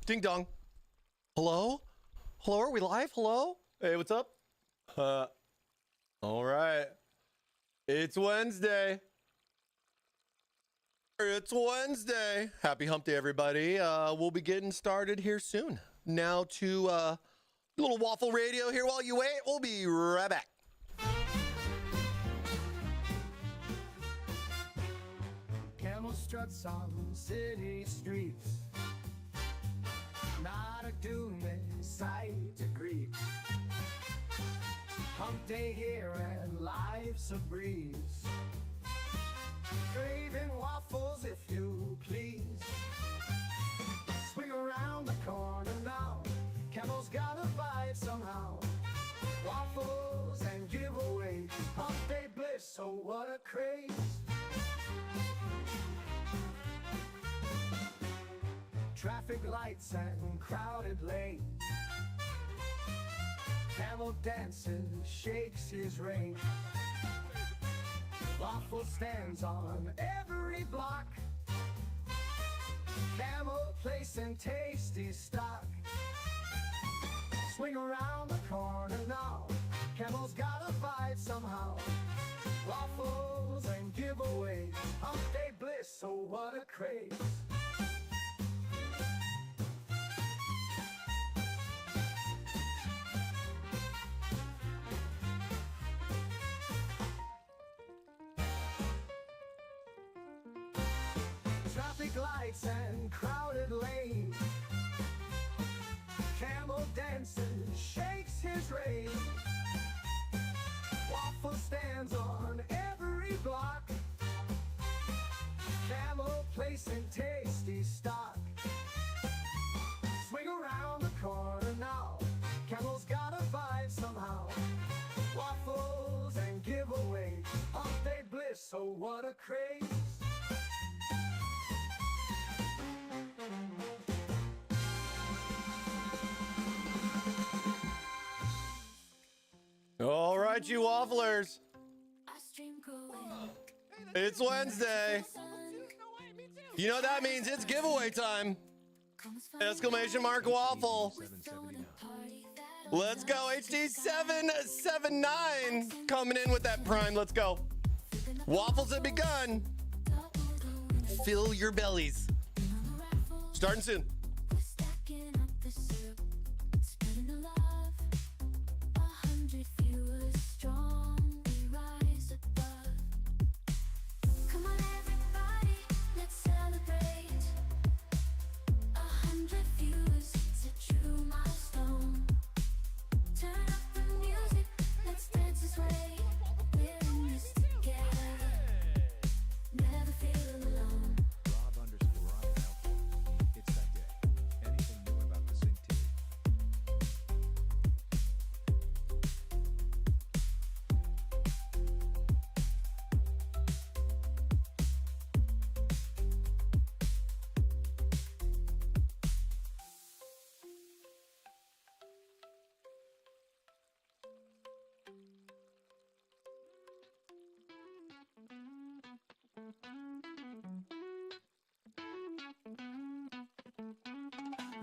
Ding dong. Hello? Hello, are we live? Hello? Hey, what's up? All right. It's Wednesday. It's Wednesday. Happy hump day, everybody. We'll be getting started here soon. Now to a little waffle radio here while you wait. We'll be right back. Camel struts on city streets, not a dooming sight to greet. Hump day here and life's a breeze. Craving waffles if you please. Swing around the corner now. Camel's got a vibe somehow. Waffles and giveaway. Hump day bliss, so what a craze. Traffic lights and crowded lanes. Camel dances, shakes his rein. Waffle stands on every block. Camel placing tasty stock. Swing around the corner now. Camel's got a vibe somehow. Waffles and giveaway. Hump day bliss, so what a craze. Traffic lights and crowded lanes. Camel dances, shakes his rein. Waffle stands on every block. Camel placing tasty stock. Swing around the corner now. Camel's got a vibe somehow. Waffles and giveaway. Hump day bliss, so what a craze. All right, you wafflers. It's Wednesday. You know what that means? It's giveaway time. Exclamation mark waffle. Let's go. HD779 coming in with that prime. Let's go. Waffles have begun. Fill your bellies. Starting soon.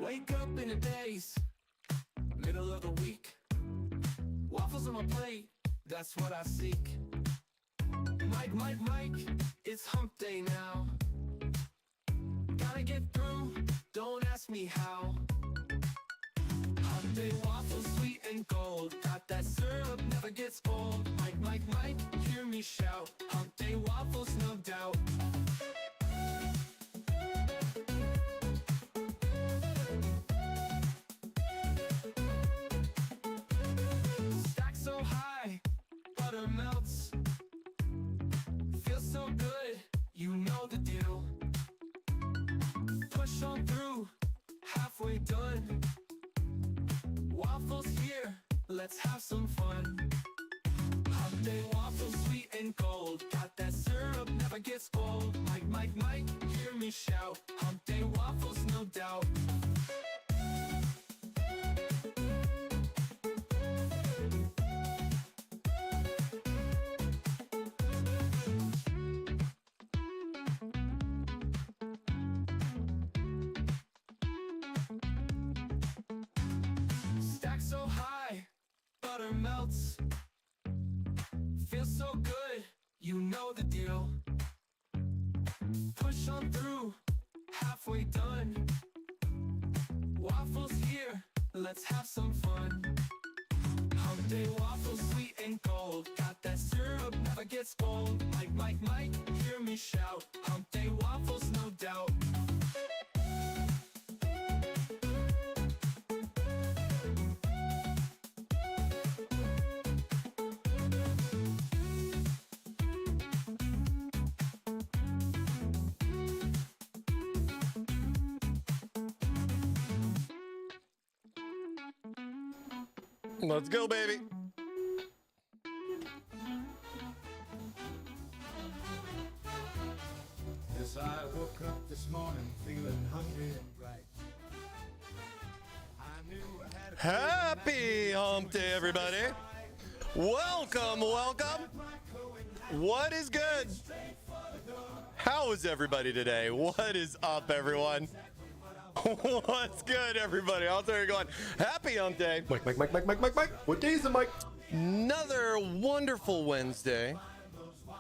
Wake up in a daze, middle of the week. Waffles on my plate, that's what I seek. Mike, it's hump day now. Gotta get through, don't ask me how. Hump day waffles, sweet and gold. Got that syrup, never gets old. Mike, hear me shout. Hump day waffles, no doubt. Stack so high, butter melts. Feels so good, you know the deal. Push on through, halfway done. Waffles here, let's have some fun. Hump day waffles, sweet and gold. Got that syrup, never gets old. Mike, hear me shout. Hump day waffles, no doubt. butter melts. Feels so good, you know the deal. Push on through, halfway done. Waffles here, let's have some fun. Hump day waffles, sweet and cold. Got that syrup, never gets old. Mike, hear me shout. Hump day waffles, no doubt. Let's go, baby. Yes, I woke up this morning feeling hungry and bright. I knew I had a Happy hump day, everybody. Welcome. What is good? How is everybody today? What is up, everyone? What's good, everybody? Out there going, happy hump day. Mike. What day is it, Mike? Another wonderful Wednesday.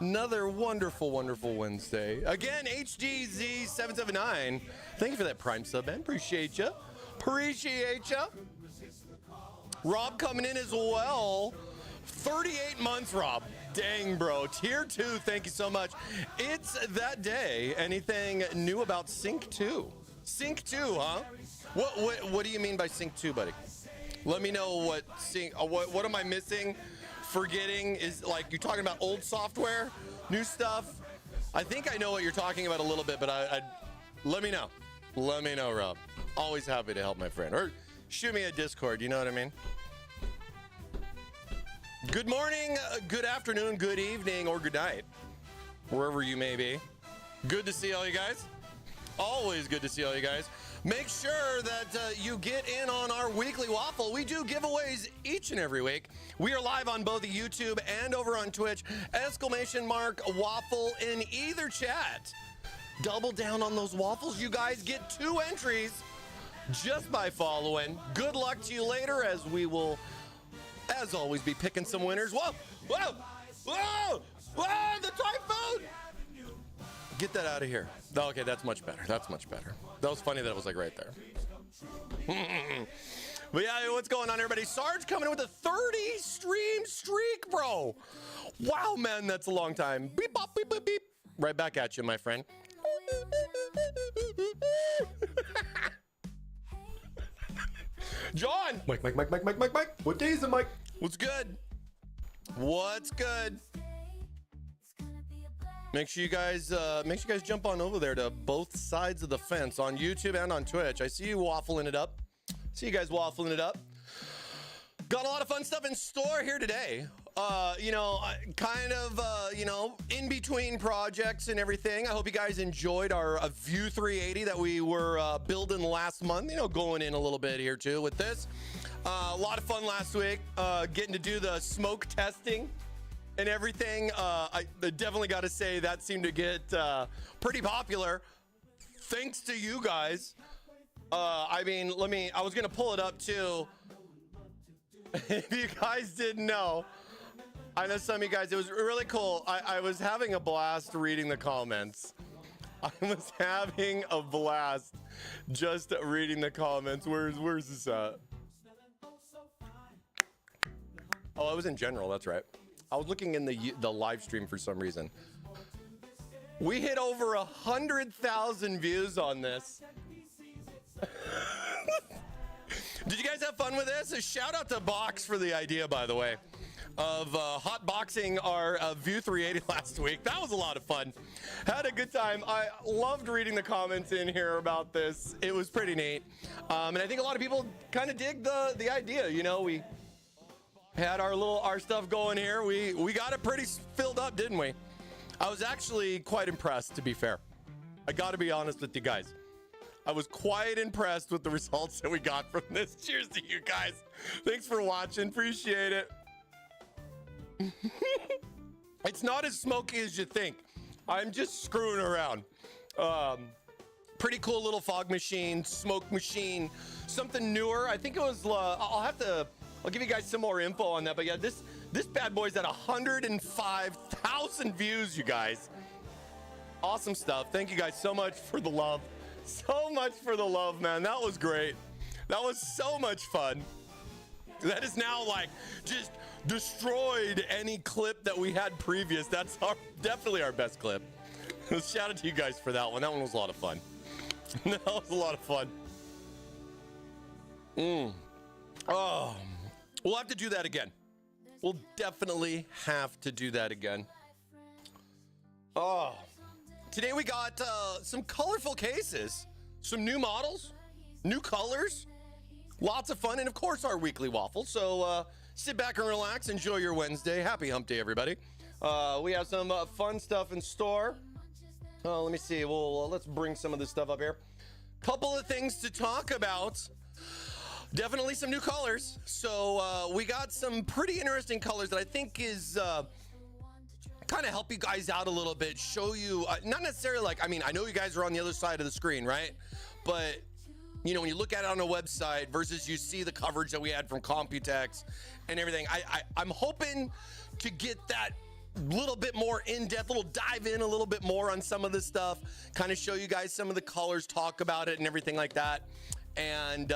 Another wonderful Wednesday. Again, HGZ779. Thank you for that Prime sub, man. Appreciate you. Rob coming in as well. 38 months, Rob. Dang, bro. Tier 2, thank you so much. It's that day. Anything new about Sync 2? Sync 2, huh? What do you mean by Sync 2, buddy? Let me know what Sync. What am I missing? Forgetting? Is like you talking about old software, new stuff? I think I know what you're talking about a little bit, but I let me know. Let me know, Rob. Always happy to help my friend. Or shoot me a Discord. You know what I mean? Good morning, good afternoon, good evening, or good night, wherever you may be. Good to see all you guys. Always good to see all you guys. Make sure that you get in on our weekly waffle. We do giveaways each and every week. We are live on both YouTube and over on Twitch. !waffle in either chat. Double down on those waffles. You guys get 2 entries just by following. Good luck to you later, as we will, as always, be picking some winners. Whoa! The typhoon! Get that out of here. Okay, that's much better. That was funny that it was like right there. But yeah, what's going on, everybody? Sarge coming in with a 30 stream streak, bro. Wow, man, that's a long time. Beep, bop, beep, beep, beep. Right back at you, my friend. John. Mike. What day is it, Mike? What's good? Make sure you guys jump on over there to both sides of the fence on YouTube and on Twitch. I see you waffling it up. See you guys waffling it up. Got a lot of fun stuff in store here today. In between projects and everything. I hope you guys enjoyed our View 380 that we were building last month. Going in a little bit here too with this. A lot of fun last week. Getting to do the smoke testing and everything. I definitely got to say that seemed to get pretty popular. Thanks to you guys. I was going to pull it up too. If you guys didn't know, I know some of you guys, it was really cool. I was having a blast reading the comments. I was having a blast just reading the comments. Where's this at? Oh, it was in general, that's right. I was looking in the live stream for some reason. We hit over 100,000 views on this. Did you guys have fun with this? A shout out to Box for the idea, by the way, of hotboxing our View 380 last week. That was a lot of fun. Had a good time. I loved reading the comments in here about this. It was pretty neat. And I think a lot of people kind of dig the idea. We had our stuff going here. We got it pretty filled up, didn't we? I was actually quite impressed, to be fair. I got to be honest with you guys. I was quite impressed with the results that we got from this. Cheers to you guys. Thanks for watching. Appreciate it. It's not as smoky as you think. I'm just screwing around. Pretty cool little fog machine, smoke machine, something newer. I think it was, I'll have to I'll give you guys some more info on that. But yeah, this bad boy's at 105,000 views, you guys. Awesome stuff. Thank you guys so much for the love. So much for the love, man. That was great. That was so much fun. That is now like just destroyed any clip that we had previous. That's definitely our best clip. Shout out to you guys for that one. That one was a lot of fun. That was a lot of fun. Oh, we'll have to do that again. We'll definitely have to do that again. Oh, today we got some colorful cases, some new models, new colors, lots of fun, and of course our weekly waffle. So sit back and relax, enjoy your Wednesday. Happy hump day, everybody. We have some fun stuff in store. Let me see. Well, let's bring some of this stuff up here. Couple of things to talk about. Definitely some new colors. So we got some pretty interesting colors that I think is kind of help you guys out a little bit, show you, not necessarily like, I mean, I know you guys are on the other side of the screen, right? But, you know, when you look at it on a website versus you see the coverage that we had from Computex and everything, I'm hoping to get that little bit more in-depth, little dive in a little bit more on some of this stuff, kind of show you guys some of the colors, talk about it and everything like that. And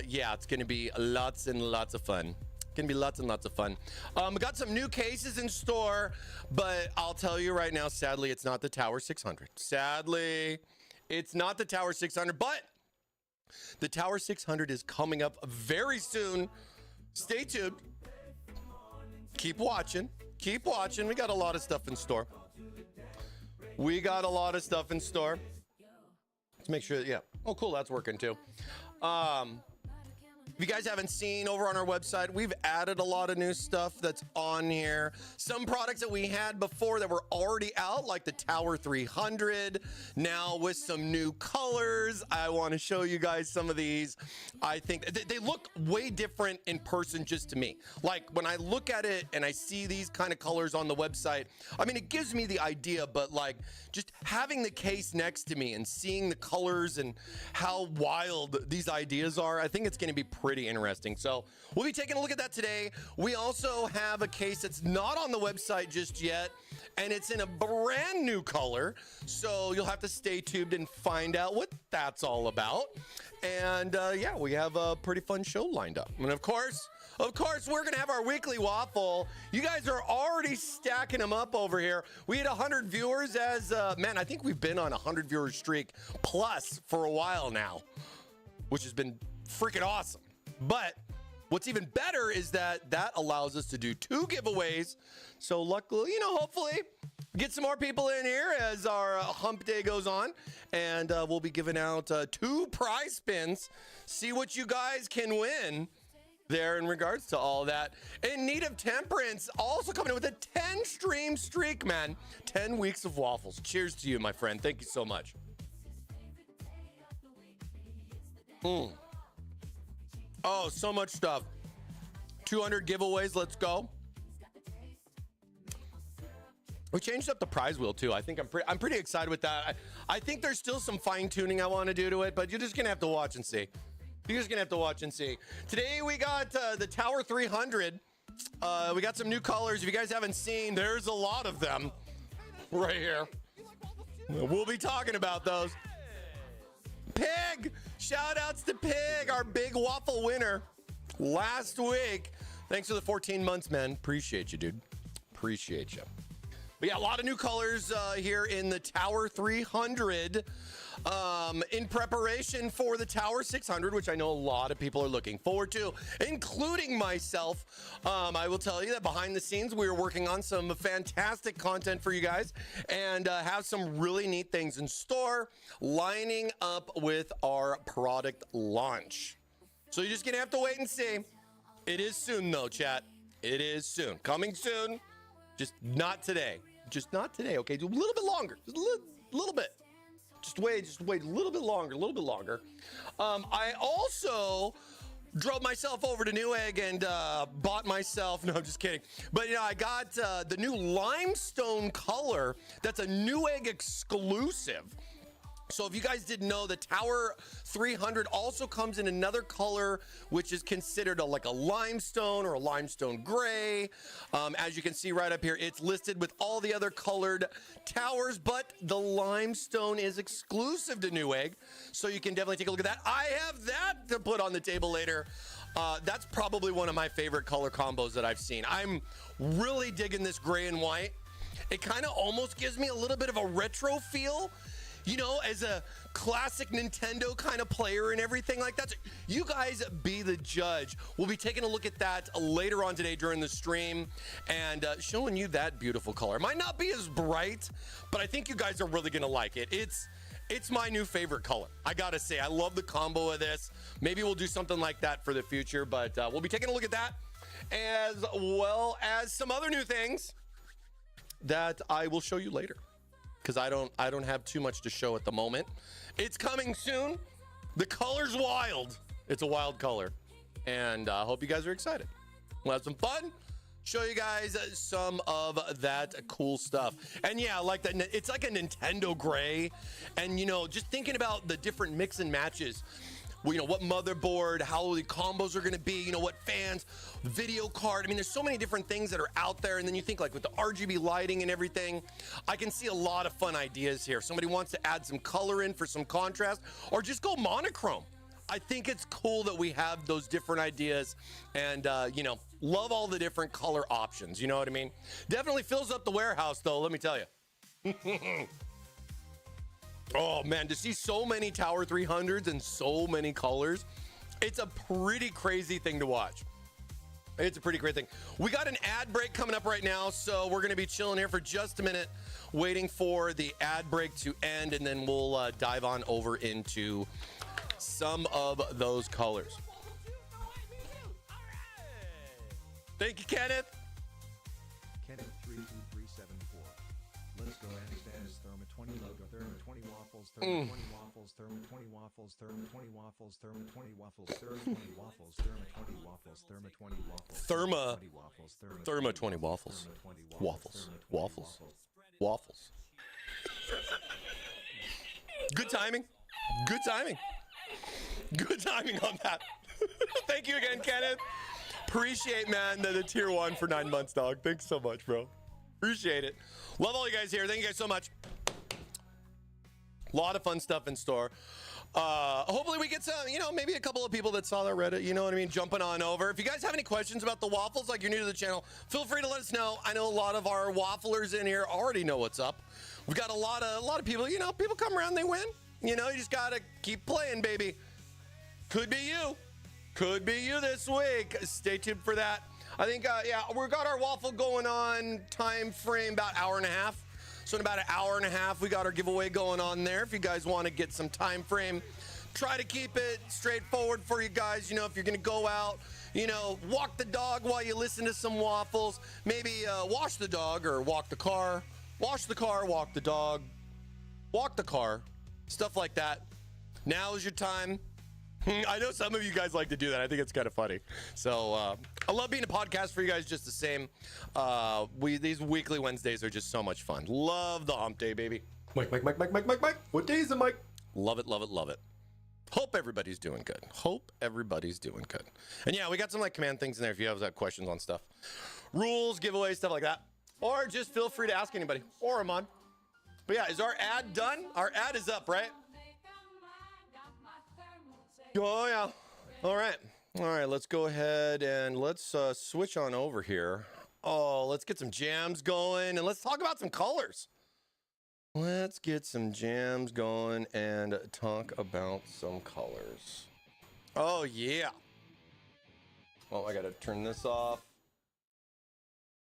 yeah, it's gonna be lots and lots of fun. Gonna be lots and lots of fun. We got some new cases in store, but I'll tell you right now, sadly, it's not the Tower 600. Sadly, it's not the Tower 600, but the Tower 600 is coming up very soon. Stay tuned. Keep watching. Keep watching. We got a lot of stuff in store. We got a lot of stuff in store. Let's make sure that, yeah. Oh, cool. That's working too. If you guys haven't seen over on our website, we've added a lot of new stuff that's on here. Some products that we had before that were already out, like the Tower 300, now with some new colors. I want to show you guys some of these. I think they look way different in person just to me. Like when I look at it and I see these kind of colors on the website, I mean, it gives me the idea, but like just having the case next to me and seeing the colors and how wild these ideas are, I think it's going to be pretty interesting. So we'll be taking a look at that today. We also have a case that's not on the website just yet, and it's in a brand new color. So you'll have to stay tuned and find out what that's all about. And yeah, we have a pretty fun show lined up. And of course, we're going to have our weekly waffle. You guys are already stacking them up over here. We had 100 viewers as, man, I think we've been on a 100 viewer streak plus for a while now, which has been freaking awesome. But what's even better is that allows us to do 2 giveaways. So luckily, you know, hopefully get some more people in here as our hump day goes on. And we'll be giving out 2 prize spins. See what you guys can win there in regards to all that. In Need of Temperance also coming in with a 10 stream streak, man. 10 weeks of waffles. Cheers to you, my friend. Thank you so much. Oh, so much stuff. 200 giveaways. Let's go. We changed up the prize wheel too. I think I'm pretty excited with that. I think there's still some fine tuning I want to do to it, but you're just gonna have to watch and see. You're just gonna have to watch and see. Today we got the Tower 300. We got some new colors. If you guys haven't seen, there's a lot of them right here. We'll be talking about those. Pig! Shout outs to Pig, our big waffle winner last week. Thanks for the 14 months, man. Appreciate you, dude. Appreciate you. But yeah, a lot of new colors here in the Tower 300 in preparation for the Tower 600, which I know a lot of people are looking forward to, including myself. I will tell you that behind the scenes, we are working on some fantastic content for you guys and have some really neat things in store, lining up with our product launch. So you're just going to have to wait and see. It is soon, though, chat. It is soon. Coming soon. Just not today. Just not today, okay? Just a little bit longer. Just a little bit. Just wait a little bit longer. I also drove myself over to Newegg and bought myself, no, I'm just kidding. But, you know, I got the new limestone color. That's a Newegg exclusive. So if you guys didn't know, the Tower 300 also comes in another color, which is considered like a limestone or a limestone gray. As you can see right up here, it's listed with all the other colored towers, but the limestone is exclusive to Newegg. So you can definitely take a look at that. I have that to put on the table later. That's probably one of my favorite color combos that I've seen. I'm really digging this gray and white. It kind of almost gives me a little bit of a retro feel. You know, as a classic Nintendo kind of player and everything like that. So you guys be the judge. We'll be taking a look at that later on today during the stream and showing you that beautiful color. It might not be as bright, but I think you guys are really going to like it. It's my new favorite color. I got to say, I love the combo of this. Maybe we'll do something like that for the future, but we'll be taking a look at that as well as some other new things that I will show you later, because I don't have too much to show at the moment. It's coming soon. The color's wild. It's a wild color, and I hope you guys are excited. We'll have some fun, show you guys some of that cool stuff. And yeah, like that, it's like a Nintendo gray, and you know, just thinking about the different mix and matches. You know, what motherboard, how the combos are going to be, you know, what fans, video card. I mean, there's so many different things that are out there. And then you think like with the RGB lighting and everything, I can see a lot of fun ideas here. If somebody wants to add some color in for some contrast or just go monochrome. I think it's cool that we have those different ideas and, you know, love all the different color options. You know what I mean? Definitely fills up the warehouse, though, let me tell you. Oh man, to see so many Tower 300s and so many colors, it's a pretty crazy thing to watch. It's a pretty great thing. We got an ad break coming up right now, so we're going to be chilling here for just a minute, waiting for the ad break to end, and then we'll dive on over into some of those colors. Thank you, Kenneth. Kenneth 32374. Let's go and status Therma 20 logo, Therma 20 waffles, Therma 20 waffles, Therma 20 waffles, Therma 20 waffles, Therma 20 waffles, Therma 20 waffles, Therma 20 waffles, Therma 20 waffles, Therma 20 waffles, waffles, waffles, waffles. Good timing. Good timing. Good timing on that. Thank you again, Kenneth. Appreciate, man, the tier 1 for 9 months, dog. Thanks so much, bro. Appreciate it. Love all you guys here. Thank you guys so much. A lot of fun stuff in store. Hopefully we get some, you know, maybe a couple of people that saw that Reddit, you know what I mean, jumping on over. If you guys have any questions about the waffles, like you're new to the channel, feel free to let us know. I know a lot of our wafflers in here already know what's up. We've got a lot of people, you know, people come around, they win. You know, you just got to keep playing, baby. Could be you. Could be you this week. Stay tuned for that. I think, yeah, we've got our waffle going on, time frame about hour and a half. So in about an hour and a half, we got our giveaway going on there. If you guys want to get some time frame, try to keep it straightforward for you guys. You know, if you're going to go out, you know, walk the dog while you listen to some waffles. Maybe wash the dog or walk the car. Wash the car, walk the dog, walk the car, stuff like that. Now is your time. I know some of you guys like to do that. I think it's kind of funny. So I love being a podcast for you guys just the same. These weekly Wednesdays are just so much fun. Love the hump day, baby. Mike. What day is it, Mike? Love it, love it, love it. Hope everybody's doing good. Hope everybody's doing good. And yeah, we got some like command things in there if you have questions on stuff. Rules, giveaways, stuff like that. Or just feel free to ask anybody. Or Amon. But yeah, is our ad done? Our ad is up, right? Oh, yeah. All right, let's go ahead and let's switch on over here. Oh, let's get some jams going and let's talk about some colors. Let's get some jams going and talk about some colors. Oh, yeah. Oh, I got to turn this off.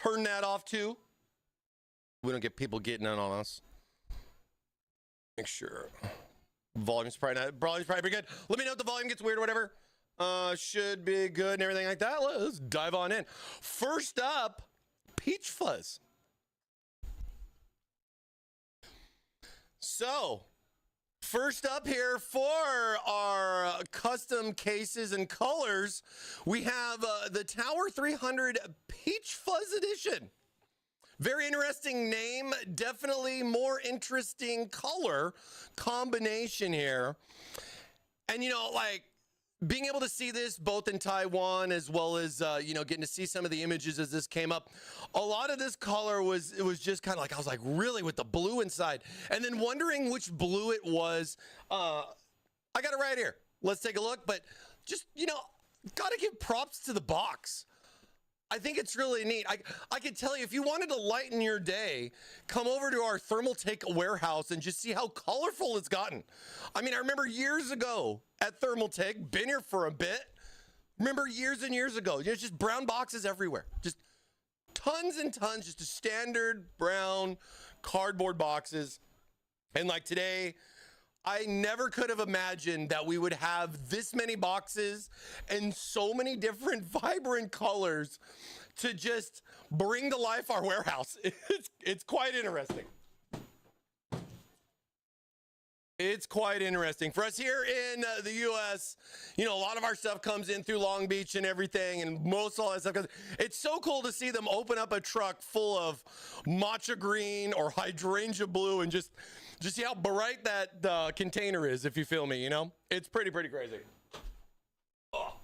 Turn that off, too. We don't get people getting in on us. Make sure. Volume's probably pretty good. Let me know if the volume gets weird or whatever. Should be good and everything like that. Let's dive on in. First up, Peach Fuzz. So, first up here for our custom cases and colors, we have the Tower 300 Peach Fuzz Edition. Very interesting name, definitely more interesting color combination here. And, you know, like being able to see this both in Taiwan as well as, you know, getting to see some of the images as this came up. A lot of this color was just kind of like, I was like, really, with the blue inside? And then wondering which blue it was. I got it right here. Let's take a look. But just, you know, got to give props to the box. I think it's really neat. I can tell you, if you wanted to lighten your day, come over to our Thermaltake warehouse and just see how colorful it's gotten. I mean, I remember years ago at Thermaltake, been here for a bit. Remember years and years ago, it's just brown boxes everywhere. Just tons and tons, just a standard brown cardboard boxes. And like today, I never could have imagined that we would have this many boxes and so many different vibrant colors to just bring to life our warehouse. It's quite interesting. It's quite interesting. For us here in the U.S., you know, a lot of our stuff comes in through Long Beach and everything, and most all that stuff comes. It's so cool to see them open up a truck full of matcha green or hydrangea blue and just see how bright that container is, if you feel me, you know? It's pretty crazy. Oh,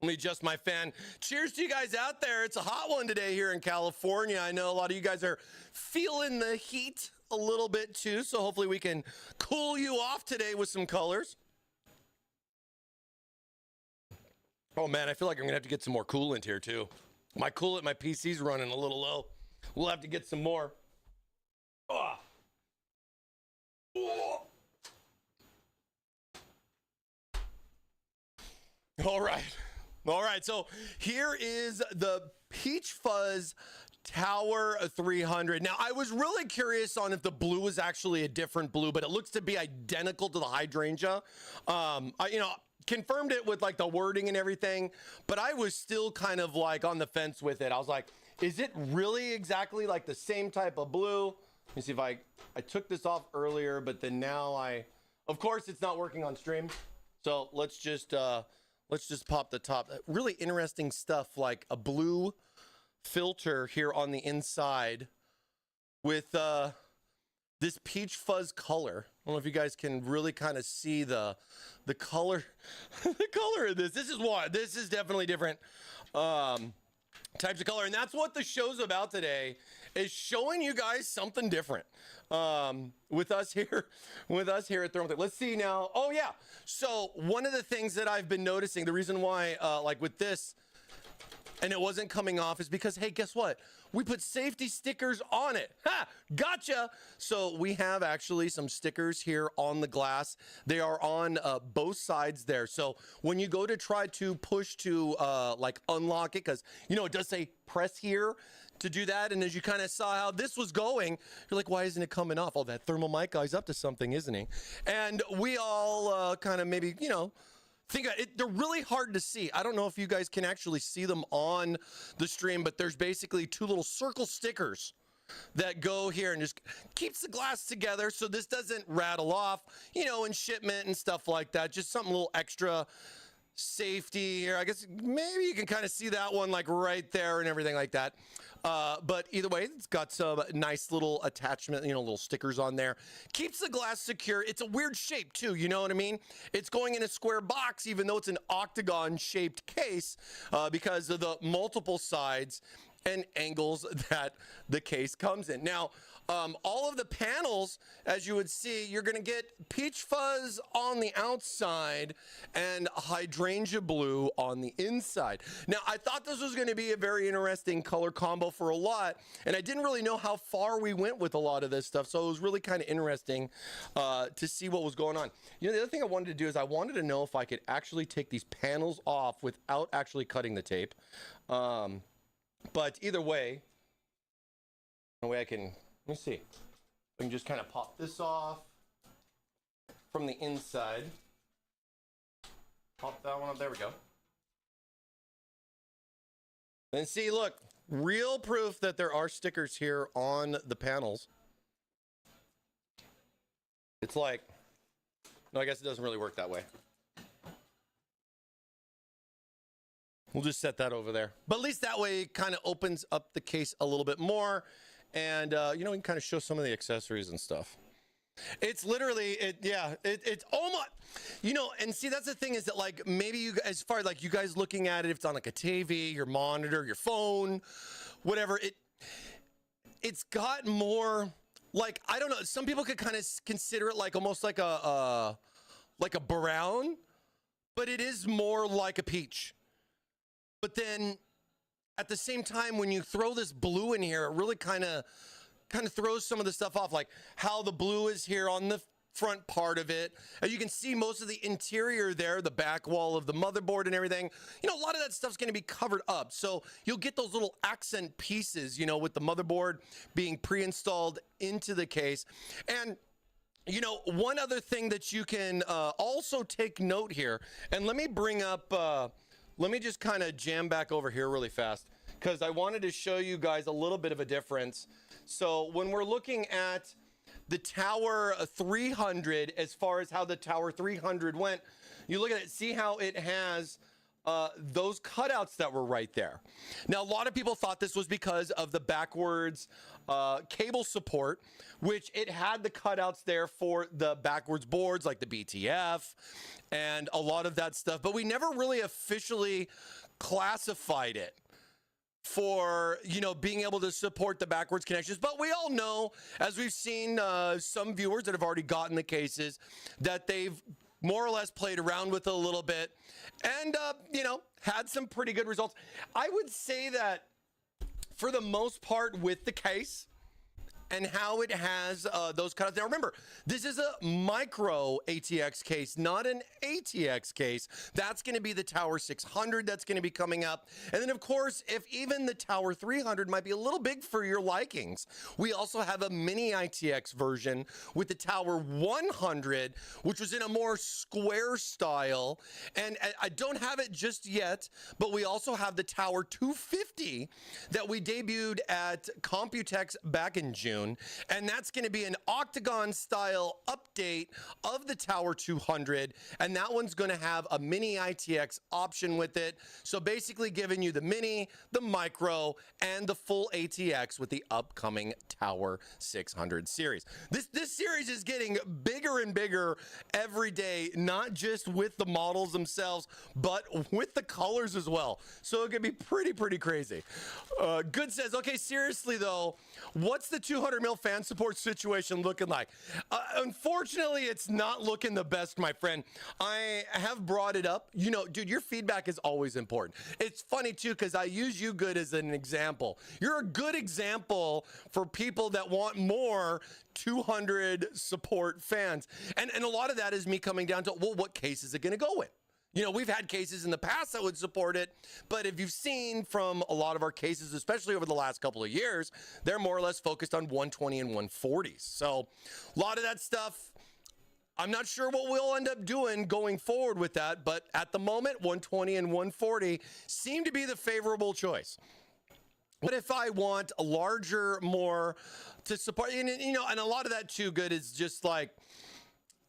let me adjust my fan. Cheers to you guys out there. It's a hot one today here in California. I know a lot of you guys are feeling the heat a little bit too, so hopefully we can cool you off today with some colors. Oh man, I feel like I'm gonna have to get some more coolant here too. My coolant, my PC's running a little low. We'll have to get some more. Oh. Oh. All right, so here is the Peach Fuzz Tower 300. Now, I was really curious on if the blue was actually a different blue, but it looks to be identical to the hydrangea. You know, confirmed it with like the wording and everything, but I was still kind of like on the fence with it. I was like, is it really exactly like the same type of blue? Let me see if I took this off earlier, but then now of course it's not working on stream. So let's just pop the top. Really interesting stuff, like a blue filter here on the inside with this peach fuzz color. I don't know if you guys can really kind of see the color the color of this. This is definitely different types of color, and that's what the show's about today, is showing you guys something different with us here at Thermaltake. Let's see now. Oh yeah, so one of the things that I've been noticing, the reason why like with this and it wasn't coming off is because, hey, guess what? We put safety stickers on it. Ha! Gotcha! So we have actually some stickers here on the glass. They are on both sides there. So when you go to try to push to like unlock it, because, you know, it does say press here to do that. And as you kind of saw how this was going, you're like, why isn't it coming off? Oh, that ThermalMike guy's up to something, isn't he? And we all kind of maybe, you know, think it, they're really hard to see. I don't know if you guys can actually see them on the stream, but there's basically two little circle stickers that go here and just keeps the glass together so this doesn't rattle off, you know, in shipment and stuff like that. Just something a little extra safety here. I guess maybe you can kind of see that one like right there and everything like that. But either way, it's got some nice little attachment, you know, little stickers on there. Keeps the glass secure. It's a weird shape too, you know what I mean? It's going in a square box, even though it's an octagon shaped case, because of the multiple sides and angles that the case comes in. Now, all of the panels, as you would see, you're going to get peach fuzz on the outside and hydrangea blue on the inside. Now, I thought this was going to be a very interesting color combo for a lot, and I didn't really know how far we went with a lot of this stuff, so it was really kind of interesting to see what was going on. You know, the other thing I wanted to do is I wanted to know if I could actually take these panels off without actually cutting the tape. But either way, the way I can, let me see. I can just kind of pop this off from the inside. Pop that one up. There we go. And see, look, real proof that there are stickers here on the panels. It's like, no, I guess it doesn't really work that way. We'll just set that over there. But at least that way it kind of opens up the case a little bit more. And, you know, we can kind of show some of the accessories and stuff. It's literally, it's almost, you know, and see, that's the thing is that, like, maybe you, as far as, like, you guys looking at it, if it's on, like, a TV, your monitor, your phone, whatever, it's got more, like, I don't know, some people could kind of consider it like almost like a brown, but it is more like a peach. But then at the same time, when you throw this blue in here, it really kind of throws some of the stuff off, like how the blue is here on the front part of it. As you can see, most of the interior there, the back wall of the motherboard and everything, you know, a lot of that stuff's going to be covered up. So you'll get those little accent pieces, you know, with the motherboard being pre-installed into the case. And you know, one other thing that you can also take note here, and let me bring up, let me just kind of jam back over here really fast, because I wanted to show you guys a little bit of a difference. So when we're looking at the Tower 300, as far as how the Tower 300 went, you look at it, see how it has those cutouts that were right there. Now, a lot of people thought this was because of the backwards cable support, which it had the cutouts there for the backwards boards like the BTF and a lot of that stuff, but we never really officially classified it for, you know, being able to support the backwards connections. But we all know, as we've seen some viewers that have already gotten the cases, that they've more or less played around with it a little bit and, you know, had some pretty good results. I would say that for the most part with the case and how it has those cutouts. Now remember, this is a micro ATX case, not an ATX case. That's going to be the Tower 600 that's going to be coming up. And then of course, if even the Tower 300 might be a little big for your likings, we also have a mini ITX version with the Tower 100, which was in a more square style. And I don't have it just yet, but we also have the Tower 250 that we debuted at Computex back in June. And that's going to be an octagon style update of the Tower 200. And that one's going to have a mini ITX option with it. So basically giving you the mini, the micro, and the full ATX with the upcoming Tower 600 series. This series is getting bigger and bigger every day, not just with the models themselves, but with the colors as well. So it could be pretty crazy. Good says, okay, seriously though, what's the 200 mil fan support situation looking like? Unfortunately, it's not looking the best, my friend. I have brought it up. You know, dude, your feedback is always important. It's funny too, because I use you good as an example. You're a good example for people that want more 200 support fans. And a lot of that is me coming down to, well, what case is it going to go with? You know, we've had cases in the past that would support it, but if you've seen from a lot of our cases, especially over the last couple of years, they're more or less focused on 120 and 140s. So a lot of that stuff, I'm not sure what we'll end up doing going forward with that, but at the moment, 120 and 140 seem to be the favorable choice. What if I want a larger, more to support, and, you know, and a lot of that too good is just like,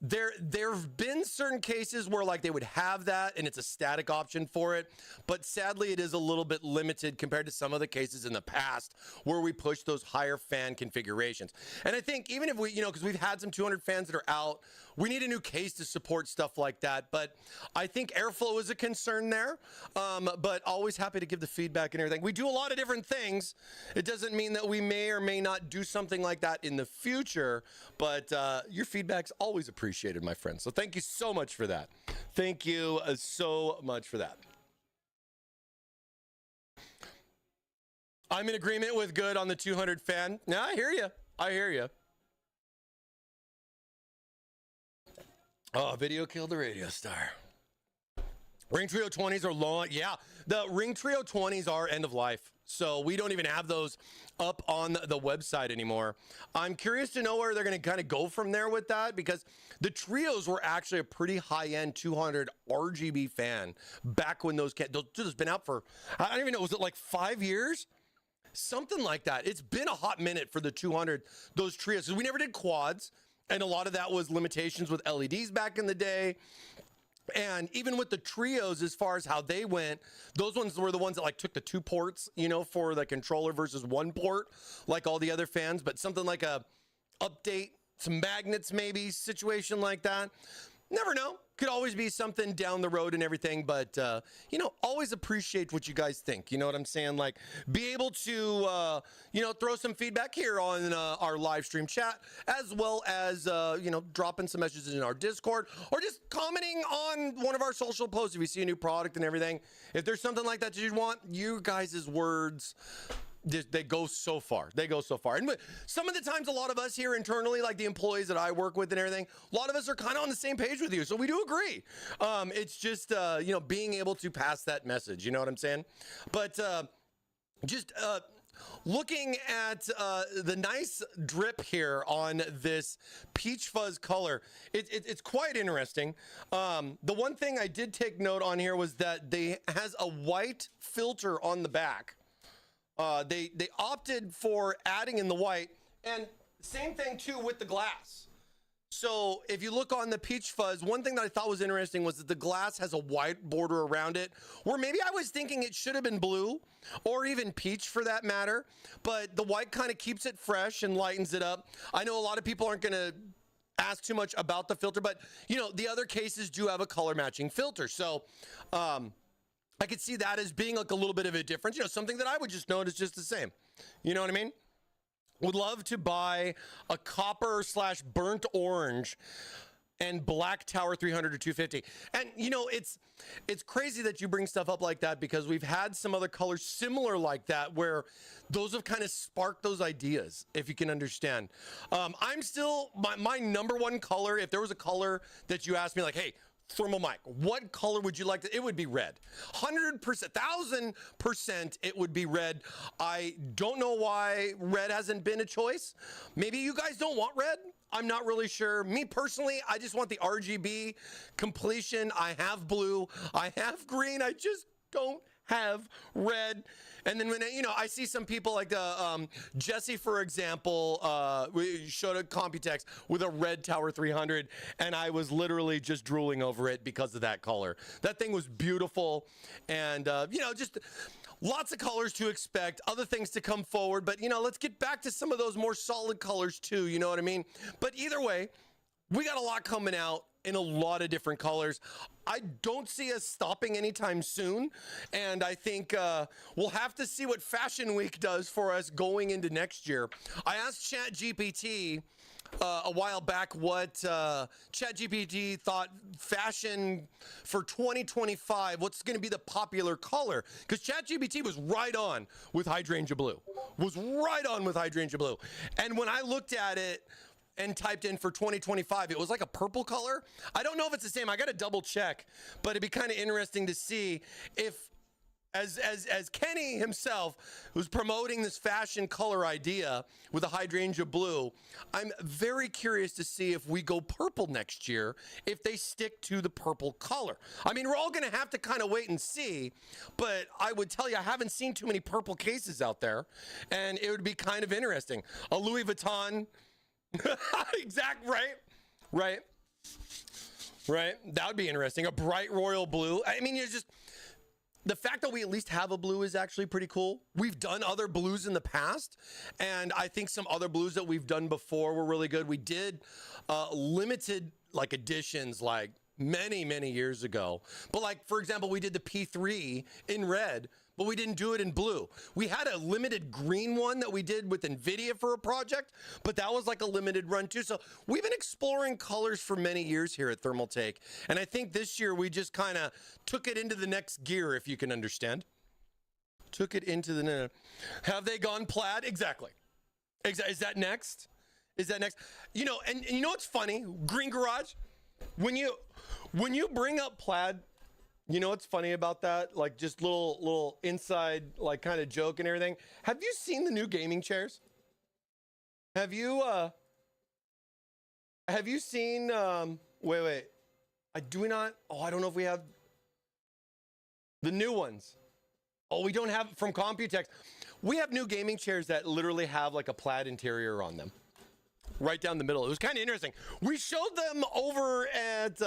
there have been certain cases where like they would have that and it's a static option for it, but sadly it is a little bit limited compared to some of the cases in the past where we push those higher fan configurations. And I think even if we, you know, because we've had some 200 fans that are out, we need a new case to support stuff like that. But I think airflow is a concern there, but always happy to give the feedback and everything. We do a lot of different things. It doesn't mean that we may or may not do something like that in the future, but your feedback's always appreciated, my friend. So thank you so much for that. Thank you so much for that. I'm in agreement with good on the 200 fan. Now I hear you. I hear you. Oh, video killed the radio star. Ring Trio 20s are long. Yeah, the Ring Trio 20s are end of life. So we don't even have those up on the website anymore. I'm curious to know where they're going to kind of go from there with that, because the Trios were actually a pretty high-end 200 RGB fan back when those has been out for, I don't even know, was it like 5 years? Something like that. It's been a hot minute for the 200, those Trios. We never did quads, and a lot of that was limitations with LEDs back in the day. And even with the trios, as far as how they went, those ones were the ones that like took the 2 ports, you know, for the controller versus 1 port, like all the other fans. But something like a update, some magnets maybe, situation like that. Never know. Could always be something down the road and everything, but you know, always appreciate what you guys think. You know what I'm saying? Like, be able to you know, throw some feedback here on our live stream chat, as well as you know, dropping some messages in our Discord, or just commenting on one of our social posts if you see a new product and everything. If there's something like that you want, you guys' words, they go so far. They go so far. And some of the times, a lot of us here internally, like the employees that I work with and everything, a lot of us are kind of on the same page with you. So we do agree. It's just, you know, being able to pass that message. You know what I'm saying? But just looking at the nice drip here on this peach fuzz color, it's quite interesting. The one thing I did take note on here was that they has a white filter on the back. They opted for adding in the white, and same thing too with the glass. So if you look on the peach fuzz, one thing that I thought was interesting was that the glass has a white border around it, where maybe I was thinking it should have been blue or even peach for that matter, but the white kind of keeps it fresh and lightens it up. I know a lot of people aren't going to ask too much about the filter, but you know, the other cases do have a color matching filter. So, I could see that as being like a little bit of a difference, you know, something that I would just notice just the same. You know what I mean? Would love to buy a copper / burnt orange and black Tower 300 or 250. And you know, it's crazy that you bring stuff up like that, because we've had some other colors similar like that where those have kind of sparked those ideas, if you can understand. I'm still, my number one color, if there was a color that you asked me like, hey, ThermalMike, what color would you like to? It would be red. 100%, 1000% it would be red. I don't know why red hasn't been a choice. Maybe you guys don't want red. I'm not really sure. Me personally, I just want the RGB completion. I have blue, I have green, I just don't have red. And then when, you know, I see some people like Jesse, for example, we showed a Computex with a red Tower 300, and I was literally just drooling over it because of that color. That thing was beautiful, and you know, just lots of colors to expect, other things to come forward. But you know, let's get back to some of those more solid colors too. You know what I mean? But either way, we got a lot coming out in a lot of different colors. I don't see us stopping anytime soon, and I think we'll have to see what Fashion Week does for us going into next year. I asked ChatGPT a while back what ChatGPT thought fashion for 2025, what's going to be the popular color, because ChatGPT was right on with hydrangea blue, and when I looked at it and typed in for 2025, it was like a purple color. I don't know if it's the same. I got to double check, but it'd be kind of interesting to see if, as Kenny himself was promoting this fashion color idea with a hydrangea blue, I'm very curious to see if we go purple next year, if they stick to the purple color. I mean, we're all going to have to kind of wait and see, but I would tell you, I haven't seen too many purple cases out there, and it would be kind of interesting. A Louis Vuitton, right. That would be interesting. A bright royal blue. I mean, you're just, the fact that we at least have a blue is actually pretty cool. We've done other blues in the past, and I think some other blues that we've done before were really good. We did limited like editions like many years ago. But like, for example, we did the P3 in red, but we didn't do it in blue. We had a limited green one that we did with NVIDIA for a project, but that was like a limited run too. So we've been exploring colors for many years here at Thermaltake. And I think this year we just kind of took it into the next gear, if you can understand. Took it into the, have they gone plaid? Exactly. Is that next? You know, and you know what's funny? Green Garage, when you bring up plaid, you know what's funny about that? Like, just little inside, like, kind of joke and everything. Have you seen the new gaming chairs? Have you seen, wait. Do we not? Oh, I don't know if we have the new ones. Oh, we don't have from Computex. We have new gaming chairs that literally have like a plaid interior on them. right down the middle. It was kind of interesting. We showed them over at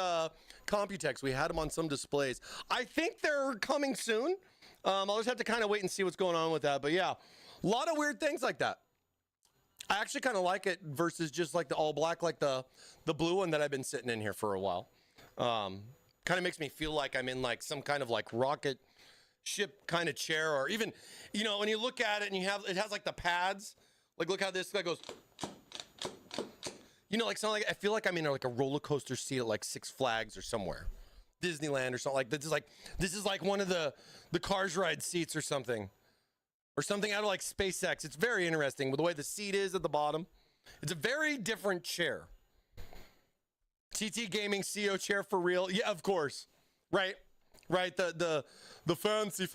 Computex. We had them on some displays. I think they're coming soon. I'll just have to kind of wait and see what's going on with that. But yeah, a lot of weird things like that. I actually kind of like it versus just like the all black, like the blue one that I've been sitting in here for a while. Kind of makes me feel like I'm in like some kind of like rocket ship kind of chair, or even, you know, when you look at it and it has like the pads, like look how this guy goes, you know, like something like, I feel like I'm in like a roller coaster seat at like Six Flags or somewhere, Disneyland or something. Like this is like one of the Cars ride seats or something out of like SpaceX. It's very interesting with the way the seat is at the bottom. It's a very different chair. TT Gaming CO chair for real. Yeah, of course. Right. The fancy.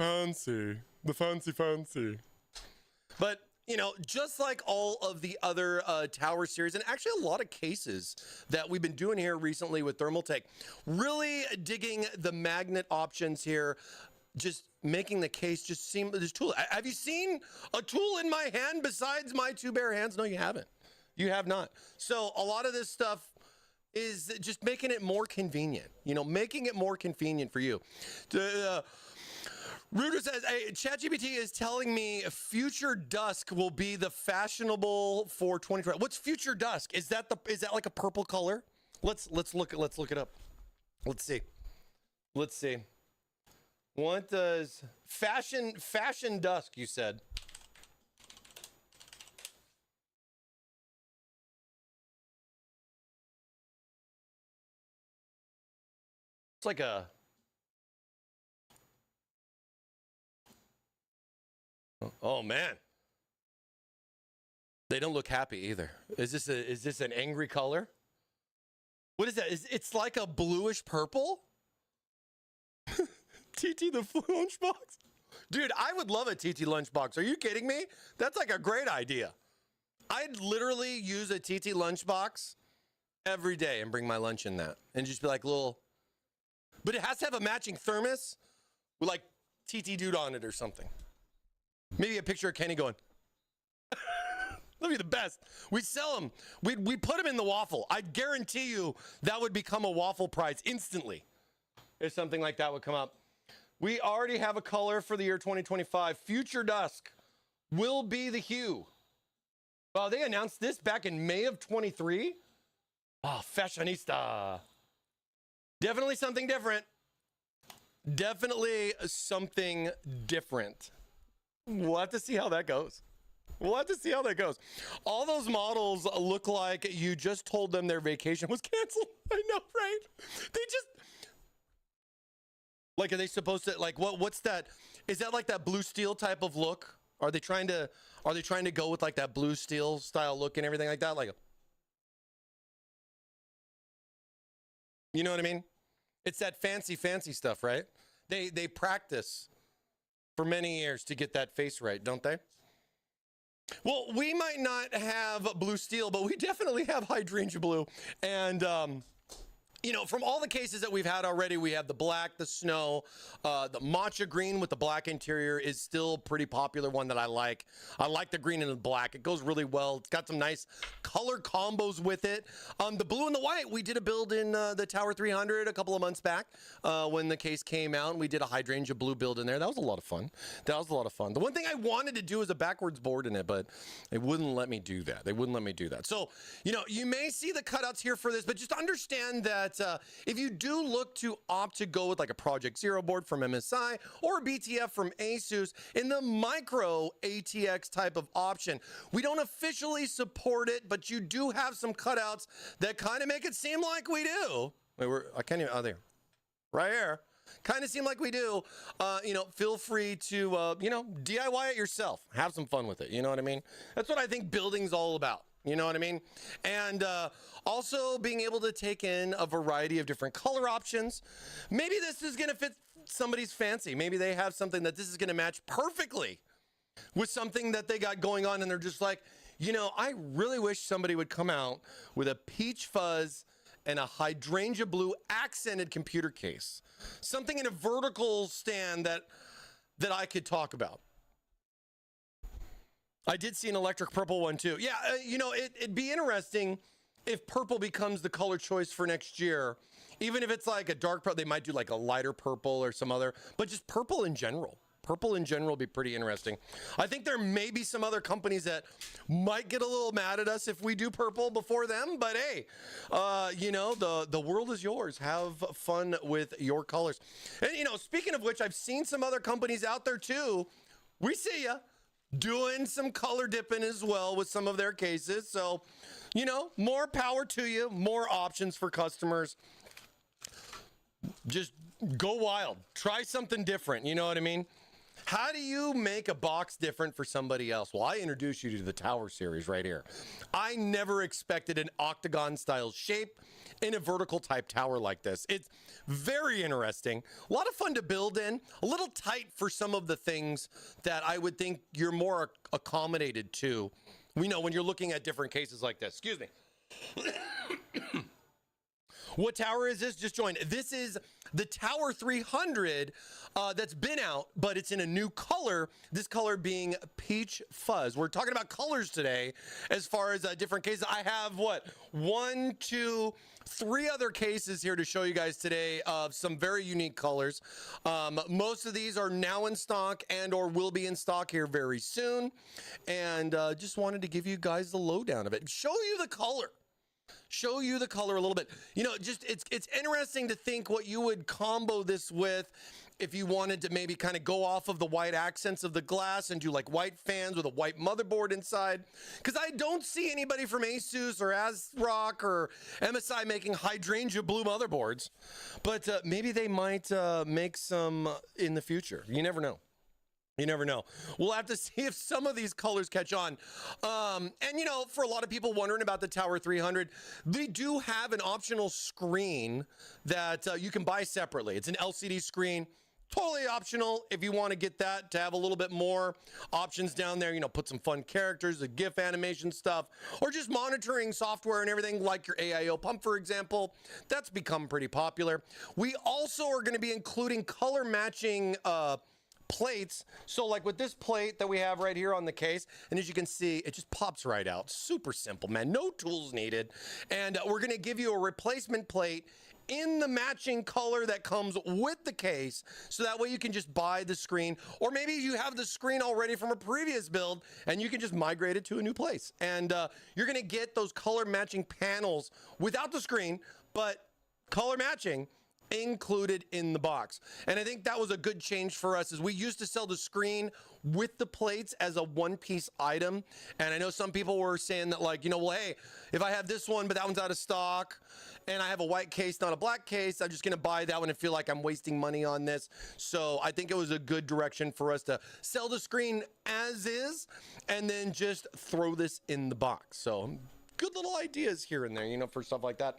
But, you know, just like all of the other tower series, and actually a lot of cases that we've been doing here recently with Thermaltake, really digging the magnet options here, just making the case just seem this tool. Have you seen a tool in my hand besides my two bare hands? No, you haven't. You have not. So a lot of this stuff is just making it more convenient, you know, making it more convenient for you. Ruder says, hey, ChatGPT is telling me future dusk will be the fashionable for 2020. What's future dusk? Is that like a purple color? Let's look it up. Let's see. What does fashion dusk, you said? It's like a oh man. They don't look happy either. Is this an angry color? What is that? It's like a bluish purple? TT the lunchbox? Dude, I would love a TT lunchbox. Are you kidding me? That's like a great idea. I'd literally use a TT lunchbox every day and bring my lunch in that and just be like little. But it has to have a matching thermos with like TT dude on it or something. Maybe a picture of Kenny going. That'd be the best. We sell them. We put them in the waffle. I guarantee you that would become a waffle prize instantly if something like that would come up. We already have a color for the year 2025. Future dusk will be the hue. Well, they announced this back in May of 23. Oh, fashionista. Definitely something different. Definitely something different. We'll have to see how that goes. All those models look like you just told them their vacation was canceled. I know, right? They just... Like, are they supposed to, like, what's that? Is that like that blue steel type of look? Are they trying to go with like that blue steel style look and everything like that? Like, you know what I mean? It's that fancy stuff, right? They practice for many years to get that face right, don't they? Well, we might not have blue steel, but we definitely have hydrangea blue. And, you know, from all the cases that we've had already, we have the black, the snow, the matcha green with the black interior is still a pretty popular one that I like. I like the green and the black. It goes really well. It's got some nice color combos with it. The blue and the white, we did a build in the Tower 300 a couple of months back when the case came out, and we did a hydrangea blue build in there. That was a lot of fun. The one thing I wanted to do is a backwards board in it, but they wouldn't let me do that. So, you know, you may see the cutouts here for this, but just understand that if you do look to opt to go with like a Project Zero board from MSI or a BTF from Asus in the micro ATX type of option, we don't officially support it, but you do have some cutouts that kind of make it seem like we do. Wait, I can't even, oh, there. Right here. Kind of seem like we do. You know, feel free to, you know, DIY it yourself. Have some fun with it. You know what I mean? That's what I think building's all about. You know what I mean? And also being able to take in a variety of different color options. Maybe this is going to fit somebody's fancy. Maybe they have something that this is going to match perfectly with something that they got going on, and they're just like, you know, I really wish somebody would come out with a peach fuzz and a hydrangea blue accented computer case. Something in a vertical stand that I could talk about. I did see an electric purple one too. Yeah, it'd be interesting if purple becomes the color choice for next year. Even if it's like a dark purple, they might do like a lighter purple or some other, but just purple in general. Purple in general would be pretty interesting. I think there may be some other companies that might get a little mad at us if we do purple before them, but hey, the world is yours. Have fun with your colors. And, speaking of which, I've seen some other companies out there too. We see ya doing some color dipping as well with some of their cases. So, more power to you, more options for customers. Just go wild. Try something different. You know what I mean? How do you make a box different for somebody else? Well, I introduced you to the Tower series right here. I never expected an octagon style shape in a vertical type tower like this. It's very interesting, a lot of fun to build in, a little tight for some of the things that I would think you're more accommodated to. We know when you're looking at different cases like this. Excuse me. What tower is this? Just joined. This is the Tower 300 that's been out, but it's in a new color. This color being peach fuzz. We're talking about colors today as far as different cases. I have one, two, three other cases here to show you guys today of some very unique colors. Most of these are now in stock and or will be in stock here very soon. And just wanted to give you guys the lowdown of it. Show you the color a little bit. It's interesting to think what you would combo this with if you wanted to maybe kind of go off of the white accents of the glass and do like white fans with a white motherboard inside. Because I don't see anybody from Asus or ASRock or MSI making hydrangea blue motherboards. But maybe they might make some in the future. You never know. You never know. We'll have to see if some of these colors catch on. For a lot of people wondering about the Tower 300, they do have an optional screen that you can buy separately. It's an LCD screen. Totally optional if you want to get that to have a little bit more options down there, put some fun characters, the GIF animation stuff, or just monitoring software and everything like your AIO pump, for example. That's become pretty popular. We also are going to be including color matching plates. So like with this plate that we have right here on the case, and as you can see, it just pops right out. Super simple, man. No tools needed. And we're going to give you a replacement plate in the matching color that comes with the case, so that way you can just buy the screen, or maybe you have the screen already from a previous build and you can just migrate it to a new place. And you're going to get those color matching panels without the screen, but color matching included in the box. And I think that was a good change for us, as we used to sell the screen with the plates as a one-piece item. And I know some people were saying that, hey, if I have this one but that one's out of stock and I have a white case, not a black case, I'm just gonna buy that one and feel like I'm wasting money on this. So I think it was a good direction for us to sell the screen as is and then just throw this in the box. So good little ideas here and there, for stuff like that.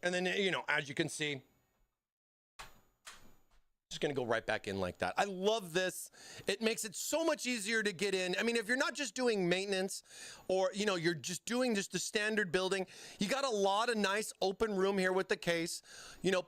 And then, as you can see, just going to go right back in like that. I love this. It makes it so much easier to get in. I mean, if you're not just doing maintenance or, you're just doing just the standard building, you got a lot of nice open room here with the case,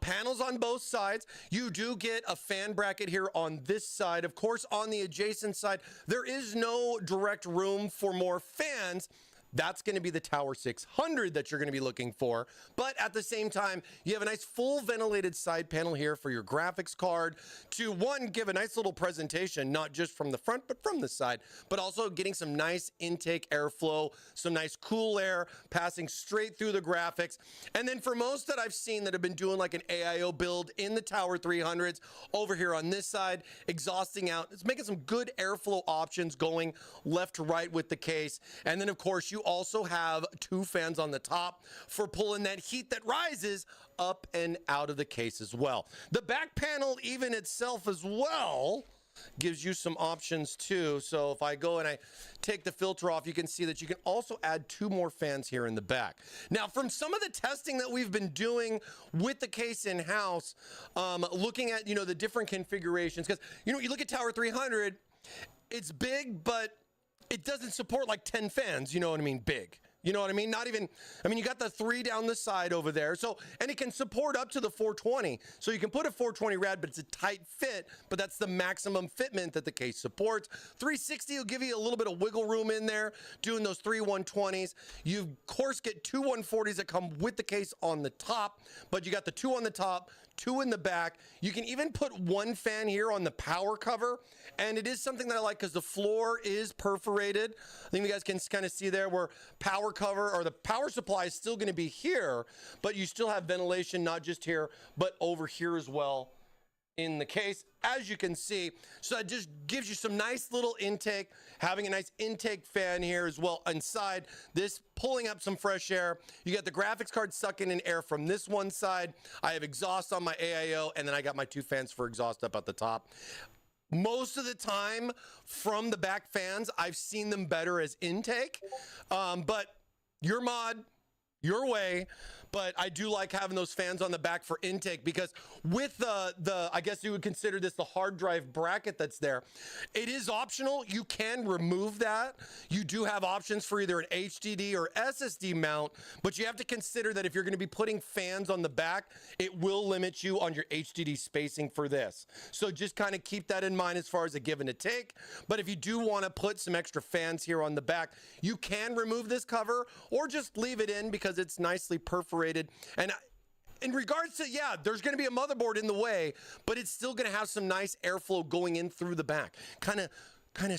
panels on both sides. You do get a fan bracket here on this side. Of course, on the adjacent side, there is no direct room for more fans. That's going to be the Tower 600 that you're going to be looking for. But at the same time, you have a nice full ventilated side panel here for your graphics card to, one, give a nice little presentation, not just from the front, but from the side, but also getting some nice intake airflow, some nice cool air passing straight through the graphics. And then for most that I've seen that have been doing like an AIO build in the Tower 300s, over here on this side, exhausting out, it's making some good airflow options going left to right with the case. And then, of course, you also have two fans on the top for pulling that heat that rises up and out of the case as well. The back panel even itself as well gives you some options too. So if I go and I take the filter off, you can see that you can also add two more fans here in the back. Now, from some of the testing that we've been doing with the case in-house, looking at, the different configurations, because, you look at Tower 300, it's big, but it doesn't support like 10 fans, you know what I mean? Big. You know what I mean? Not even, I mean, you got the 3 down the side over there. So, and it can support up to the 420. So you can put a 420 rad, but it's a tight fit, but that's the maximum fitment that the case supports. 360 will give you a little bit of wiggle room in there, doing those 3 120s. You, of course, get 2 140s that come with the case on the top, but you got the 2 on the top, 2 in the back. You can even put 1 fan here on the power cover, and it is something that I like because the floor is perforated. I think you guys can kind of see there where power cover or the power supply is still going to be here, but you still have ventilation not just here, but over here as well in the case, as you can see. So that just gives you some nice little intake, having a nice intake fan here as well inside. This pulling up some fresh air. You got the graphics card sucking in air from this one side. I have exhaust on my AIO, and then I got my 2 fans for exhaust up at the top. Most of the time from the back fans, I've seen them better as intake, but your mod, your way. But I do like having those fans on the back for intake because with the I guess you would consider this the hard drive bracket that's there. It is optional. You can remove that. You do have options for either an HDD or SSD mount, but you have to consider that if you're going to be putting fans on the back, it will limit you on your HDD spacing for this. So just kind of keep that in mind as far as a give and a take. But if you do want to put some extra fans here on the back, you can remove this cover or just leave it in because it's nicely perforated. And in regards to, yeah, there's going to be a motherboard in the way, but it's still going to have some nice airflow going in through the back. Kind of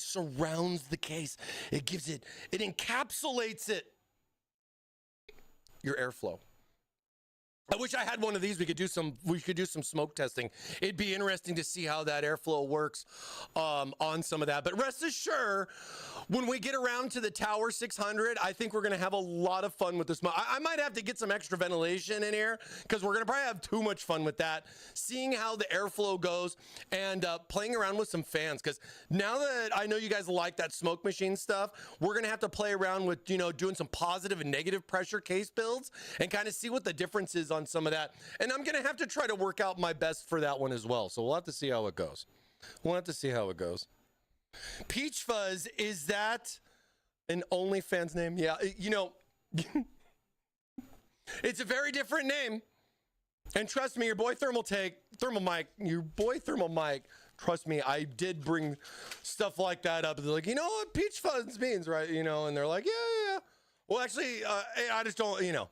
surrounds the case. It gives it, it encapsulates it, your airflow. I wish I had one of these. We could do some smoke testing. It'd be interesting to see how that airflow works on some of that. But rest assured, when we get around to the Tower 600, I think we're going to have a lot of fun with this. I might have to get some extra ventilation in here because we're going to probably have too much fun with that. Seeing how the airflow goes and playing around with some fans. Because now that I know you guys like that smoke machine stuff, we're going to have to play around with, you know, doing some positive and negative pressure case builds and kind of see what the difference is on some of that. And I'm going to have to try to work out my best for that one as well. So we'll have to see how it goes. Peach Fuzz, is that an OnlyFans name? Yeah, you know, it's a very different name. And trust me, your boy ThermalMike, trust me, I did bring stuff like that up. They're like, you know what Peach Fuzz means, right? You know, and they're like, yeah. Well, actually, I just don't, you know.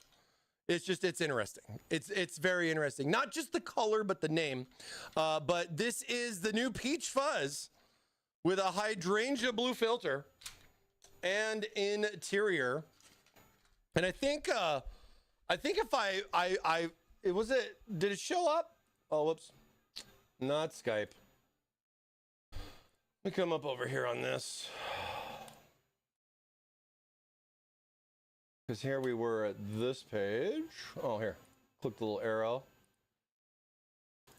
It's interesting. It's very interesting. Not just the color, but the name. But this is the new Peach Fuzz with a hydrangea blue filter and interior. And I think if did it show up? Oh, whoops. Not Skype. Let me come up over here on this. Because here we were at this page. Oh, here. Click the little arrow.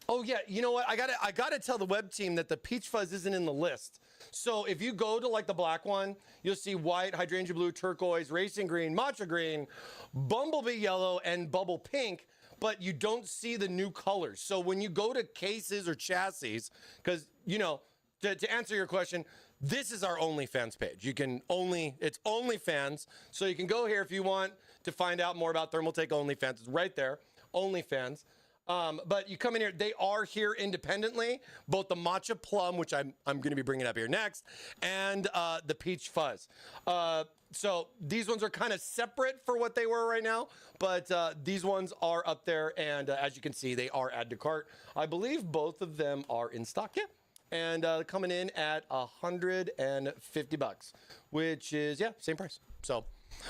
Oh, yeah. You know what? I gotta tell the web team that the Peach Fuzz isn't in the list. So if you go to like the black one, you'll see white, hydrangea blue, turquoise, racing green, matcha green, bumblebee yellow, and bubble pink. But you don't see the new colors. So when you go to cases or chassis, because, you know, to answer your question, this is our OnlyFans page. It's OnlyFans. So you can go here if you want to find out more about Thermaltake OnlyFans. It's right there, OnlyFans. But you come in here, they are here independently, both the Matcha Plum, which I'm going to be bringing up here next, and the Peach Fuzz. So these ones are kind of separate for what they were right now, but these ones are up there, and as you can see, they are add to cart. I believe both of them are in stock, yeah. And coming in at $150, which is, yeah, same price. So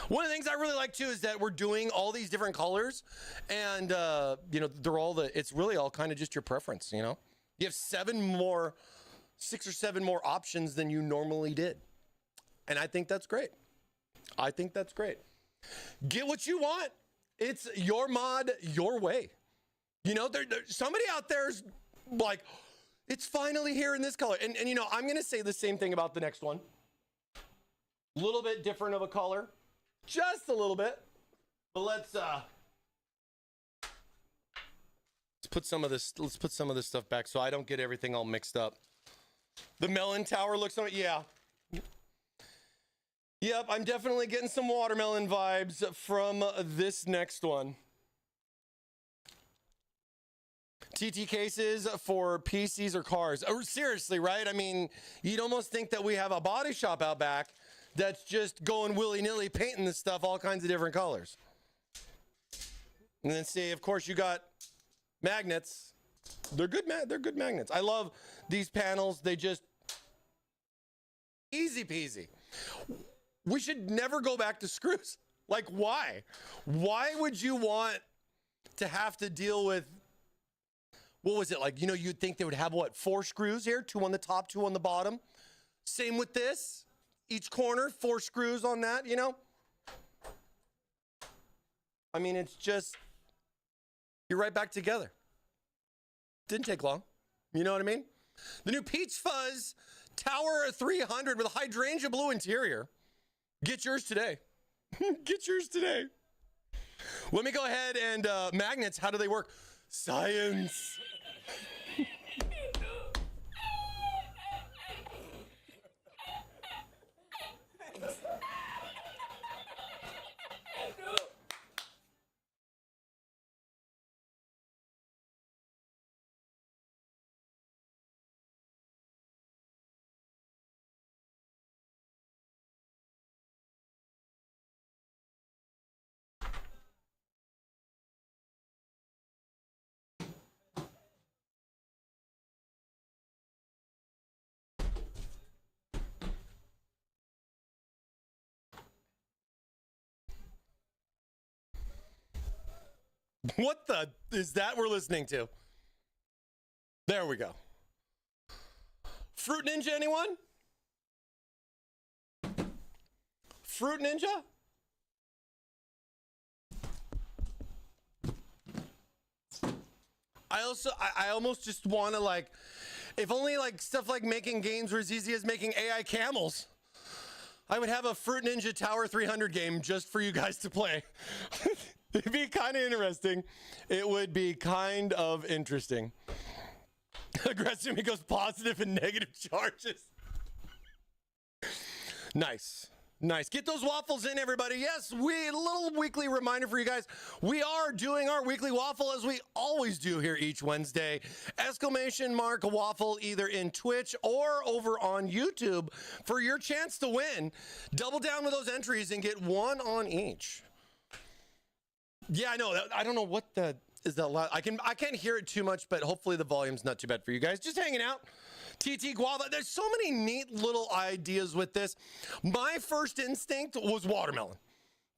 one of the things I really like too is that we're doing all these different colors, and you know, it's really all kind of just your preference. You know, you have 6 or 7 more options than you normally did, and I think that's great. Get what you want. It's your mod, your way. You know, somebody out there's like, it's finally here in this color. And you know, I'm going to say the same thing about the next one. A little bit different of a color. Just a little bit. But let's put some of this stuff back so I don't get everything all mixed up. The Melon Tower looks on it. Yeah. Yep, I'm definitely getting some watermelon vibes from this next one. TT cases for PCs or cars. Oh, seriously, right? I mean, you'd almost think that we have a body shop out back that's just going willy-nilly painting this stuff all kinds of different colors. And then see, of course, you got magnets. They're good, they're good magnets. I love these panels. They just easy peasy. We should never go back to screws. Like, why? Why would you want to have to deal with, what was it like? You know, you'd think they would have, what, 4 screws here? 2 on the top, 2 on the bottom. Same with this. Each corner, 4 screws on that, you know? I mean, it's just, you're right back together. Didn't take long. You know what I mean? The new Peach Fuzz Tower 300 with a hydrangea blue interior. Get yours today. Get yours today. Let me go ahead and magnets, how do they work? Science. What the is that we're listening to? There we go. Fruit Ninja, anyone? Fruit Ninja? I almost just want to, like, if only like stuff like making games were as easy as making AI camels. I would have a Fruit Ninja Tower 300 game just for you guys to play. It'd be kind of interesting. It would be kind of interesting. Aggressive goes positive and negative charges. Nice. Nice. Get those waffles in, everybody. Yes, a little weekly reminder for you guys. We are doing our weekly waffle as we always do here each Wednesday. Exclamation mark waffle either in Twitch or over on YouTube for your chance to win. Double down with those entries and get one on each. Yeah, I know. I don't know what the is that loud. I can't hear it too much, but hopefully the volume's not too bad for you guys. Just hanging out. TT Guava. There's so many neat little ideas with this. My first instinct was watermelon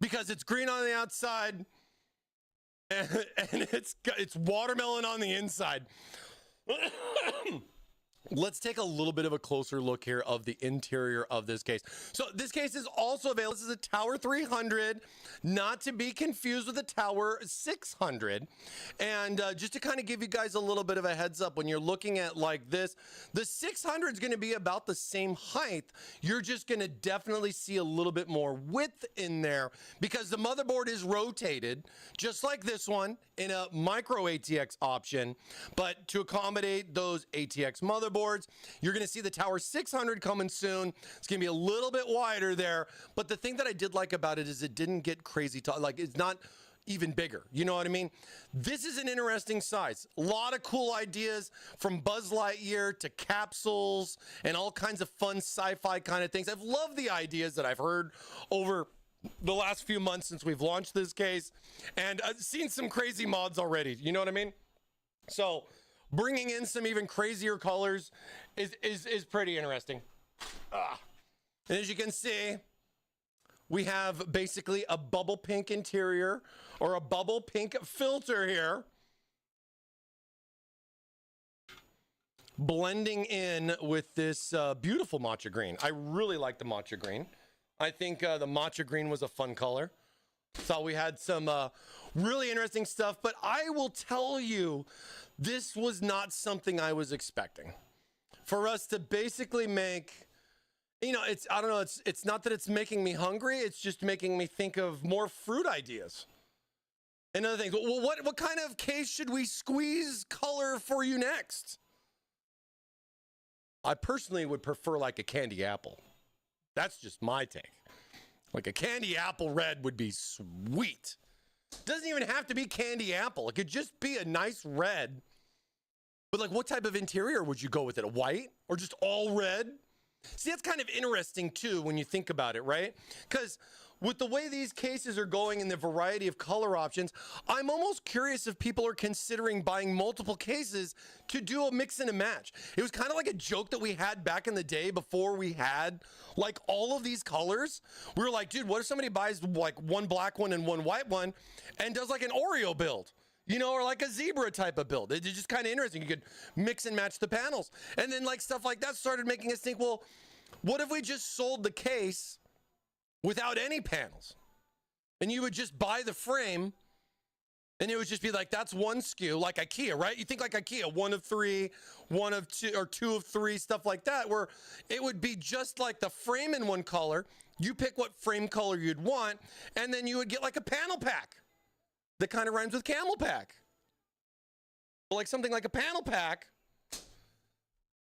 because it's green on the outside and it's watermelon on the inside. Let's take a little bit of a closer look here of the interior of this case. So this case is also available. This is a Tower 300, not to be confused with the Tower 600. And just to kind of give you guys a little bit of a heads up, when you're looking at like this, the 600 is going to be about the same height. You're just going to definitely see a little bit more width in there because the motherboard is rotated, just like this one, in a micro ATX option. But to accommodate those ATX motherboards, you're going to see the Tower 600 coming soon. It's going to be a little bit wider there. But the thing that I did like about it is it didn't get crazy tall. Like, it's not even bigger. You know what I mean? This is an interesting size. A lot of cool ideas from Buzz Lightyear to capsules and all kinds of fun sci-fi kind of things. I've loved the ideas that I've heard over the last few months since we've launched this case, and I've seen some crazy mods already. You know what I mean? So bringing in some even crazier colors is pretty interesting. And as you can see, we have basically a bubble pink interior or a bubble pink filter here, blending in with this beautiful matcha green. I really like the matcha green. I think the matcha green was a fun color. Thought we had some really interesting stuff, but I will tell you, this was not something I was expecting. For us to basically make, you know, I don't know, it's not that it's making me hungry, it's just making me think of more fruit ideas and other things. Well, what kind of case should we squeeze color for you next? I personally would prefer like a candy apple. That's just my take. Like a candy apple red would be sweet. Doesn't even have to be candy apple. It could just be a nice red. But like, what type of interior would you go with it? A white or just all red? See, that's kind of interesting too when you think about it, right? Because with the way these cases are going and the variety of color options, I'm almost curious if people are considering buying multiple cases to do a mix and a match. It was kind of like a joke that we had back in the day before we had like all of these colors. We were like, dude, what if somebody buys like one black one and one white one and does like an Oreo build? You know, or like a zebra type of build. It's just kind of interesting. You could mix and match the panels. And then like stuff like that started making us think, well, what if we just sold the case without any panels? And you would just buy the frame and it would just be like, that's one SKU, like IKEA, right? You think like IKEA, 1 of 3, 1 of 2, or 2 of 3, stuff like that, where it would be just like the frame in one color. You pick what frame color you'd want, and then you would get like a panel pack that kind of rhymes with camel pack. Or like something like a panel pack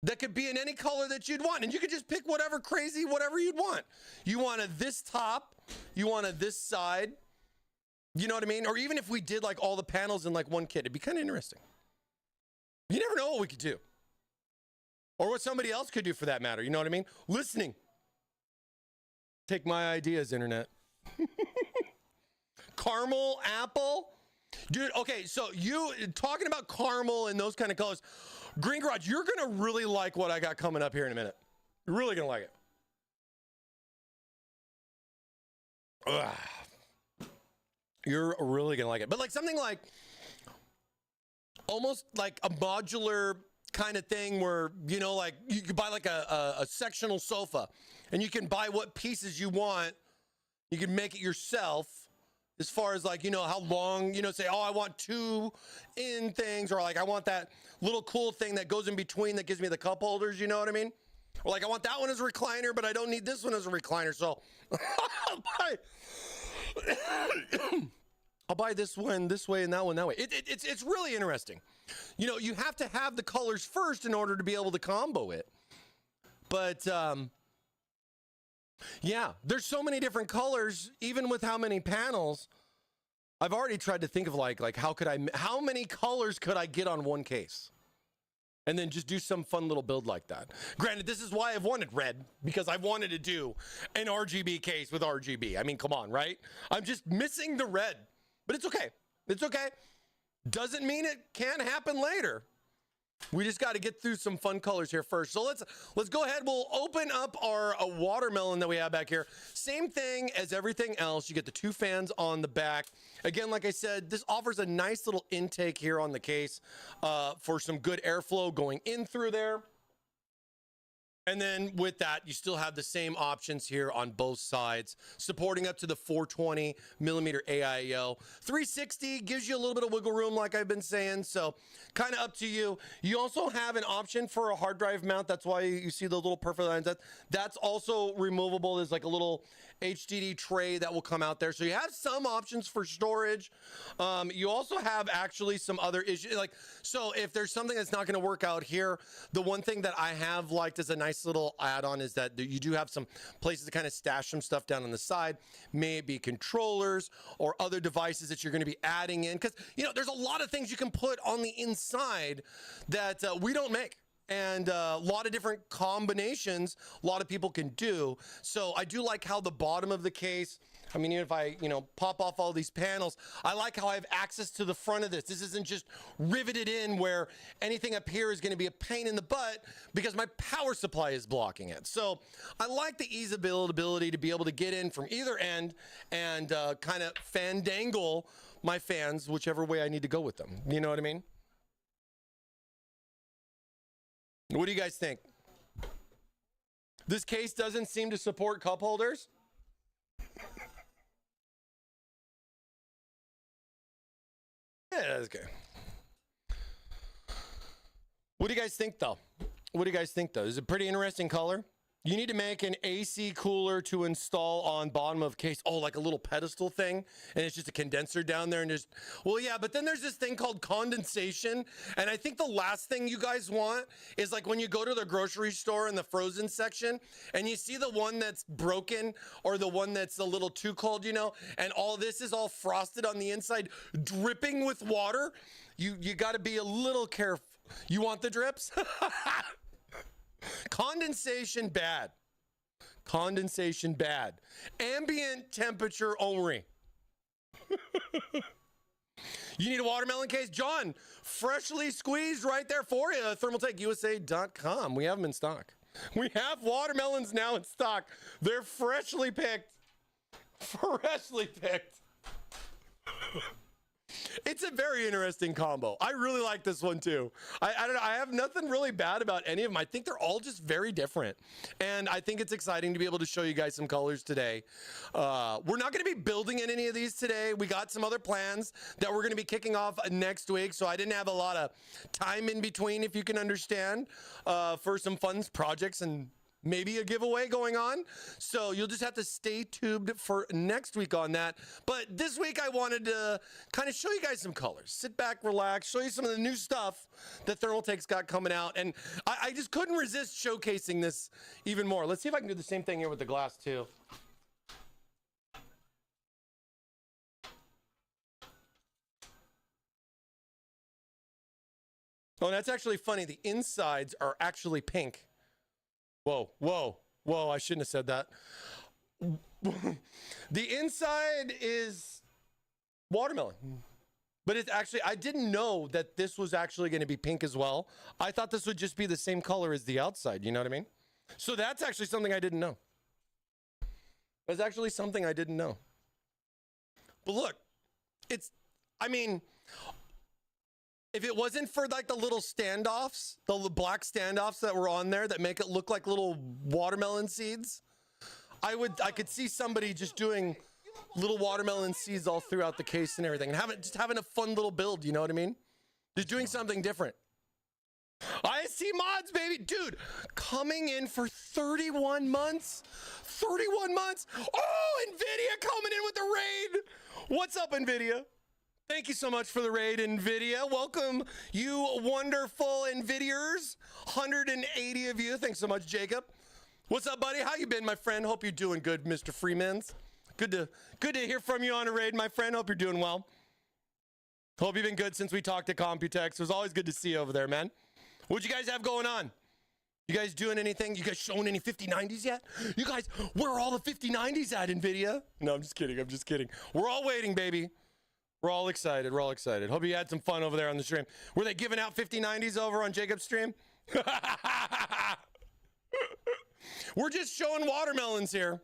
that could be in any color that you'd want. And you could just pick whatever crazy, whatever you'd want. You wanted this top, you wanted this side, you know what I mean? Or even if we did like all the panels in like one kit, it'd be kind of interesting. You never know what we could do. Or what somebody else could do for that matter, you know what I mean? Listening. Take my ideas, internet. Caramel, apple. Dude, okay, so you talking about caramel and those kind of colors. Green Garage, you're going to really like what I got coming up here in a minute. You're really going to like it. Ugh. You're really going to like it. But like something like almost like a modular kind of thing where, you know, like you could buy like a sectional sofa and you can buy what pieces you want. You can make it yourself. As far as like, you know, how long, you know, say, oh, I want 2 in things, or like I want that little cool thing that goes in between that gives me the cup holders, you know what I mean? Or like I want that one as a recliner, but I don't need this one as a recliner, so I'll buy this one this way and that one that way. It's really interesting. You know, you have to have the colors first in order to be able to combo it. But yeah, there's so many different colors, even with how many panels. I've already tried to think of like how many colors could I get on one case? And then just do some fun little build like that. Granted, this is why I've wanted red, because I wanted to do an RGB case with RGB. I mean, come on, right? I'm just missing the red, but it's okay. It's okay. Doesn't mean it can't happen later. We just got to get through some fun colors here first. So let's go ahead. We'll open up our watermelon that we have back here. Same thing as everything else. You get the 2 fans on the back. Again, like I said, this offers a nice little intake here on the case for some good airflow going in through there. And then with that, you still have the same options here on both sides, supporting up to the 420 millimeter AIO. 360 gives you a little bit of wiggle room, like I've been saying, so kind of up to you. You also have an option for a hard drive mount. That's why you see the little perfect lines. That's also removable. There's like a little HDD tray that will come out there. So you have some options for storage. You also have actually some other issues. Like, so if there's something that's not going to work out here, the one thing that I have liked as a nice little add-on is that you do have some places to kind of stash some stuff down on the side. May it be controllers or other devices that you're going to be adding in. Because, you know, there's a lot of things you can put on the inside that we don't make. And a lot of different combinations a lot of people can do. So I do like how the bottom of the case, I mean, even if I, you know, pop off all these panels, I like how I have access to the front of this. This isn't just riveted in where anything up here is going to be a pain in the butt because my power supply is blocking it. So I like the ability to be able to get in from either end and kind of fandangle my fans whichever way I need to go with them. You know what I mean? What do you guys think? This case doesn't seem to support cup holders. Yeah, that's good. What do you guys think, though? What do you guys think, though? Is it a pretty interesting color? You need to make an AC cooler to install on bottom of case. Oh, like a little pedestal thing, and it's just a condenser down there, and just well, yeah. But then there's this thing called condensation, and I think the last thing you guys want is like when you go to the grocery store in the frozen section, and you see the one that's broken or the one that's a little too cold, you know, and all this is all frosted on the inside, dripping with water. You got to be a little careful. You want the drips? Condensation bad. Condensation bad. Ambient temperature only. You need a watermelon case? John, freshly squeezed right there for you. ThermaltakeUSA.com. We have them in stock. We have watermelons now in stock. They're freshly picked. Freshly picked. It's a very interesting combo. I really like this one too. I don't know. I have nothing really bad about any of them. I think they're all just very different. And I think it's exciting to be able to show you guys some colors today. We're not going to be building in any of these today. We got some other plans that we're going to be kicking off next week. So I didn't have a lot of time in between, if you can understand, for some fun projects and maybe a giveaway going on. So you'll just have to stay tuned for next week on that. But this week I wanted to kind of show you guys some colors. Sit back, relax, show you some of the new stuff that Thermaltake's got coming out. And I just couldn't resist showcasing this even more. Let's see if I can do the same thing here with the glass too. Oh, and that's actually funny. The insides are actually pink. Whoa, whoa, whoa, I shouldn't have said that. The inside is watermelon. But it's actually, I didn't know that this was actually going to be pink as well. I thought this would just be the same color as the outside, you know what I mean? So that's actually something I didn't know. That's actually something I didn't know. But look, it's, I mean, if it wasn't for like the little standoffs, the black standoffs that were on there that make it look like little watermelon seeds, I could see somebody just doing little watermelon seeds all throughout the case and everything, and just having a fun little build, you know what I mean? Just doing something different. I see mods, baby. Dude, coming in for 31 months. 31 months. Oh, NVIDIA coming in with the raid. What's up, NVIDIA? Thank you so much for the raid, NVIDIA. Welcome, you wonderful NVIDIAers. 180 of you. Thanks so much, Jacob. What's up, buddy? How you been, my friend? Hope you're doing good, Mr. Freemans. Good to hear from you on a raid, my friend. Hope you're doing well. Hope you've been good since we talked to Computex. It was always good to see you over there, man. What you guys have going on? You guys doing anything? You guys showing any 5090s yet? You guys, where are all the 5090s at, NVIDIA? No, I'm just kidding. I'm just kidding. We're all waiting, baby. We're all excited. We're all excited. Hope you had some fun over there on the stream. Were they giving out 5090s over on Jacob's stream? We're just showing watermelons here.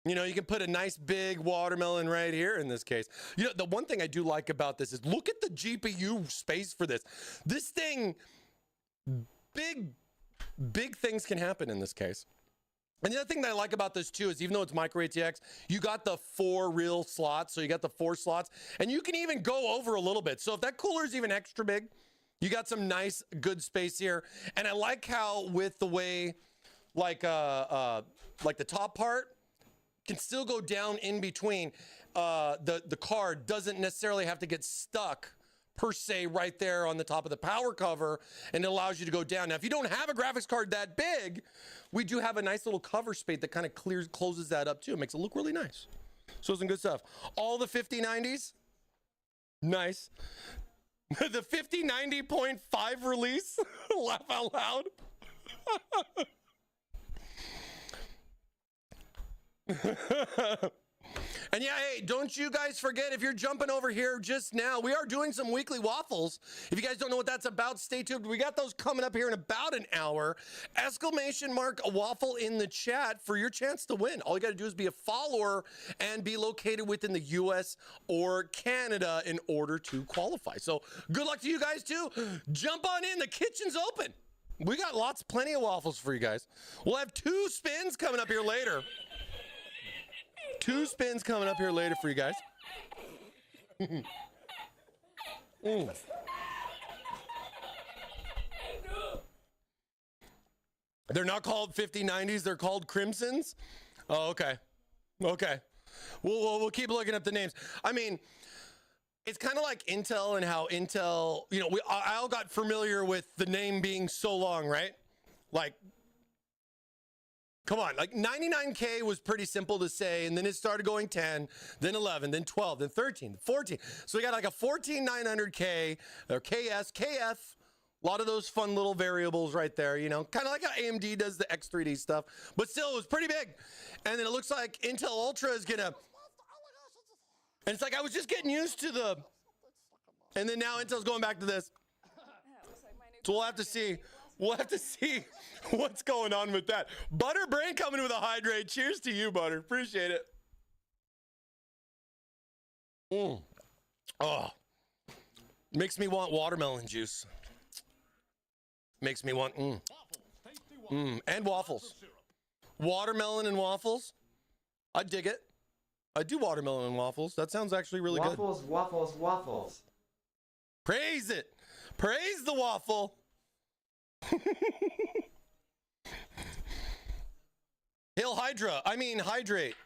You know, you can put a nice big watermelon right here in this case. You know, the one thing I do like about this is look at the GPU space for this. This thing, big things can happen in this case. And the other thing that I like about this too is even though it's micro ATX, you got the 4 real slots. So you got the 4 slots and you can even go over a little bit. So if that cooler is even extra big, you got some nice, good space here. And I like how with the way like the top part can still go down in between, the card doesn't necessarily have to get stuck per se right there on the top of the power cover, and it allows you to go down. Now, if you don't have a graphics card that big, we do have a nice little cover space that kind of closes that up too. It makes it look really nice. So some good stuff. All the 5090s, nice. The 5090.5 release, laugh out loud. And yeah, hey, don't you guys forget, if you're jumping over here just now, we are doing some weekly waffles. If you guys don't know what that's about, stay tuned. We got those coming up here in about an hour. Exclamation mark a waffle in the chat for your chance to win. All you got to do is be a follower and be located within the US or Canada in order to qualify. So good luck to you guys too. Jump on in. The kitchen's open. We got plenty of waffles for you guys. We'll have 2 spins coming up here later. 2 spins coming up here later for you guys. They're not called 5090s. They're called Crimsons. Oh, okay. Okay. We'll keep looking up the names. I mean, it's kind of like Intel and how Intel, you know, I all got familiar with the name being so long, right? Like, come on, like 99K was pretty simple to say, and then it started going 10, then 11, then 12, then 13, 14. So we got like a 14900K or KS, KF. A lot of those fun little variables right there, you know, kind of like how AMD does the X3D stuff, but still it was pretty big. And then it looks like Intel Ultra is gonna, and it's like I was just getting used to the, and then now Intel's going back to this. So we'll have to see. We'll have to see what's going on with that. Butter Brain coming with a hydrate. Cheers to you, Butter. Appreciate it. Oh, makes me want watermelon juice. Makes me want, and waffles. Watermelon and waffles. I dig it. I do watermelon and waffles. That sounds actually really good. Waffles, waffles, waffles. Praise it. Praise the waffle. Hail Hydra. I mean, hydrate.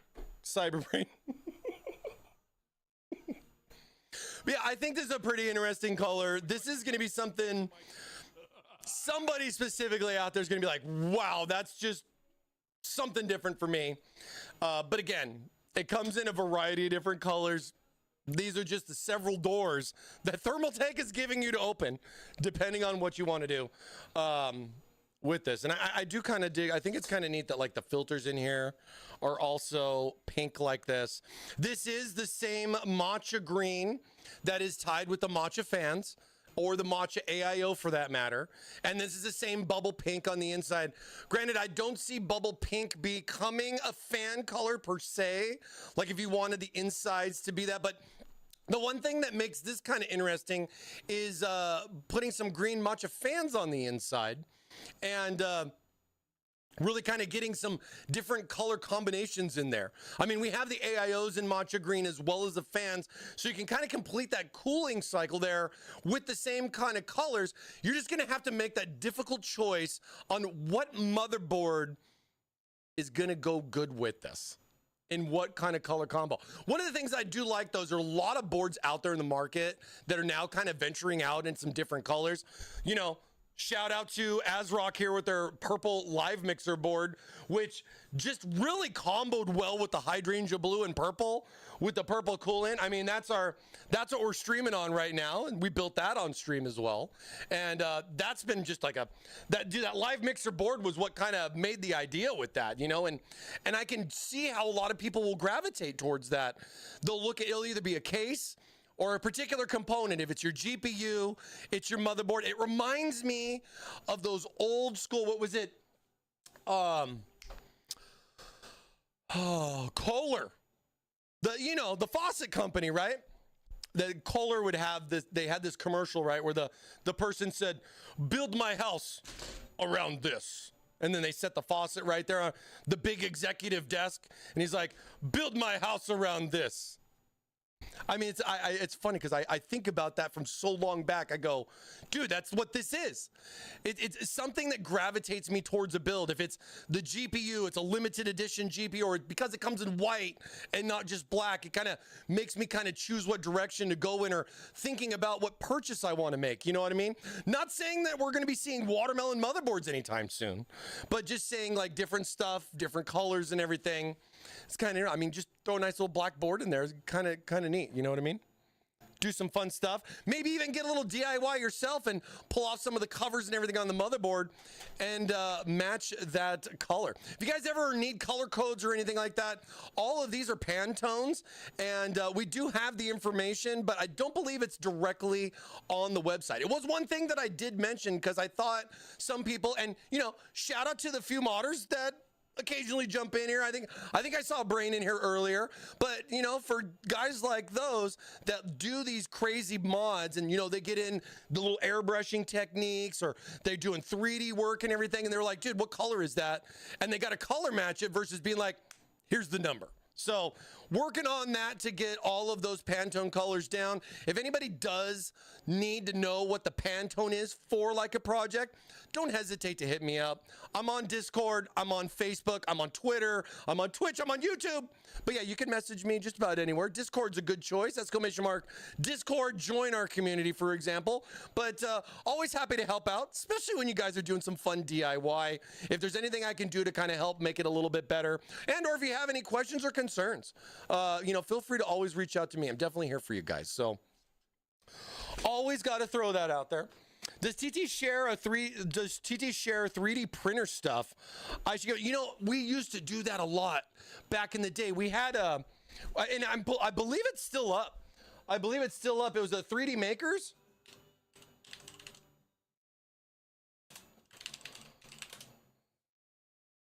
Cyberbrain. Yeah, I think this is a pretty interesting color. This is going to be something somebody specifically out there is going to be like, wow, that's just something different for me. But again, it comes in a variety of different colors. These are just the several doors that Thermaltake is giving you to open, depending on what you want to do with this. And I do kind of dig, I think it's kind of neat that like the filters in here are also pink like this. This is the same matcha green that is tied with the matcha fans, or the matcha AIO for that matter. And this is the same bubble pink on the inside. Granted, I don't see bubble pink becoming a fan color per se, like if you wanted the insides to be that, but the one thing that makes this kind of interesting is putting some green matcha fans on the inside and really kind of getting some different color combinations in there. I mean, we have the AIOs in matcha green as well as the fans, so you can kind of complete that cooling cycle there with the same kind of colors. You're just gonna have to make that difficult choice on what motherboard is gonna go good with this. In what kind of color combo. One of the things I do like, though, is there are a lot of boards out there in the market that are now kind of venturing out in some different colors. You know, shout out to ASRock here with their purple live mixer board, which just really comboed well with the hydrangea blue and purple with the purple coolant. I mean, that's what we're streaming on right now, and we built that on stream as well. And that's been just like that live mixer board was what kind of made the idea with that, you know. And I can see how a lot of people will gravitate towards that. It'll either be a case or a particular component. If it's your GPU, it's your motherboard. It reminds me of those old school, what was it? Kohler. The faucet company, right? The Kohler would have this, they had this commercial, right, where the person said, build my house around this. And then they set the faucet right there on the big executive desk. And he's like, build my house around this. I mean, it's funny because I think about that from so long back. I go, dude, that's what this is. It's something that gravitates me towards a build. If it's the GPU, it's a limited edition GPU, or because it comes in white and not just black, it kind of makes me kind of choose what direction to go in, or thinking about what purchase I want to make. You know what I mean? Not saying that we're going to be seeing watermelon motherboards anytime soon, but just saying like different stuff, different colors and everything. It's kind of, I mean, just throw a nice little black board in there. It's kind of neat. You know what I mean? Do some fun stuff. Maybe even get a little DIY yourself and pull off some of the covers and everything on the motherboard and match that color. If you guys ever need color codes or anything like that, all of these are Pantones, and we do have the information, but I don't believe it's directly on the website. It was one thing that I did mention because I thought some people, and shout out to the few modders that occasionally jump in here. I think I saw Brain in here earlier, but for guys like those that do these crazy mods and they get in the little airbrushing techniques, or they're doing 3D work and everything, and they're like, dude, what color is that? And they got to color match it versus being like, here's the number. So working on that to get all of those Pantone colors down. If anybody does need to know what the Pantone is for like a project, don't hesitate to hit me up. I'm on Discord, I'm on Facebook, I'm on Twitter, I'm on Twitch, I'm on YouTube. But yeah, you can message me just about anywhere. Discord's a good choice. Discord, join our community, for example. But always happy to help out, especially when you guys are doing some fun DIY. If there's anything I can do to kind of help make it a little bit better, and or if you have any questions or concerns, feel free to always reach out to me. I'm definitely here for you guys. So always got to throw that out there. Does TT share 3D printer stuff? I should go. We used to do that a lot back in the day. We had and I believe it's still up. It was a 3D Makers.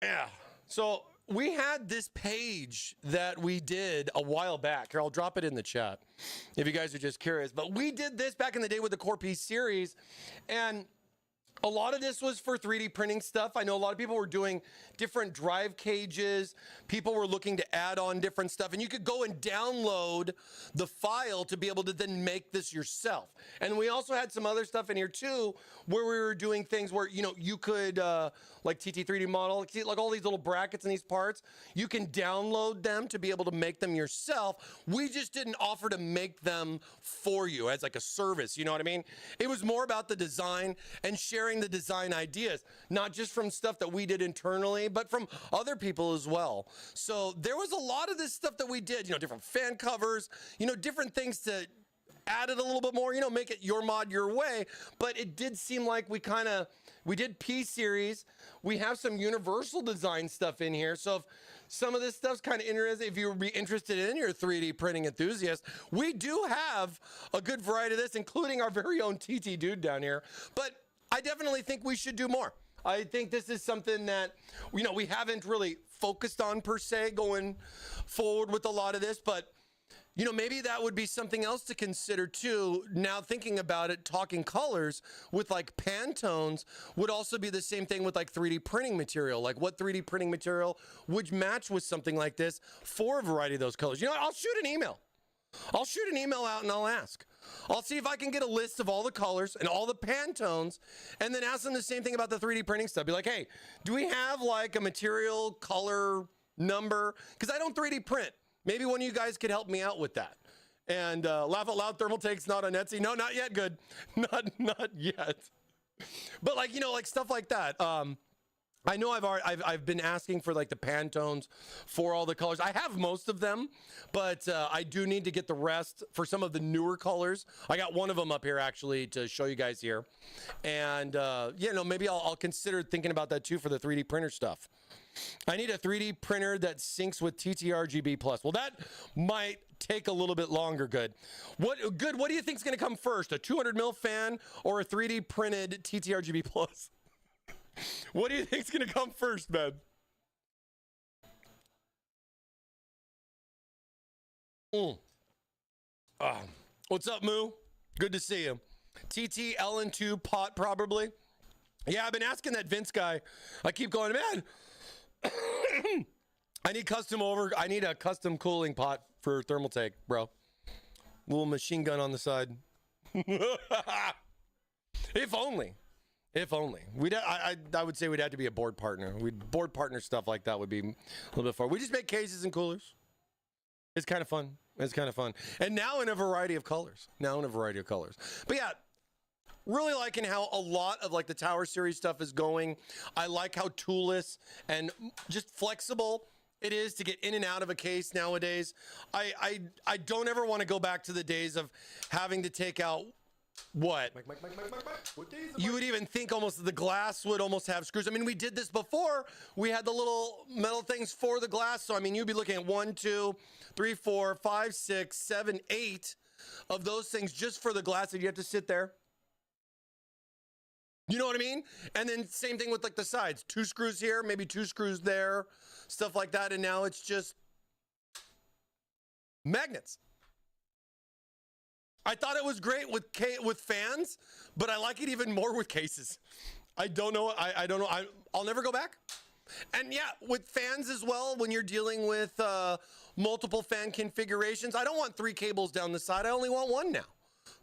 Yeah. So we had this page that we did a while back. Here, I'll drop it in the chat if you guys are just curious. But we did this back in the day with the Core Piece series, and a lot of this was for 3D printing stuff. I know a lot of people were doing different drive cages. People were looking to add on different stuff, and you could go and download the file to be able to then make this yourself. And we also had some other stuff in here too, where we were doing things where, you could, like TT3D model, like all these little brackets and these parts, you can download them to be able to make them yourself. We just didn't offer to make them for you as like a service, you know what I mean? It was more about the design and sharing the design ideas, not just from stuff that we did internally, but from other people as well. So there was a lot of this stuff that we did, different fan covers, different things to add it a little bit more, make it your mod your way. But it did seem like we did P series. We have some universal design stuff in here. So if some of this stuff's kind of interesting, if you would be interested in your 3D printing enthusiast, we do have a good variety of this, including our very own TT dude down here. But I definitely think we should do more. I think this is something that, we haven't really focused on per se going forward with a lot of this, but maybe that would be something else to consider too. Now thinking about it, talking colors with like Pantones would also be the same thing with like 3D printing material. Like what 3D printing material would match with something like this for a variety of those colors? I'll shoot an email. Out and I'll ask. I'll see if I can get a list of all the colors and all the Pantones, and then ask them the same thing about the 3D printing stuff. Be like, hey, do we have like a material color number? Because I don't 3D print. Maybe one of you guys could help me out with that. And laugh out loud, Thermaltake's not on Etsy. No, not yet. Good. Not yet. But like, like stuff like that. I know I've been asking for like the Pantones for all the colors. I have most of them, but I do need to get the rest for some of the newer colors. I got one of them up here actually to show you guys here. And maybe I'll consider thinking about that too for the 3D printer stuff. I need a 3D printer that syncs with TTRGB plus. Well, that might take a little bit longer. Good. What do you think is going to come first? A 200 mil fan or a 3D printed TTRGB plus? What do you think's gonna come first, man? What's up, Moo? Good to see you. TT LN2 pot, probably. Yeah, I've been asking that Vince guy. I keep going, man. I need a custom cooling pot for Thermaltake, bro. Little machine gun on the side. If only. I would say we'd have to be a board partner. Board partner stuff like that would be a little bit far. We just make cases and coolers. It's kind of fun. And now in a variety of colors. But yeah, really liking how a lot of like the Tower Series stuff is going. I like how toolless and just flexible it is to get in and out of a case nowadays. I don't ever want to go back to the days of having to take out what? You would even think almost the glass would almost have screws. I mean, we did this before. We had the little metal things for the glass. So, I mean, you'd be looking at 1, 2, 3, 4, 5, 6, 7, 8 of those things just for the glass that you have to sit there. You know what I mean? And then same thing with like the sides. 2 screws here, maybe 2 screws there, stuff like that. And now it's just magnets. I thought it was great with fans, but I like it even more with cases. I don't know. I don't know. I'll never go back. And yeah, with fans as well, when you're dealing with multiple fan configurations, I don't want 3 cables down the side. I only want 1 now.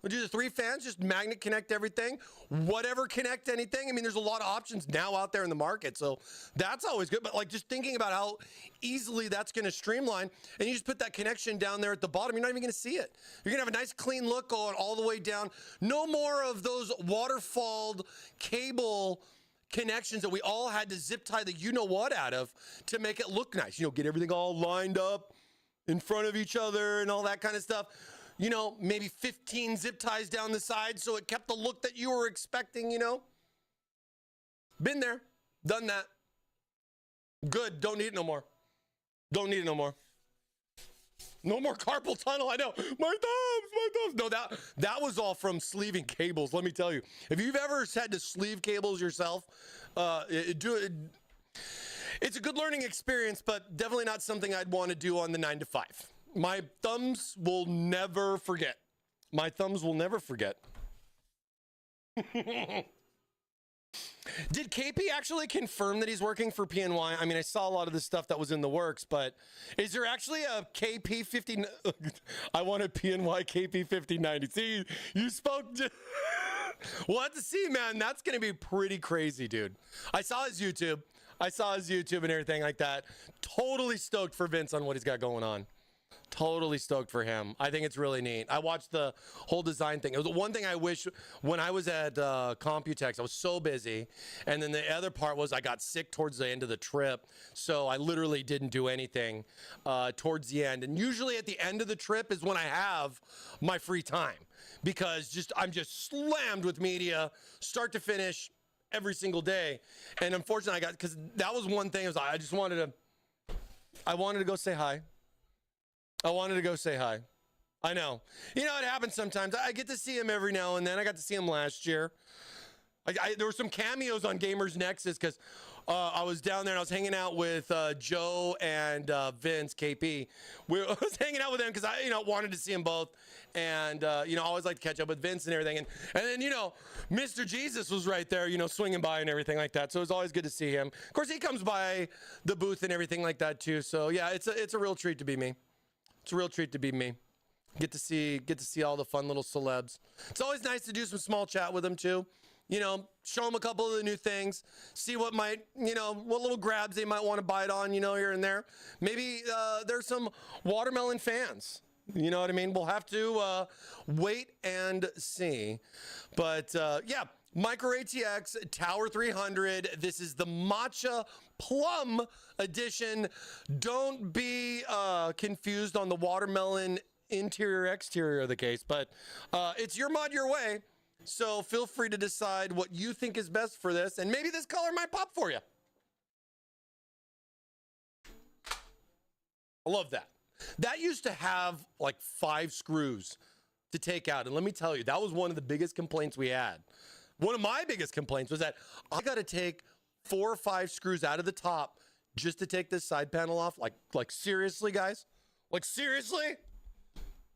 We'll do the 3 fans, just magnet connect everything, whatever connect anything. I mean, there's a lot of options now out there in the market, so that's always good. But like just thinking about how easily that's going to streamline, and you just put that connection down there at the bottom, you're not even going to see it. You're going to have a nice clean look going all the way down. No more of those waterfalled cable connections that we all had to zip tie the you-know-what out of to make it look nice. You know, get everything all lined up in front of each other and all that kind of stuff. You know, maybe 15 zip ties down the side so it kept the look that you were expecting, you know. Been there, done that. Good, don't need it no more. Don't need it no more. No more carpal tunnel, I know. My thumbs. No, that was all from sleeving cables, let me tell you. If you've ever had to sleeve cables yourself, it's a good learning experience, but definitely not something I'd want to do on the 9 to 5. My thumbs will never forget. My thumbs will never forget. Did KP actually confirm that he's working for PNY? I mean, I saw a lot of the stuff that was in the works, but is there actually a KP 50? I want a PNY KP 5090. See, you spoke to... We'll have to see, man. That's going to be pretty crazy, dude. I saw his YouTube and everything like that. Totally stoked for Vince on what he's got going on. Totally stoked for him. I think it's really neat. I watched the whole design thing. It was the one thing I wish when I was at Computex, I was so busy. And then the other part was I got sick towards the end of the trip. So I literally didn't do anything towards the end. And usually at the end of the trip is when I have my free time because I'm just slammed with media, start to finish every single day. And unfortunately because that was one thing I wanted to go say hi. I wanted to go say hi. I know. You know, it happens sometimes. I get to see him every now and then. I got to see him last year. There were some cameos on Gamers Nexus because I was down there and I was hanging out with Joe and Vince, KP. I was hanging out with them because I, wanted to see them both. And, I always like to catch up with Vince and everything. And then, Mr. Jesus was right there, swinging by and everything like that. So it was always good to see him. Of course, he comes by the booth and everything like that, too. So, yeah, it's a real treat to be me. It's a real treat to be me. Get to see all the fun little celebs. It's always nice to do some small chat with them too. Show them a couple of the new things, see what might, what little grabs they might want to bite on, here and there. Maybe there's some watermelon fans. You know what I mean? We'll have to wait and see. But yeah, Micro ATX Tower 300. This is the Matcha Plum edition. Don't be confused on the watermelon interior exterior of the case, but it's your mod your way. So feel free to decide what you think is best for this, and maybe this color might pop for you. I love that. That used to have like 5 screws to take out, and let me tell you, that was one of the biggest complaints we had. One of my biggest complaints was that I got to take 4 or 5 screws out of the top just to take this side panel off. Like seriously, guys? Like seriously?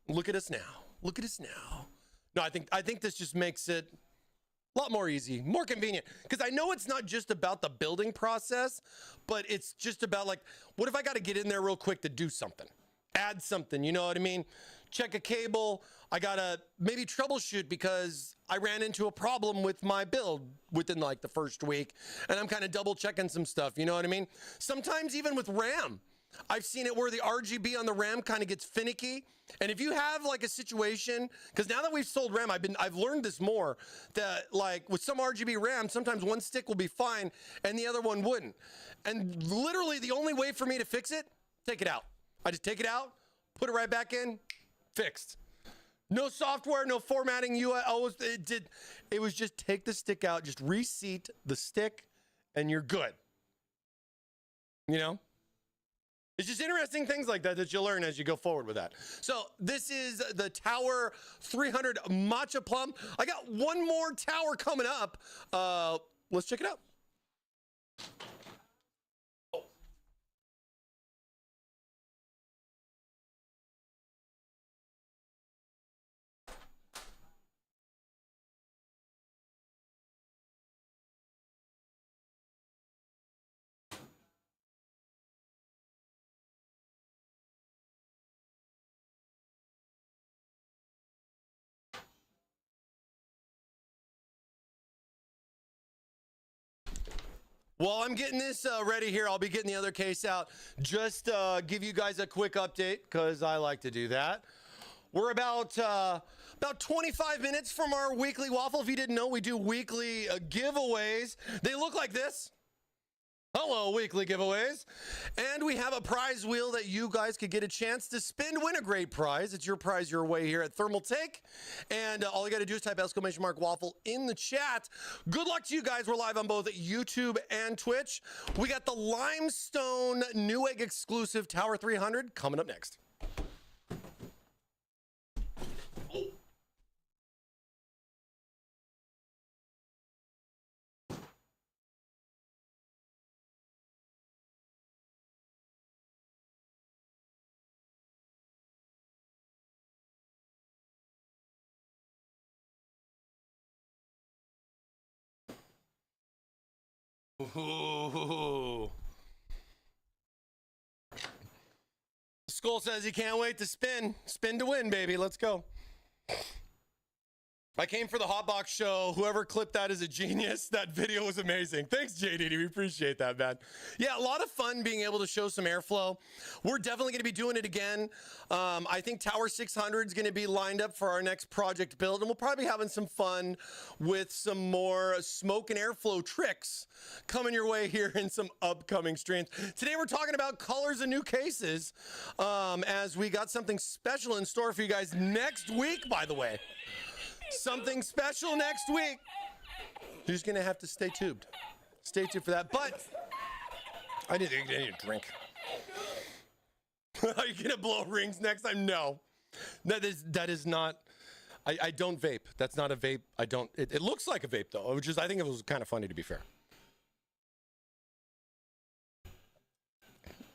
Look at us now. Look at us now. No, I think this just makes it a lot more easy, more convenient. Because I know it's not just about the building process, but it's just about like, what if I got to get in there real quick to do something? Add something, you know what I mean? Check a cable. I gotta maybe troubleshoot because I ran into a problem with my build within like the first week, and I'm kind of double checking some stuff, you know what I mean? Sometimes even with RAM, I've seen it where the RGB on the RAM kind of gets finicky. And if you have like a situation, because now that we've sold RAM, I've learned this more, that like with some RGB RAM, sometimes one stick will be fine and the other one wouldn't. And literally the only way for me to fix it, take it out. I just take it out, put it right back in, fixed. No software, no formatting. It was just take the stick out, just reseat the stick, and you're good. It's just interesting things like that you learn as you go forward with that. So this is the Tower 300 Matcha Plum. I got one more tower coming up. Let's check it out. While I'm getting this ready here, I'll be getting the other case out. Just give you guys a quick update because I like to do that. We're about 25 minutes from our weekly waffle. If you didn't know, we do weekly giveaways. They look like this. Hello, weekly giveaways. And we have a prize wheel that you guys could get a chance to spin to win a great prize. It's your prize your way here at Thermaltake. And all you got to do is type !waffle in the chat. Good luck to you guys. We're live on both YouTube and Twitch. We got the Limestone Newegg exclusive Tower 300 coming up next. Ooh. Skull says he can't wait to spin. Spin to win, baby. Let's go. I came for the Hotbox show. Whoever clipped that is a genius. That video was amazing. Thanks, JDD. We appreciate that, man. Yeah, a lot of fun being able to show some airflow. We're definitely going to be doing it again. I think Tower 600 is going to be lined up for our next project build, and we'll probably be having some fun with some more smoke and airflow tricks coming your way here in some upcoming streams. Today, we're talking about colors and new cases, as we got something special in store for you guys next week, by the way. Something special next week. You're just gonna have to stay tuned. Stay tuned for that. But I need a drink. Are you gonna blow rings next time? No. That is not. I don't vape. That's not a vape. I don't. It looks like a vape though, which is I think it was kind of funny to be fair.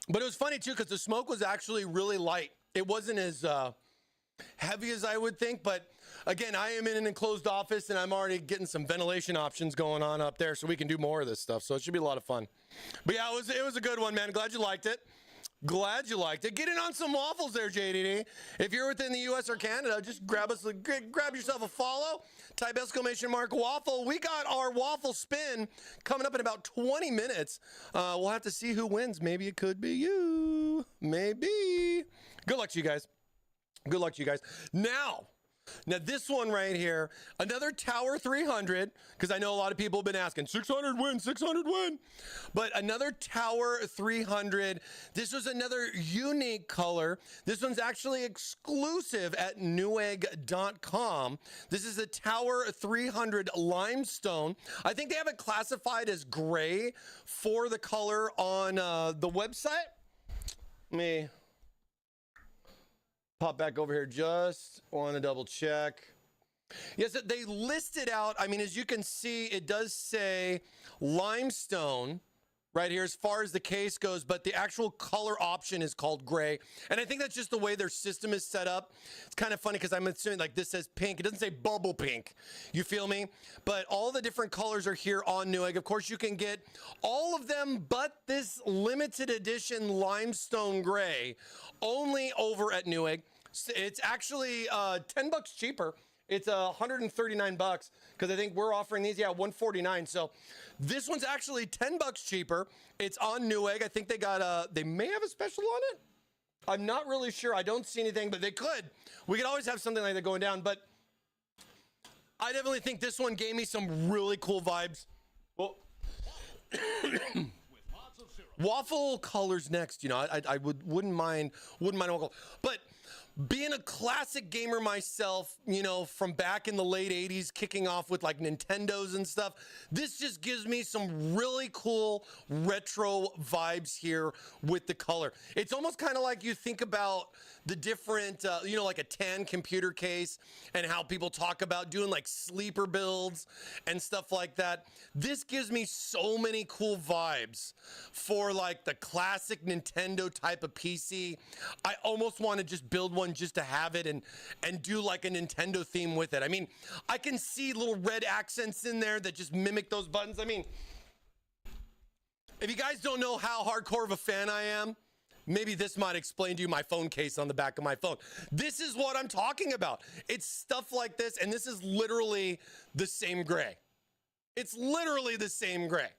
But it was funny too because the smoke was actually really light. It wasn't as heavy as I would think, but again, I am in an enclosed office and I'm already getting some ventilation options going on up there so we can do more of this stuff. So it should be a lot of fun. But yeah, it was a good one, man. Glad you liked it. Glad you liked it. Get in on some waffles there, JDD. If you're within the US or Canada, just grab yourself a follow. Type !waffle. We got our waffle spin coming up in about 20 minutes. We'll have to see who wins. Maybe it could be you. Maybe. Good luck to you guys. Good luck to you guys. Now this one right here, another Tower 300, because I know a lot of people have been asking, 600 win, 600 win. But another Tower 300. This was another unique color. This one's actually exclusive at newegg.com. This is a Tower 300 Limestone. I think they have it classified as gray for the color on the website. Let me pop back over here. Just want to double check. Yes, they listed out. I mean, as you can see, it does say limestone right here as far as the case goes, but the actual color option is called gray. And I think that's just the way their system is set up. It's kind of funny because I'm assuming like this says pink. It doesn't say bubble pink. You feel me? But all the different colors are here on Newegg. Of course, you can get all of them, but this limited edition limestone gray only over at Newegg. It's actually $10 cheaper. It's $139 because I think we're offering these, yeah, $149. So this one's actually $10 cheaper. It's on Newegg. I think they may have a special on it. I'm not really sure. I don't see anything, but they could. We could always have something like that going down, but I definitely think this one gave me some really cool vibes. Well, waffle colors next. You know, I wouldn't mind waffle, but being a classic gamer myself, you know, from back in the late 80s, kicking off with like Nintendos and stuff, this just gives me some really cool retro vibes here with the color. It's almost kind of like you think about the different, you know, like a tan computer case and how people talk about doing like sleeper builds and stuff like that. This gives me so many cool vibes for like the classic Nintendo type of PC. I almost want to just build one just to have it and do like a Nintendo theme with it. I mean, I can see little red accents in there that just mimic those buttons. I mean, if you guys don't know how hardcore of a fan I am, maybe this might explain to you my phone case on the back of my phone. This is what I'm talking about. It's stuff like this, and this is literally the same gray. It's literally the same gray.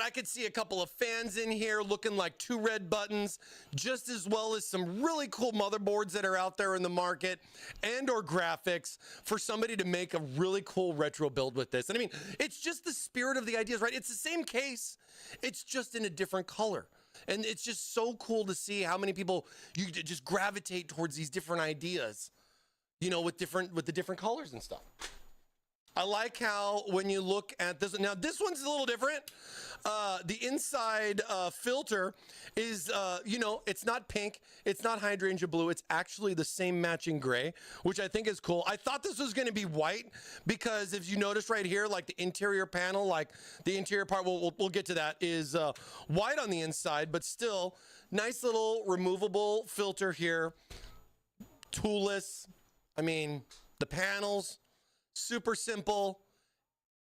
but I could see a couple of fans in here looking like 2 red buttons, just as well as some really cool motherboards that are out there in the market and or graphics for somebody to make a really cool retro build with this. And I mean, it's just the spirit of the ideas, right? It's the same case, it's just in a different color. And it's just so cool to see how many people you just gravitate towards these different ideas, you know, with the different colors and stuff. I like how when you look at this, now this one's a little different. The inside filter is, you know, it's not pink, it's not hydrangea blue, it's actually the same matching gray, which I think is cool. I thought this was gonna be white because if you notice right here, like the interior panel, like the interior part, we'll get to that, is white on the inside, but still nice little removable filter here, toolless. I mean, the panels, super simple.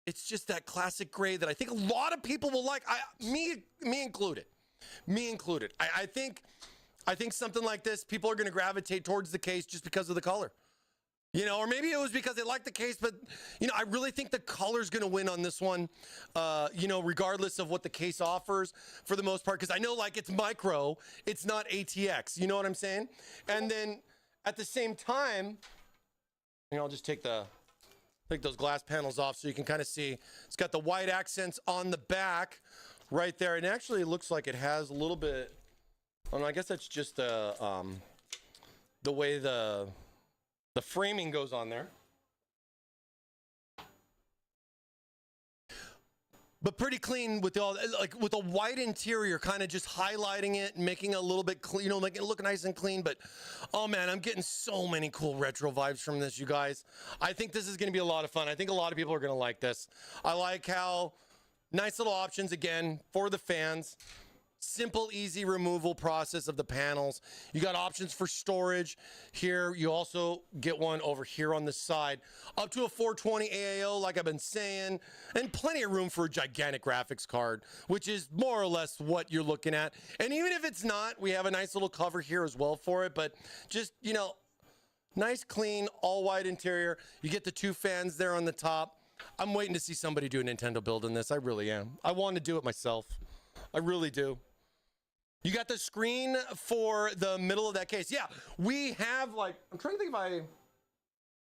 It's just that classic gray that I think a lot of people will like. Me included. I think something like this, people are going to gravitate towards the case just because of the color. You know, or maybe it was because they like the case, but you know, I really think the color's going to win on this one. You know, regardless of what the case offers for the most part, because I know like it's micro, it's not ATX. You know what I'm saying? And then at the same time, you know, I'll just take those glass panels off so you can kind of see. It's got the white accents on the back right there, and actually it looks like it has a little bit. I guess that's just the way the framing goes on there. But pretty clean with all, like with a white interior, kind of just highlighting it and making it a little bit clean, you know, making it look nice and clean. But oh man, I'm getting so many cool retro vibes from this, you guys. I think this is going to be a lot of fun. I think a lot of people are going to like this. I like how nice little options again for the fans. Simple, easy removal process of the panels. You got options for storage here. You also get one over here on the side. Up to a 420 AAO, like I've been saying, and plenty of room for a gigantic graphics card, which is more or less what you're looking at. And even if it's not, we have a nice little cover here as well for it. But just, you know, nice, clean, all white interior. You get the 2 fans there on the top. I'm waiting to see somebody do a Nintendo build in this. I really am. I want to do it myself. I really do. You got the screen for the middle of that case. Yeah, we have like, I'm trying to think if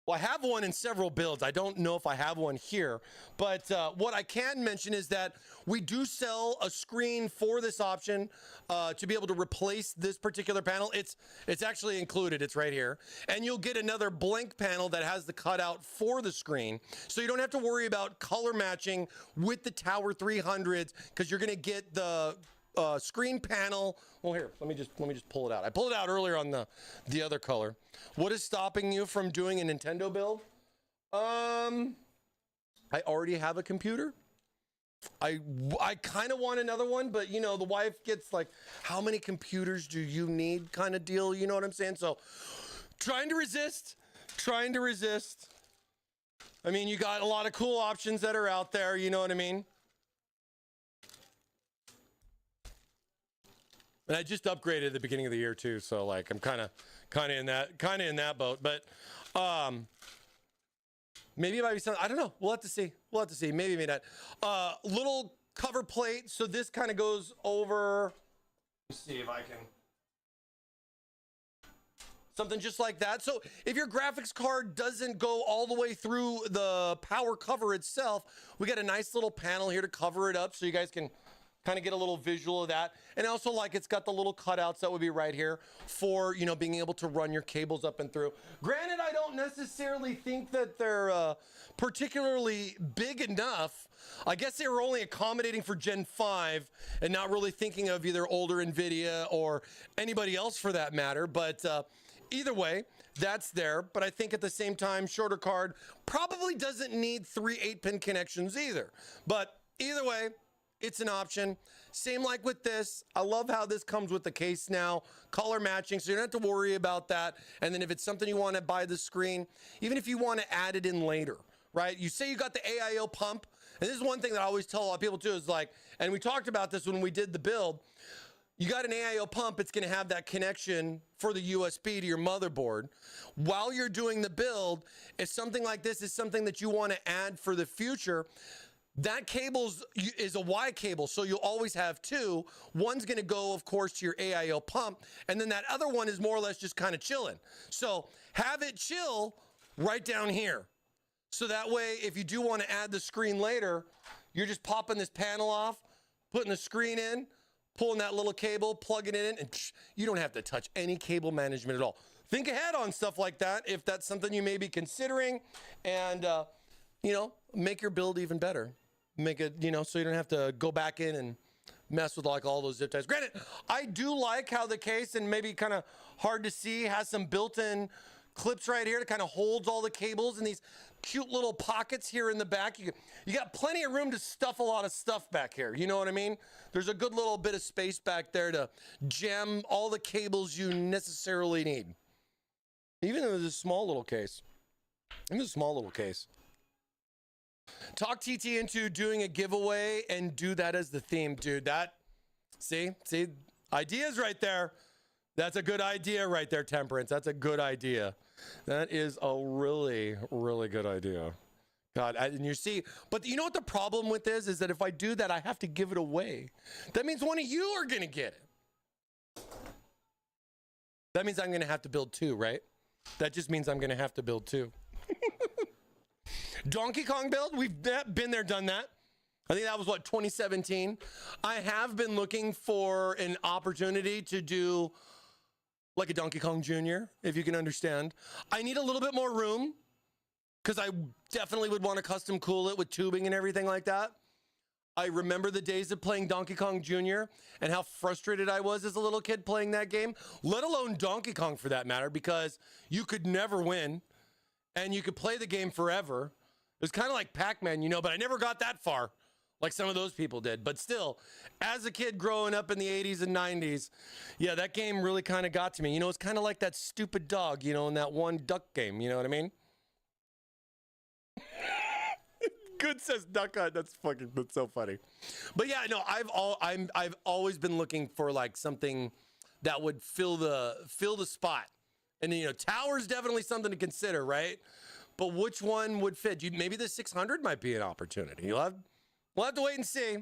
I have one in several builds. I don't know if I have one here, but what I can mention is that we do sell a screen for this option to be able to replace this particular panel. It's actually included. It's right here. And you'll get another blank panel that has the cutout for the screen. So you don't have to worry about color matching with the Tower 300s because you're going to get the screen panel. Well, here, let me just pull it out. I pulled it out earlier on the other color. What is stopping you from doing a Nintendo build? I already have a computer. I kind of want another one, but you know, the wife gets like, how many computers do you need kind of deal, you know what I'm saying? So trying to resist. I mean, you got a lot of cool options that are out there, you know what I mean? And I just upgraded at the beginning of the year too, so like I'm kind of in that boat. But maybe it might be something. I don't know. We'll have to see. Maybe, maybe not. Little cover plate. So this kind of goes over. Let's see if I can. Something just like that. So if your graphics card doesn't go all the way through the power cover itself, we got a nice little panel here to cover it up so you guys can kind of get a little visual of that. And also, like, it's got the little cutouts that would be right here for, you know, being able to run your cables up and through. Granted, I don't necessarily think that they're particularly big enough. I guess they were only accommodating for Gen 5 and not really thinking of either older NVIDIA or anybody else for that matter. But either way, that's there. But I think at the same time, shorter card probably doesn't need 3 8-pin connections either. But either way, it's an option. Same like with this. I love how this comes with the case now. Color matching, so you don't have to worry about that. And then if it's something you want to buy the screen, even if you want to add it in later, right? You say you got the AIO pump. And this is one thing that I always tell a lot of people too is like, and we talked about this when we did the build. You got an AIO pump, it's going to have that connection for the USB to your motherboard. While you're doing the build, if something like this is something that you want to add for the future, that is a Y cable, so you'll always have two. One's going to go, of course, to your AIO pump, and then that other one is more or less just kind of chilling. So have it chill right down here. So that way, if you do want to add the screen later, you're just popping this panel off, putting the screen in, pulling that little cable, plugging it in, and you don't have to touch any cable management at all. Think ahead on stuff like that if that's something you may be considering, and make your build even better. Make it, so you don't have to go back in and mess with like all those zip ties. Granted, I do like how the case, and maybe kind of hard to see, has some built-in clips right here that kind of holds all the cables in these cute little pockets here in the back. You got plenty of room to stuff a lot of stuff back here. You know what I mean? There's a good little bit of space back there to jam all the cables you necessarily need. Even in this small little case. Talk TT into doing a giveaway and do that as the theme, dude. See, ideas right there. That's a good idea right there, Temperance. That's a good idea. That is a really, really good idea. God, and you see, but you know what the problem with is that if I do that, I have to give it away. That means one of you are going to get it. That means I'm going to have to build two, right? That just means I'm going to have to build two. Donkey Kong build, we've been there, done that. I think that was, 2017. I have been looking for an opportunity to do like a Donkey Kong Jr., if you can understand. I need a little bit more room because I definitely would want to custom cool it with tubing and everything like that. I remember the days of playing Donkey Kong Jr. and how frustrated I was as a little kid playing that game, let alone Donkey Kong for that matter, because you could never win and you could play the game forever. It was kind of like Pac-Man, but I never got that far like some of those people did. But still, as a kid growing up in the 80s and 90s, yeah, that game really kind of got to me. It's kind of like that stupid dog, in that one duck game. You know what I mean? Good says Duck Hunt. That's so funny. But yeah, no, I've always been looking for like something that would fill the spot. And tower's definitely something to consider, right? But which one would fit? Maybe the 600 might be an opportunity. We'll have to wait and see.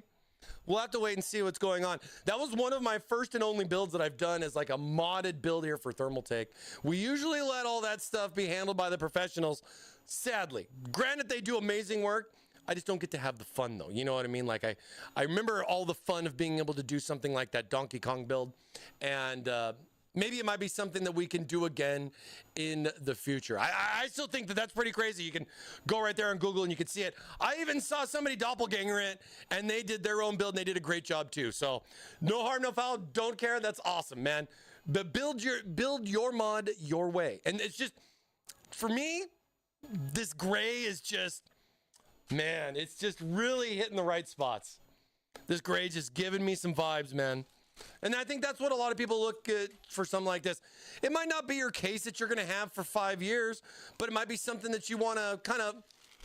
We'll have to wait and see what's going on. That was one of my first and only builds that I've done as like a modded build here for Thermaltake. We usually let all that stuff be handled by the professionals, sadly. Granted, they do amazing work. I just don't get to have the fun though. You know what I mean? Like I remember all the fun of being able to do something like that Donkey Kong build. And maybe it might be something that we can do again in the future. I still think that that's pretty crazy. You can go right there on Google and you can see it. I even saw somebody doppelganger it, and they did their own build, and they did a great job too. So no harm, no foul. Don't care. That's awesome, man. But build your mod your way. And it's just, for me, this gray is just, man, it's just really hitting the right spots. This gray just giving me some vibes, man. And I think that's what a lot of people look at for something like this. It might not be your case that you're going to have for 5 years, but it might be something that you want to kind of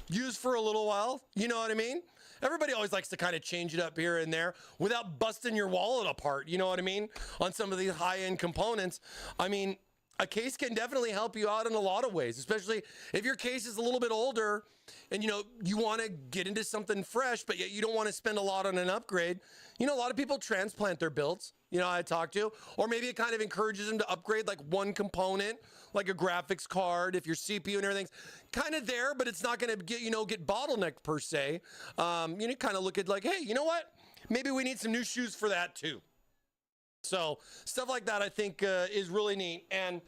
use for a little while. You know what I mean? Everybody always likes to kind of change it up here and there without busting your wallet apart. You know what I mean? On some of these high-end components. I mean, a case can definitely help you out in a lot of ways, especially if your case is a little bit older and, you want to get into something fresh, but yet you don't want to spend a lot on an upgrade. A lot of people transplant their builds, I talk to, or maybe it kind of encourages them to upgrade like one component, like a graphics card, if your CPU and everything's kind of there, but it's not going to get bottlenecked per se. You kind of look at like, hey, you know what? Maybe we need some new shoes for that too. So stuff like that, I think, is really neat. And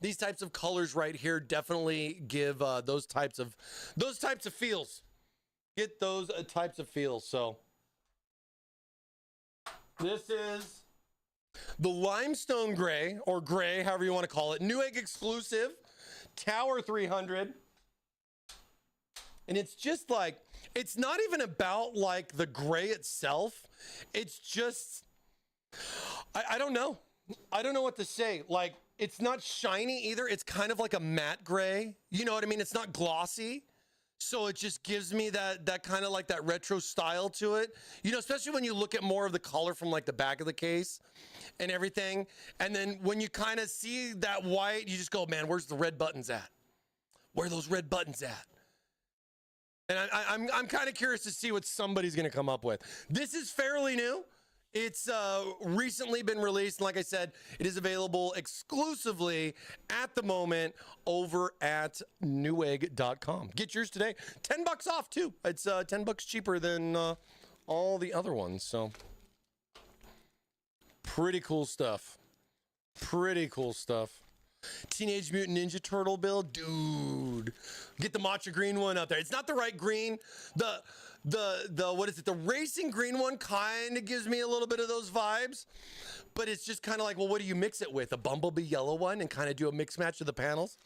these types of colors right here definitely give those types of feels. Get those types of feels. So this is the limestone gray, or gray, however you want to call it. Newegg exclusive, Tower 300. And it's just like, it's not even about like the gray itself. It's just, I don't know. I don't know what to say. Like, it's not shiny either. It's kind of like a matte gray. You know what I mean? It's not glossy. So it just gives me that kind of like that retro style to it. Especially when you look at more of the color from like the back of the case and everything. And then when you kind of see that white, you just go, man, where's the red buttons at? Where are those red buttons at? And I'm kind of curious to see what somebody's going to come up with. This is fairly new. It's recently been released. And like I said, it is available exclusively at the moment over at newegg.com. Get yours today. $10 off too. It's $10 cheaper than all the other ones. So pretty cool stuff. Pretty cool stuff. Teenage Mutant Ninja Turtle build, dude. Get the matcha green one out there. It's not the right green. The what is it? The racing green one kind of gives me a little bit of those vibes, but it's just kind of like, well, what do you mix it with? A Bumblebee yellow one and kind of do a mix match of the panels?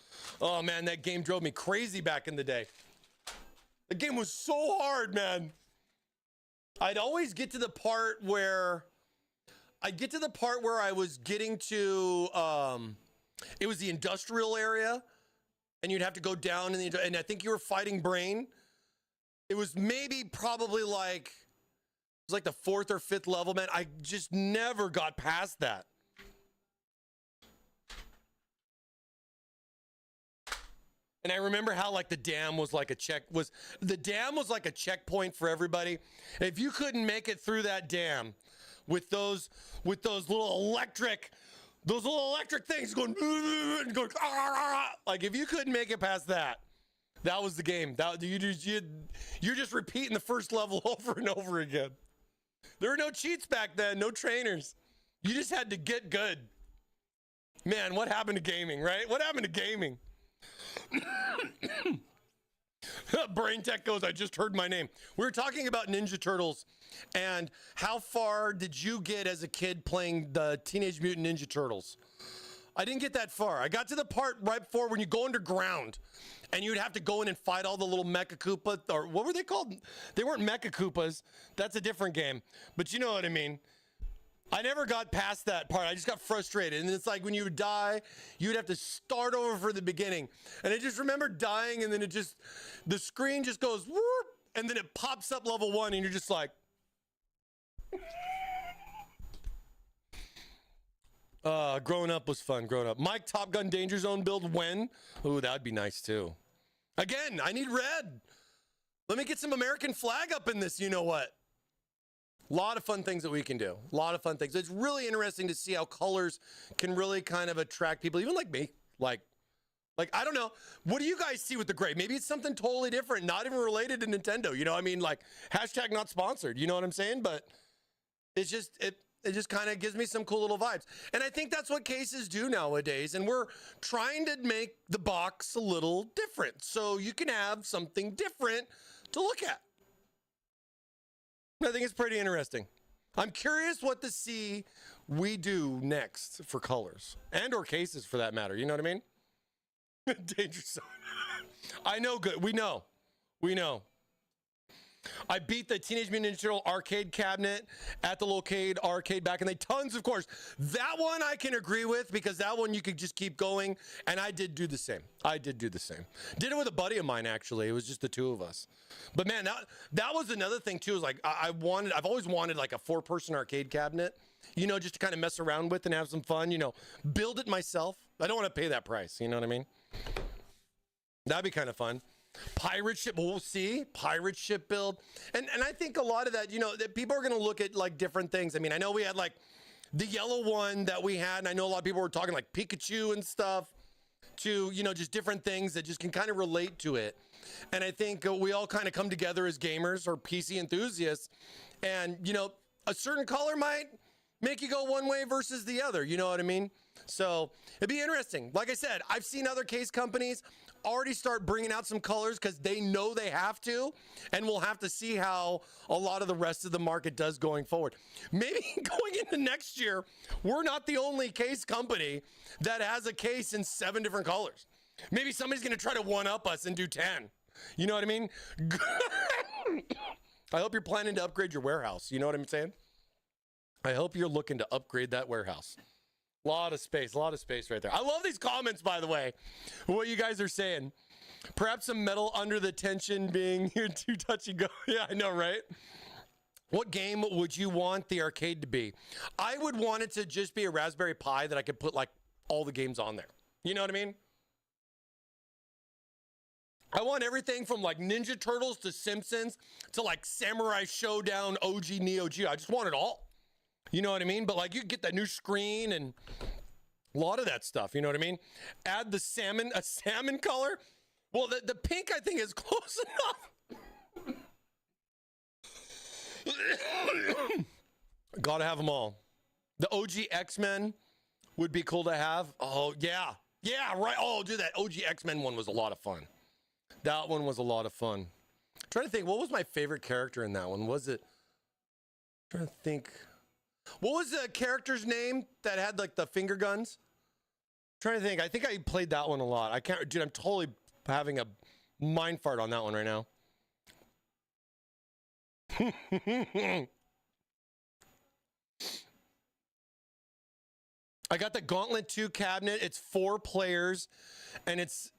Oh man, that game drove me crazy back in the day. The game was so hard, man. I'd always get to the part where I was getting to it was the industrial area, and you'd have to go down in the, and I think you were fighting Brain. It was probably like, it was like the 4th or 5th level, man. I just never got past that. And I remember how like the dam was like a checkpoint for everybody. If you couldn't make it through that dam with those little electric things going, like if you couldn't make it past that, that was the game. You're just repeating the first level over and over again. There were no cheats back then, no trainers. You just had to get good. Man, what happened to gaming, right? What happened to gaming? Brain Tech goes, I just heard my name. We were talking about Ninja Turtles and how far did you get as a kid playing the Teenage Mutant Ninja Turtles? I didn't get that far. I got to the part right before when you go underground and you'd have to go in and fight all the little Mecha Koopa, or what were they called? They weren't Mecha Koopas. That's a different game. But you know what I mean. I never got past that part. I just got frustrated. And it's like when you would die, you'd have to start over from the beginning. And I just remember dying, and then the screen just goes, whoop, and then it pops up level 1, and you're just like, growing up was fun. Growing up. Mike, Top Gun Danger Zone build when? Ooh, that'd be nice too. Again, I need red. Let me get some American flag up in this. You know what? A lot of fun things that we can do. A lot of fun things. It's really interesting to see how colors can really kind of attract people, even like me. Like I don't know. What do you guys see with the gray? Maybe it's something totally different, not even related to Nintendo. You know, I mean, like hashtag not sponsored. You know what I'm saying? But it's just it just kind of gives me some cool little vibes. And I think that's what cases do nowadays. And we're trying to make the box a little different so you can have something different to look at. I think it's pretty interesting. I'm curious what to see we do next for colors and or cases for that matter. You know what I mean? Danger Zone. I know good. We know. I beat the Teenage Mutant Ninja Turtle arcade cabinet at the Locade arcade back in the tons, of course. That one I can agree with because that one you could just keep going, and I did do the same. Did it with a buddy of mine, actually. It was just the two of us. But man, that was another thing too. Is like I've always wanted like a 4-person arcade cabinet, you know, just to kind of mess around with and have some fun. You know, build it myself. I don't want to pay that price. You know what I mean? That'd be kind of fun. Pirate ship, we'll see. Pirate ship build. And I think a lot of that, you know, that people are going to look at like different things. I mean, I know we had like the yellow one that we had, and I know a lot of people were talking like Pikachu and stuff to, you know, just different things that just can kind of relate to it. And I think we all kind of come together as gamers or PC enthusiasts, and, you know, a certain color might make you go one way versus the other. You know what I mean? So it'd be interesting. Like I said, I've seen other case companies already start bringing out some colors because they know they have to, and we'll have to see how a lot of the rest of the market does going forward. Maybe going into next year, we're not the only case company that has a case in 7 different colors. Maybe somebody's going to try to one-up us and do 10. You know what I mean? I hope you're planning to upgrade your warehouse. You know what I'm saying? I hope you're looking to upgrade that warehouse. A lot of space right there. I love these comments, by the way, what you guys are saying. Perhaps some metal under the tension being here too touch and go. Yeah, I know, right? What game would you want the arcade to be? I would want it to just be a Raspberry Pi that I could put like all the games on there. You know what I mean? I want everything from like Ninja Turtles to Simpsons to like Samurai Showdown, OG, Neo Geo. I just want it all. You know what I mean? But like you get that new screen and a lot of that stuff. You know what I mean? Add a salmon color. Well, the pink I think is close enough. Gotta have them all. The OG X-Men would be cool to have. Oh, yeah. Yeah, right. Oh, dude, that OG X-Men one was a lot of fun. That one was a lot of fun. I'm trying to think, what was my favorite character in that one? Was it? I'm trying to think. What was the character's name that had like the finger guns? I'm trying to think. I think I played that one a lot. I can't, dude, I'm totally having a mind fart on that one right now. I got the Gauntlet 2 cabinet. It's 4 players, and it's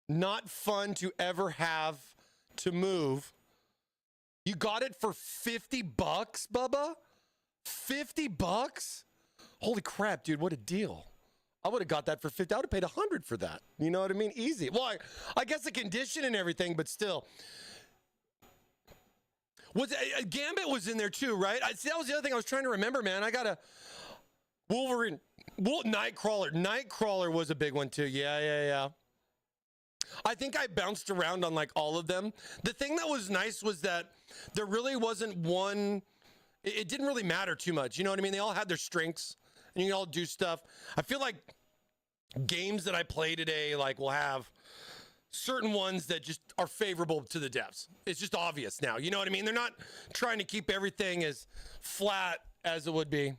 not fun to ever have to move. You got it for $50, Bubba? $50? Holy crap, dude, what a deal. I would have got that for 50. I would have paid 100 for that. You know what I mean? Easy. Well, I guess the condition and everything, but still. Gambit was in there too, right? See, that was the other thing I was trying to remember, man. I got a Wolverine. Nightcrawler. Nightcrawler was a big one too. Yeah. I think I bounced around on like all of them. The thing that was nice was that there really wasn't one. It didn't really matter too much. You know what I mean? They all had their strengths and you can all do stuff. I feel like games that I play today, like will have certain ones that just are favorable to the devs. It's just obvious now. You know what I mean? They're not trying to keep everything as flat as it would be.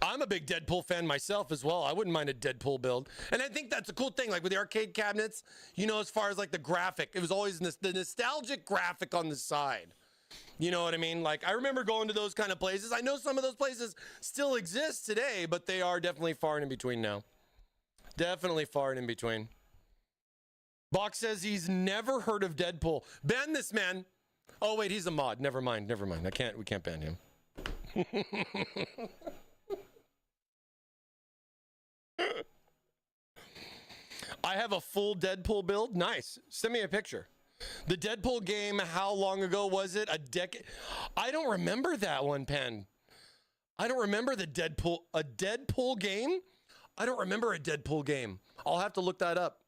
I'm a big Deadpool fan myself as well. I wouldn't mind a Deadpool build. And I think that's a cool thing. Like with the arcade cabinets, you know, as far as like the graphic, it was always the nostalgic graphic on the side. You know what I mean? Like I remember going to those kind of places. I know some of those places still exist today, but they are definitely far and in between now. Definitely far and in between. Box says he's never heard of Deadpool. Ban this man. Oh wait, he's a mod. Never mind. We can't ban him. I have a full Deadpool build. Nice. Send me a picture. The Deadpool game, how long ago was it? A decade? I don't remember that one, Pen. I don't remember the Deadpool game? I don't remember a Deadpool game. I'll have to look that up.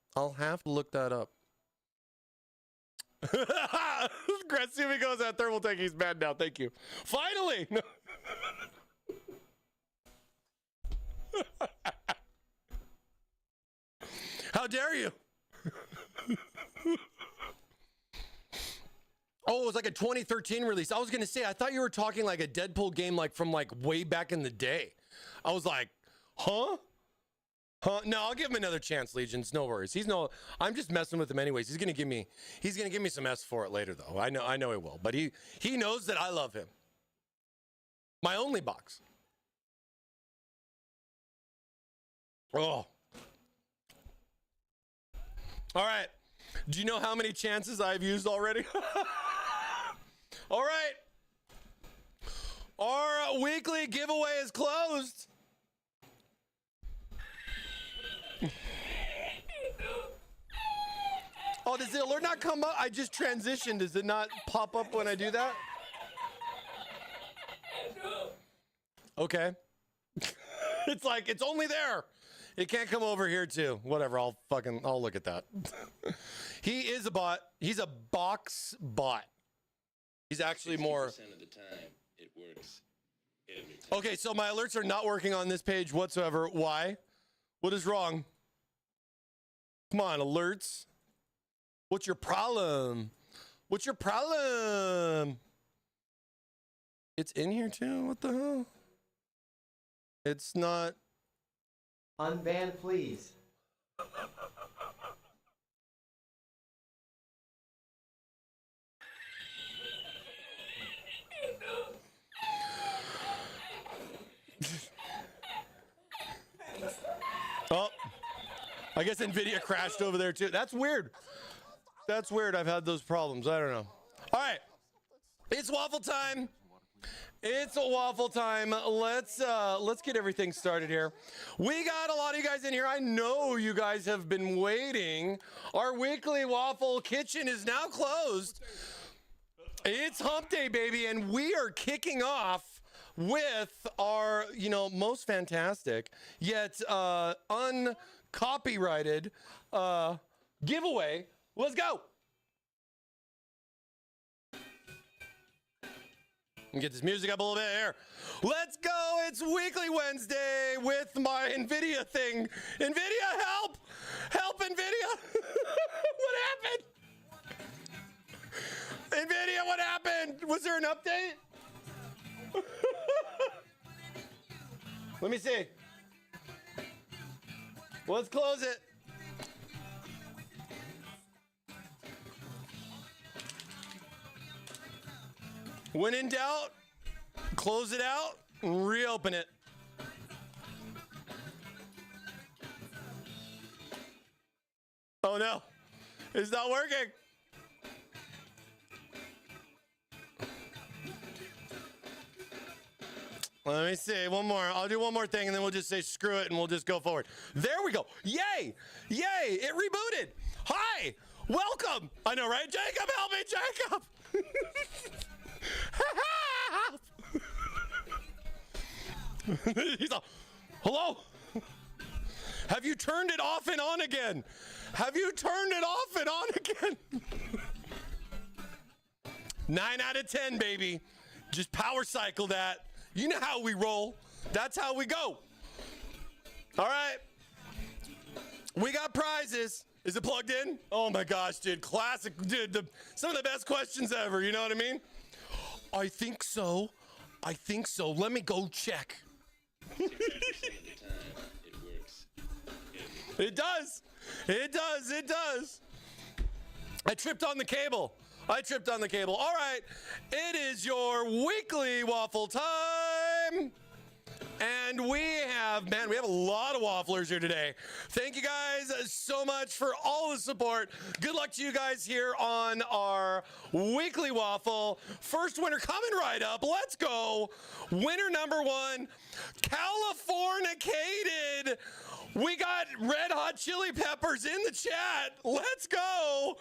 Grassimi goes at Thermaltake. He's bad now. Thank you. Finally. How dare you? Oh, it was like a 2013 release. I was going to say, I thought you were talking like a Deadpool game like from like way back in the day. I was like, huh? No, I'll give him another chance, Legions. No worries. I'm just messing with him anyways. He's going to give me some S for it later though. I know he will, but he knows that I love him. My only box. Oh. All right. Do you know how many chances I've used already? All right. Our weekly giveaway is closed. Oh, does the alert not come up? I just transitioned. Does it not pop up when I do that? Okay. It's like, it's only there. It can't come over here too. Whatever, I'll look at that. He is a bot. He's a box bot. He's actually more. Of the time, it works every time. Okay, so my alerts are not working on this page whatsoever. Why? What is wrong? Come on, alerts. What's your problem? What's your problem? It's in here too? What the hell? It's not. Unban, please. Oh, I guess NVIDIA crashed over there too. That's weird. That's weird. I've had those problems. I don't know. All right. It's waffle time. It's a waffle time. Let's get everything started here. We got a lot of you guys in here. I know you guys have been waiting. Our weekly waffle kitchen is now closed. It's hump day, baby, and we are kicking off with our, most fantastic yet uncopyrighted giveaway. Let's go. Get this music up a little bit here. Let's go. It's Weekly Wednesday with my NVIDIA thing. NVIDIA, help! Help, NVIDIA! What happened? NVIDIA, what happened? Was there an update? Let me see. Let's close it. When in doubt, close it out and reopen it. Oh no, it's not working. Let me see, one more. I'll do one more thing and then we'll just say screw it and we'll just go forward. There we go. Yay, yay, it rebooted. Hi, welcome. I know, right? Jacob, help me, Jacob. He's all, hello? Have you turned it off and on again? Have you turned it off and on again? 9 out of 10, baby. Just power cycle that. You know how we roll. That's how we go. All right. We got prizes. Is it plugged in? Oh my gosh, dude. Classic. Dude, some of the best questions ever. You know what I mean? I think so. I think so. Let me go check. 60% of the time, it works. It does. It does. It does. I tripped on the cable. All right. It is your weekly waffle time. And we have a lot of wafflers here today. Thank you guys so much for all the support. Good luck to you guys here on our weekly waffle. First winner coming right up. Let's go. Winner number 1, Californicated. We got Red Hot Chili Peppers in the chat. Let's go.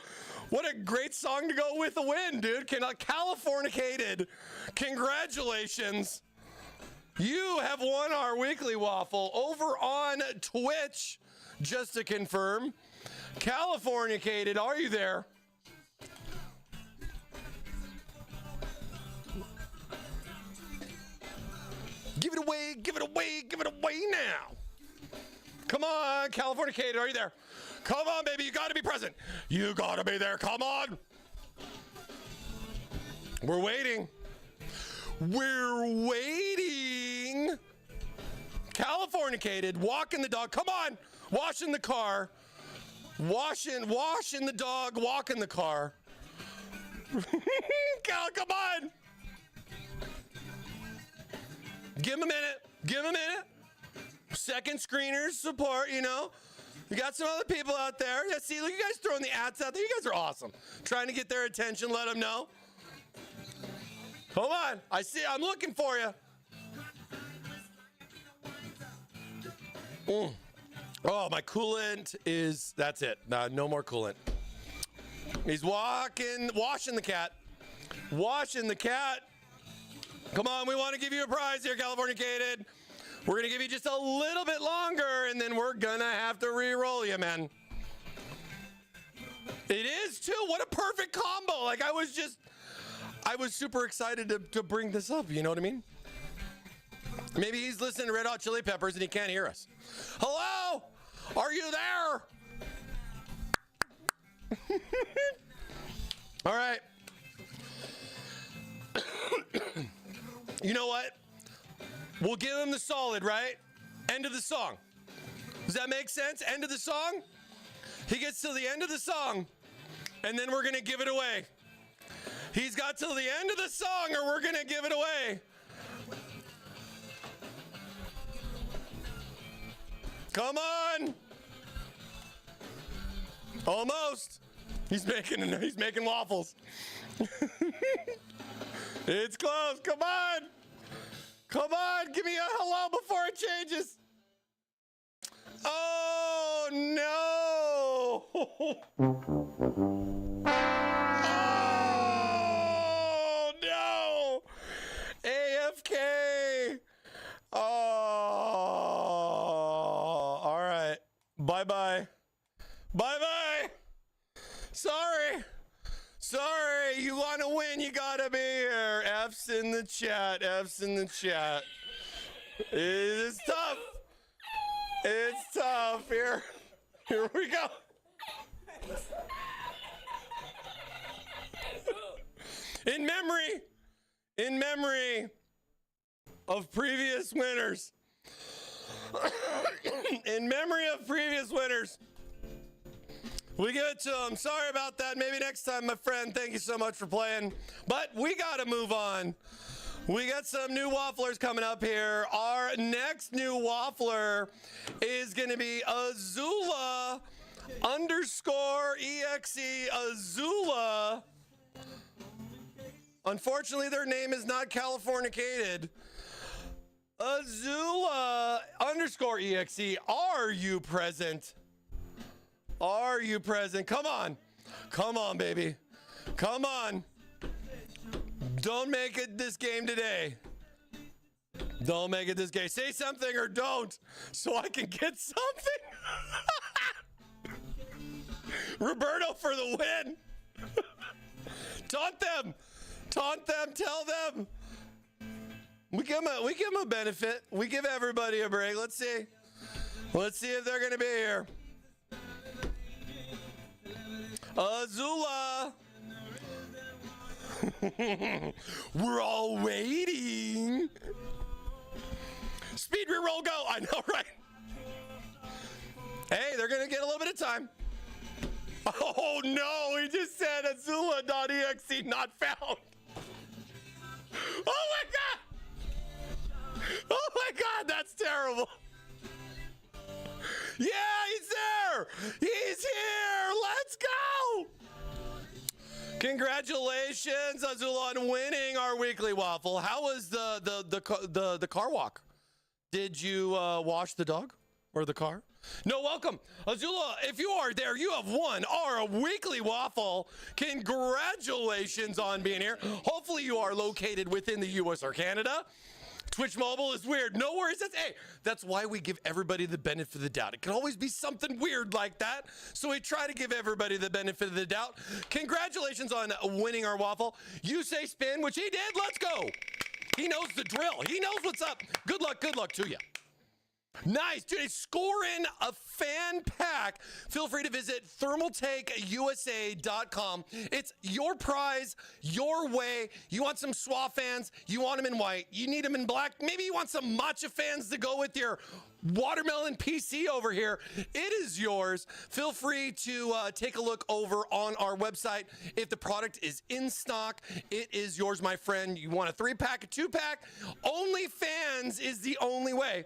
What a great song to go with the win, dude. Californicated. Congratulations. You have won our weekly waffle over on Twitch, just to confirm. Californicated, are you there? Give it away, give it away, give it away now. Come on, Californicated, are you there? Come on, baby, you gotta be present. You gotta be there, come on. We're waiting. We're waiting. Californicated, walking the dog. Come on, washing the car. Washing the dog, walking the car. Cal, come on. Give him a minute. Give him a minute. Second screeners support, You got some other people out there. Yeah, see, look, you guys throwing the ads out there. You guys are awesome. Trying to get their attention, let them know. Hold on. I see. I'm looking for you. Oh, my coolant is, that's it. No more coolant. He's washing the cat. Washing the cat. Come on, we want to give you a prize here, Californicated. We're going to give you just a little bit longer, and then we're going to have to re-roll you, man. It is, too. What a perfect combo. Like, I was super excited to bring this up. You know what I mean? Maybe he's listening to Red Hot Chili Peppers and he can't hear us. Hello? Are you there? All right. You know what? We'll give him the solid, right? End of the song. Does that make sense? End of the song? He gets to the end of the song, and then we're going to give it away. He's got till the end of the song, or we're going to give it away. Come on. Almost. He's making waffles. It's close. Come on. Come on, give me a hello before it changes. Oh, no. Oh, no. AFK. Oh, all right. Bye-bye. Bye-bye. Sorry. Sorry, you want to win, you gotta be here. F's in the chat, F's in the chat. It is tough. It's tough. Here we go. In memory of previous winners. In memory of previous winners. We give it to them. Sorry about that. Maybe next time, my friend. Thank you so much for playing. But we got to move on. We got some new wafflers coming up here. Our next new waffler is going to be Azula _EXE Azula. Unfortunately, their name is not Californicated. Azula _EXE. Are you present? Are you present? Come on. Come on, baby. Come on. Don't make it this game today. Don't make it this game. Say something or don't so I can get something. Roberto for the win. Taunt them. Taunt them. Tell them. We give them a benefit. We give everybody a break. Let's see. Let's see if they're going to be here. Azula. We're all waiting. Speed reroll go. I know, right? Hey, they're going to get a little bit of time. Oh, no. He just said Azula.exe not found. Oh, my God. Oh, my God. That's terrible. Yeah, he's there. He's here. Let's go. Congratulations, Azula, on winning our weekly waffle. How was the car walk? Did you wash the dog or the car? No, welcome. Azula, if you are there, you have won our weekly waffle. Congratulations on being here. Hopefully you are located within the U.S. or Canada. Twitch Mobile is weird. No worries. That's why we give everybody the benefit of the doubt. It can always be something weird like that. So we try to give everybody the benefit of the doubt. Congratulations on winning our waffle. You say spin, which he did. Let's go. He knows the drill. He knows what's up. Good luck to you. Nice, dude. Score in a fan pack. Feel free to visit thermaltakeusa.com. It's your prize, your way. You want some SWA fans? You want them in white. You need them in black. Maybe you want some matcha fans to go with your watermelon PC over here. It is yours. Feel free to take a look over on our website. If the product is in stock, it is yours, my friend. You want a 3-pack, a 2-pack? OnlyFans is the only way.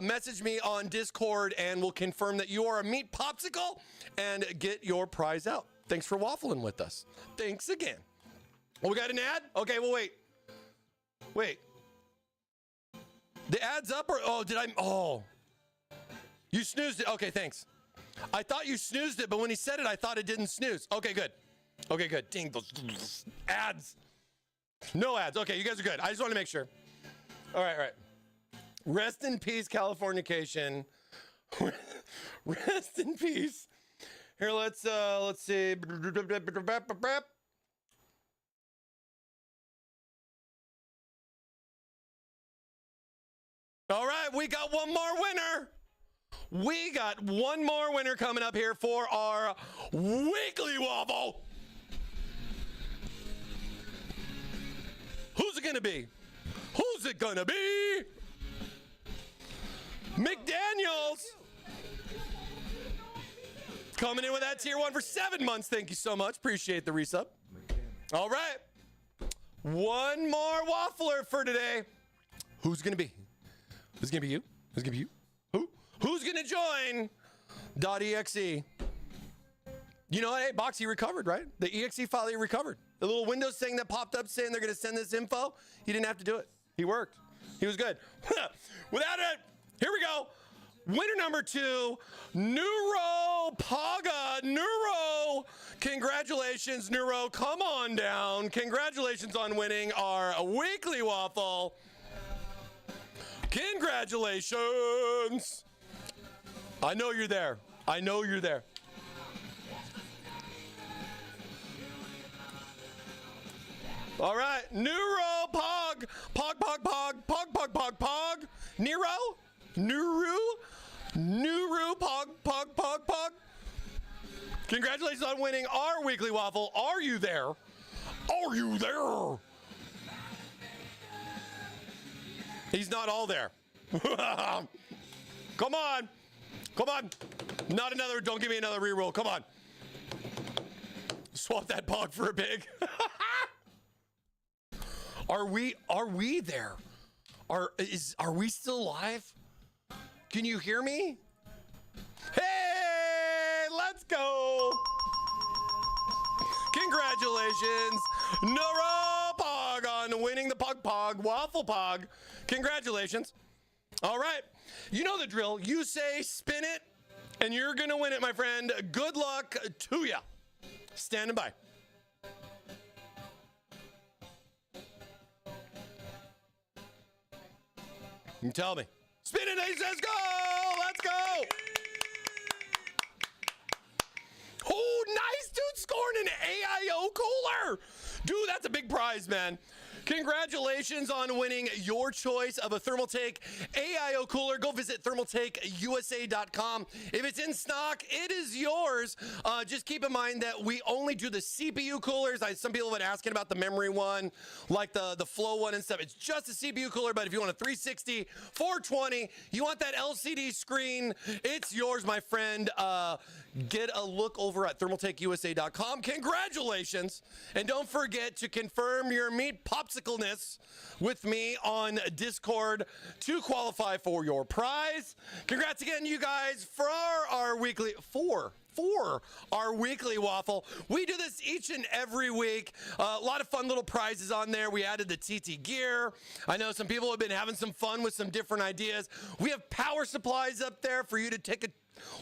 Message me on Discord and we'll confirm that you are a meat popsicle and get your prize out. Thanks for waffling with us. Thanks again. Oh, we got an ad? Okay, well, wait. The ad's up or, you snoozed it. Okay, thanks. I thought you snoozed it, but when he said it, I thought it didn't snooze. Okay, good. Dang, those ads. No ads. Okay, you guys are good. I just want to make sure. All right. Rest in peace, Californication. Rest in peace. Here, let's see. All right, we got one more winner. We got one more winner coming up here for our weekly waffle. Who's it gonna be? Who's it gonna be? McDaniels. Coming in with that tier 1 for 7 months. Thank you so much. Appreciate the resub. All right. One more waffler for today. Who's gonna be? Who's gonna be you? Who's gonna be you? Who? Who's gonna join .exe? You know what? Hey, Boxy recovered, right? The exe file he recovered. The little Windows thing that popped up saying they're gonna send this info. He didn't have to do it. He worked. He was good. Without it, here we go. Winner number 2, Neuro Paga. Neuro, congratulations, Neuro. Come on down. Congratulations on winning our weekly waffle. Congratulations. I know you're there. I know you're there. All right, Neuro Pog. Pog, pog, pog. Pog, pog, pog, pog. Nero? Nuru? Nuru Pog, pog, pog, pog. Congratulations on winning our weekly waffle. Are you there? Are you there? He's not all there. Come on. Come on. Not another. Don't give me another reroll. Come on. Swap that pog for a big. Are we there? Are we still live? Can you hear me? Hey, let's go. Congratulations, Noro Pog, on winning the Pog Pog Waffle Pog. Congratulations. All right. You know the drill. You say spin it, and you're going to win it, my friend. Good luck to ya. Standing by. You tell me. Spin it, he says go. Let's go. Oh, nice, dude, scoring an AIO cooler. Dude, that's a big prize, man. Congratulations on winning your choice of a Thermaltake AIO cooler. Go visit thermaltakeusa.com. If it's in stock, it is yours. Just keep in mind that we only do the CPU coolers. Some people have been asking about the memory one, like the flow one and stuff. It's just a CPU cooler, but if you want a 360, 420, you want that LCD screen, it's yours, my friend. Get a look over at thermaltakeusa.com. Congratulations. And don't forget to confirm your meat popsicleness with me on Discord to qualify for your prize. Congrats again, you guys, for our weekly our weekly waffle. We do this each and every week. A lot of fun little prizes on there. We added the TT gear. I know some people have been having some fun with some different ideas. We have power supplies up there for you to take a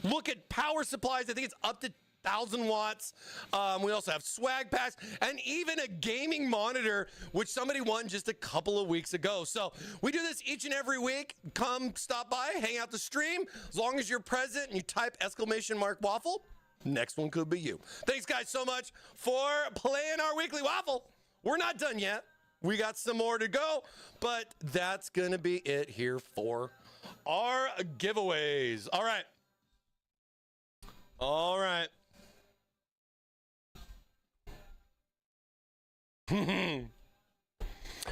look at. Power supplies. I think it's up to 1,000 watts. We also have swag packs and even a gaming monitor, which somebody won just a couple of weeks ago. So we do this each and every week. Come stop by, hang out the stream. As long as you're present and you type !waffle, next one could be you. Thanks, guys, so much for playing our weekly waffle. We're not done yet. We got some more to go, but that's going to be it here for our giveaways. All right. All right.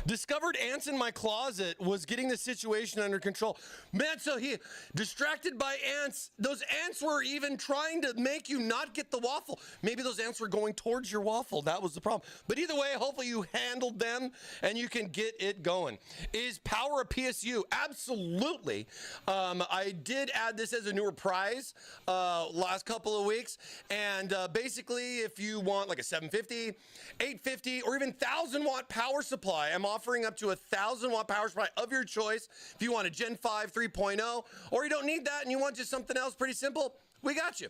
Discovered ants in my closet, was getting the situation under control. Man, so he distracted by ants. Those ants were even trying to make you not get the waffle. Maybe those ants were going towards your waffle. That was the problem. But either way, hopefully you handled them and you can get it going. Is power a PSU? Absolutely. I did add this as a newer prize last couple of weeks. And basically, if you want like a 750, 850, or even 1,000 watt power supply, I'm offering up to 1,000 watt power supply of your choice. If you want a Gen 5 3.0, or you don't need that and you want just something else pretty simple, we got you.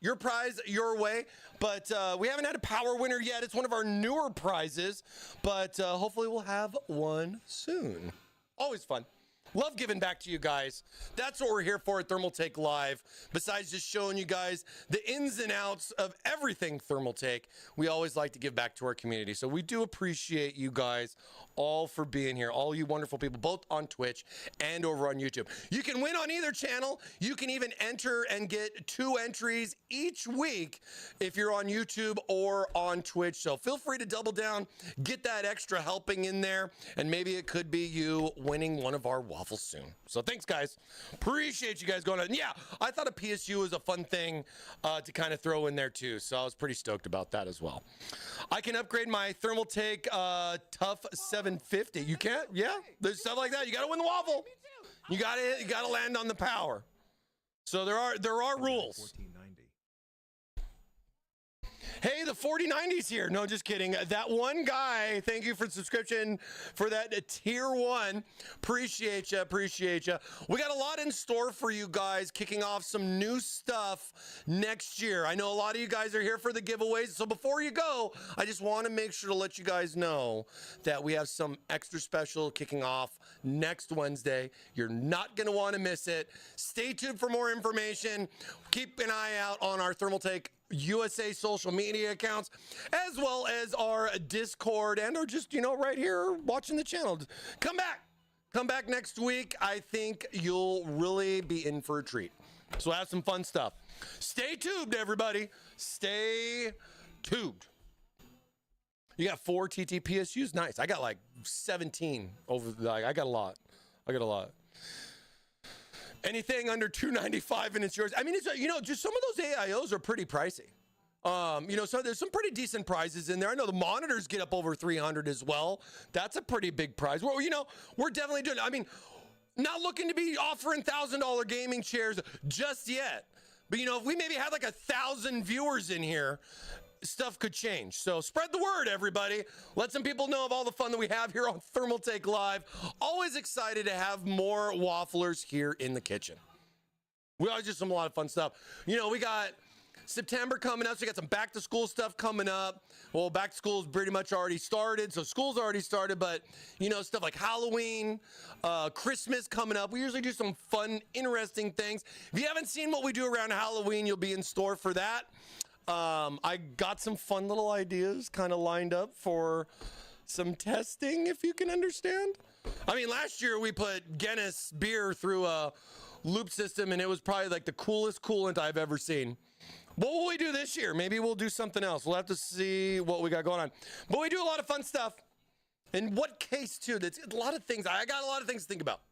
Your prize, your way. But we haven't had a power winner yet. It's one of our newer prizes, but hopefully we'll have one soon. Always fun. Love giving back to you guys. That's what we're here for at Thermaltake Live. Besides just showing you guys the ins and outs of everything Thermaltake, we always like to give back to our community. So we do appreciate you guys all for being here, all you wonderful people, both on Twitch and over on YouTube. You can win on either channel. You can even enter and get 2 entries each week if you're on YouTube or on Twitch. So feel free to double down, get that extra helping in there, and maybe it could be you winning one of our waffles soon. So thanks, guys. Appreciate you guys going on. Yeah, I thought a PSU was a fun thing to kind of throw in there too. So I was pretty stoked about that as well. I can upgrade my Thermaltake Tough 750. You can't? Yeah, there's stuff like that. You got to win the waffle. You got to land on the power. So there are rules. Hey, the 4090's here. No, just kidding. That one guy, thank you for the subscription for that tier 1. Appreciate you. Appreciate you. We got a lot in store for you guys, kicking off some new stuff next year. I know a lot of you guys are here for the giveaways. So before you go, I just want to make sure to let you guys know that we have some extra special kicking off next Wednesday. You're not going to want to miss it. Stay tuned for more information. Keep an eye out on our Thermaltake USA social media accounts, as well as our Discord, and or just, right here watching the channel. Come back next week. I think you'll really be in for a treat. So have some fun stuff. Stay tubed, everybody. Stay tubed. You got 4 TTPSUs? Nice. I got like 17 I got a lot. Anything under $295 and it's yours. I mean, it's just some of those AIOs are pretty pricey. So there's some pretty decent prizes in there. I know the monitors get up over 300 as well. That's a pretty big prize. Well, we're definitely doing it. I mean, not looking to be offering $1,000 gaming chairs just yet. But if we maybe had like 1,000 viewers in here, stuff could change. So spread the word, everybody. Let some people know of all the fun that we have here on Thermaltake Live. Always excited to have more wafflers here in the kitchen. We always do some a lot of fun stuff. We got September coming up, so we got some back to school stuff coming up. Well, back to school is pretty much already started, so school's already started, but stuff like Halloween, Christmas coming up. We usually do some fun, interesting things. If you haven't seen what we do around Halloween, you'll be in store for that. I got some fun little ideas kind of lined up for some testing, if you can understand. I mean, last year we put Guinness beer through a loop system, and it was probably like the coolest coolant I've ever seen. What will we do this year? Maybe we'll do something else. We'll have to see what we got going on. But we do a lot of fun stuff. In what case, too? That's a lot of things. I got a lot of things to think about.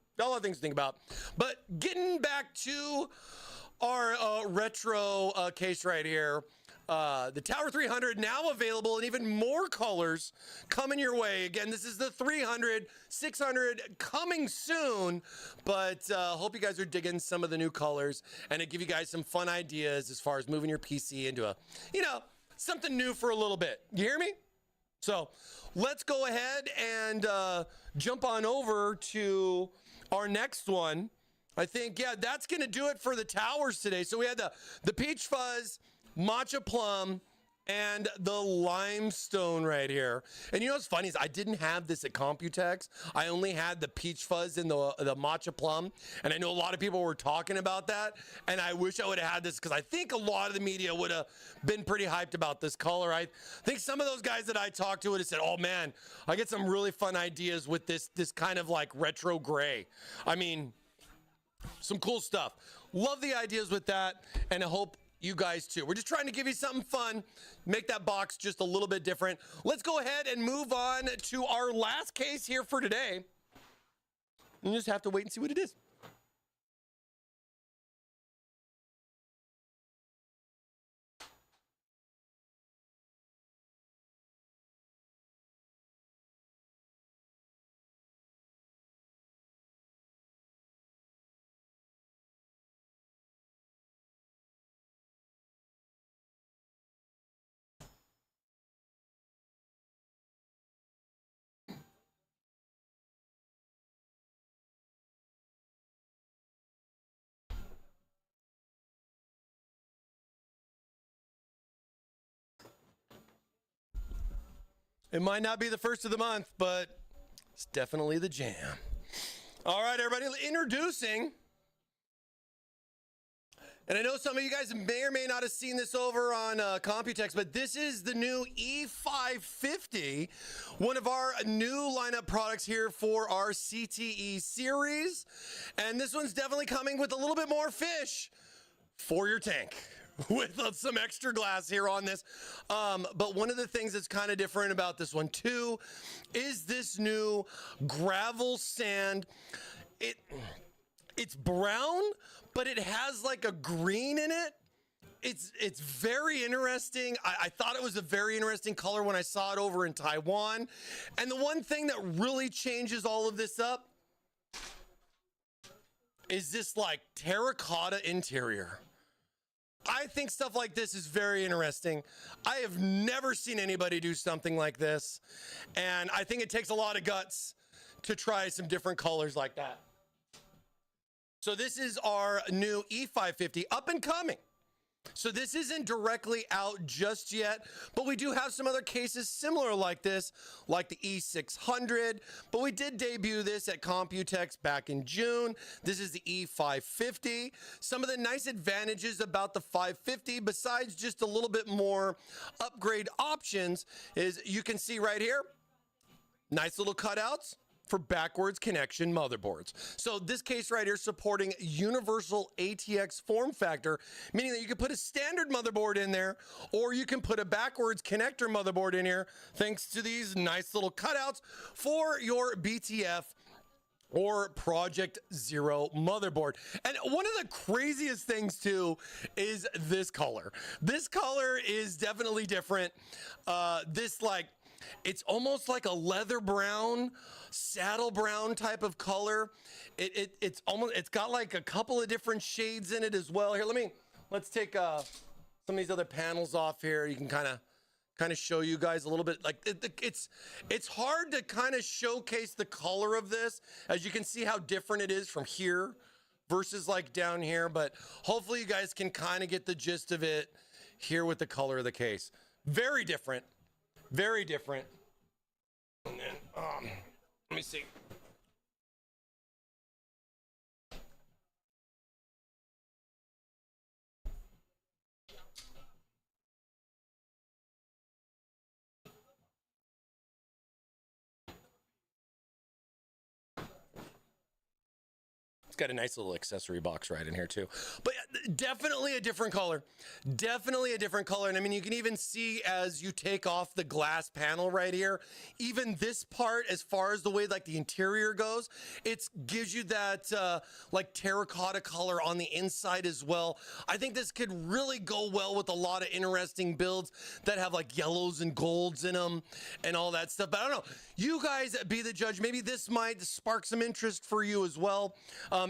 But getting back to our retro case right here. The Tower 300 now available in even more colors coming your way. Again, this is the 300, 600 coming soon, but hope you guys are digging some of the new colors, and it give you guys some fun ideas as far as moving your PC into a, something new for a little bit. You hear me? So let's go ahead and jump on over to our next one. I think, that's going to do it for the towers today. So we had the Peach Fuzz, Matcha Plum, and the Limestone right here. And what's funny is I didn't have this at Computex. I only had the Peach Fuzz and the Matcha Plum. And I know a lot of people were talking about that. And I wish I would have had this because I think a lot of the media would have been pretty hyped about this color. I think some of those guys that I talked to would have said, oh man, I get some really fun ideas with this kind of like retro gray. I mean, some cool stuff. Love the ideas with that, and I hope you guys too. We're just trying to give you something fun, make that box just a little bit different. Let's go ahead and move on to our last case here for today. You just have to wait and see what it is. It might not be the first of the month, but it's definitely the jam. All right, everybody, introducing. And I know some of you guys may or may not have seen this over on Computex, but this is the new E550, one of our new lineup products here for our CTE series. And this one's definitely coming with a little bit more fish for your tank, with some extra glass here on this. But one of the things that's kind of different about this one too is this new gravel sand. It's brown, but it has like a green in it. It's very interesting. I thought it was a very interesting color when I saw it over in Taiwan. And the one thing that really changes all of this up is this like terracotta interior. I think stuff like this is very interesting. I have never seen anybody do something like this. And I think it takes a lot of guts to try some different colors like that. So this is our new E550 up and coming. So this isn't directly out just yet, but we do have some other cases similar like this, like the E600, but we did debut this at Computex back in June. This is the E550. Some of the nice advantages about the 550, besides just a little bit more upgrade options, is you can see right here, nice little cutouts for backwards connection motherboards. So this case right here supporting universal ATX form factor, meaning that you can put a standard motherboard in there, or you can put a backwards connector motherboard in here, thanks to these nice little cutouts for your BTF or Project Zero motherboard. And one of the craziest things too is this color. This color is definitely different. It's almost like a leather brown, saddle brown type of color. It's got like a couple of different shades in it as well. Here, let's take some of these other panels off here. You can kind of show you guys a little bit. Like it's hard to kind of showcase the color of this, as you can see how different it is from here versus like down here. But hopefully you guys can kind of get the gist of it here with the color of the case. Very different. Very different. And then, let me see. It's got a nice little accessory box right in here too, but definitely a different color. Definitely a different color. And I mean, you can even see as you take off the glass panel right here, even this part, as far as the way like the interior goes, it gives you that like terracotta color on the inside as well. I think this could really go well with a lot of interesting builds that have like yellows and golds in them and all that stuff. But I don't know, you guys be the judge. Maybe this might spark some interest for you as well.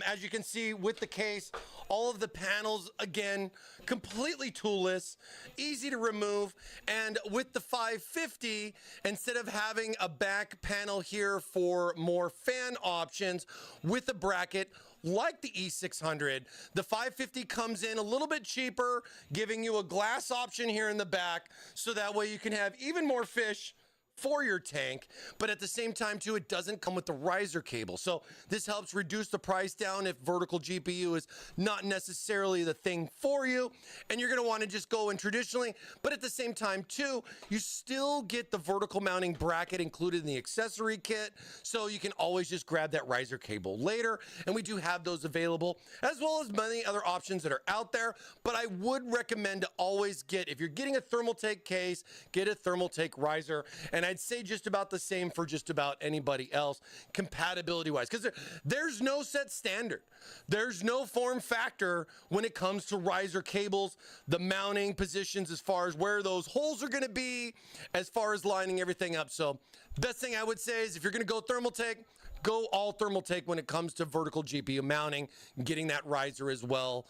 As you can see with the case, all of the panels, again, completely toolless, easy to remove. And with the 550, instead of having a back panel here for more fan options with a bracket like the E600, the 550 comes in a little bit cheaper, giving you a glass option here in the back, so that way you can have even more fish for your tank, but at the same time too, it doesn't come with the riser cable. So this helps reduce the price down if vertical GPU is not necessarily the thing for you, and you're gonna wanna just go in traditionally, but at the same time too, you still get the vertical mounting bracket included in the accessory kit, so you can always just grab that riser cable later, and we do have those available, as well as many other options that are out there. But I would recommend to always get, if you're getting a Thermaltake case, get a Thermaltake riser. And I'd say just about the same for just about anybody else, compatibility wise, because there's no set standard. There's no form factor when it comes to riser cables, the mounting positions, as far as where those holes are going to be, as far as lining everything up. So best thing I would say is, if you're going to go Thermaltake, go all Thermaltake when it comes to vertical GPU mounting, getting that riser as well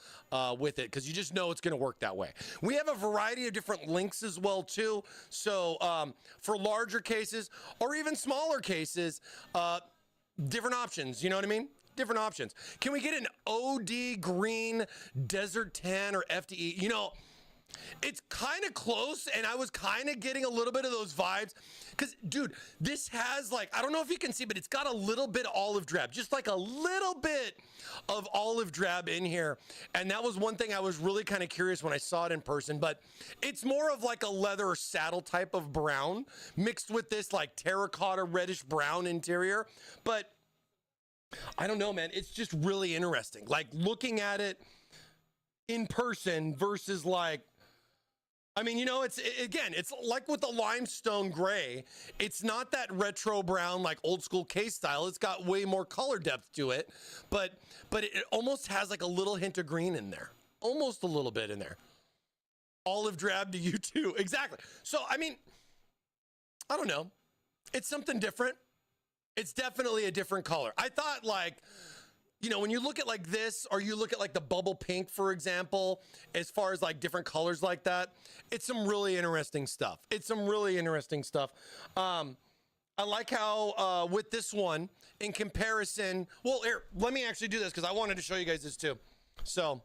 with it, because you just know it's going to work that way. We have a variety of different links as well too. So for larger cases or even smaller cases, different options, you know what I mean? Different options. Can we get an OD green Desert 10 or FDE? You know, it's kind of close, and I was kind of getting a little bit of those vibes, because dude, this has like, I don't know if you can see, but it's got a little bit of olive drab, just like a little bit of olive drab in here. And that was one thing I was really kind of curious when I saw it in person. But it's more of like a leather or saddle type of brown mixed with this like terracotta reddish brown interior. But I don't know, man, it's just really interesting, like looking at it in person versus like, I mean, you know, it's like with the limestone gray, it's not that retro brown, like old school case style. It's got way more color depth to it, but it almost has like a little hint of green in there, almost a little bit in there. Olive drab to you too. Exactly. So, I mean, I don't know. It's something different. It's definitely a different color. I thought, like, you know, when you look at like this, or you look at like the bubble pink, for example, as far as like different colors like that, it's some really interesting stuff. It's some really interesting stuff. I like how with this one, in comparison, well, here, let me actually do this because I wanted to show you guys this too. So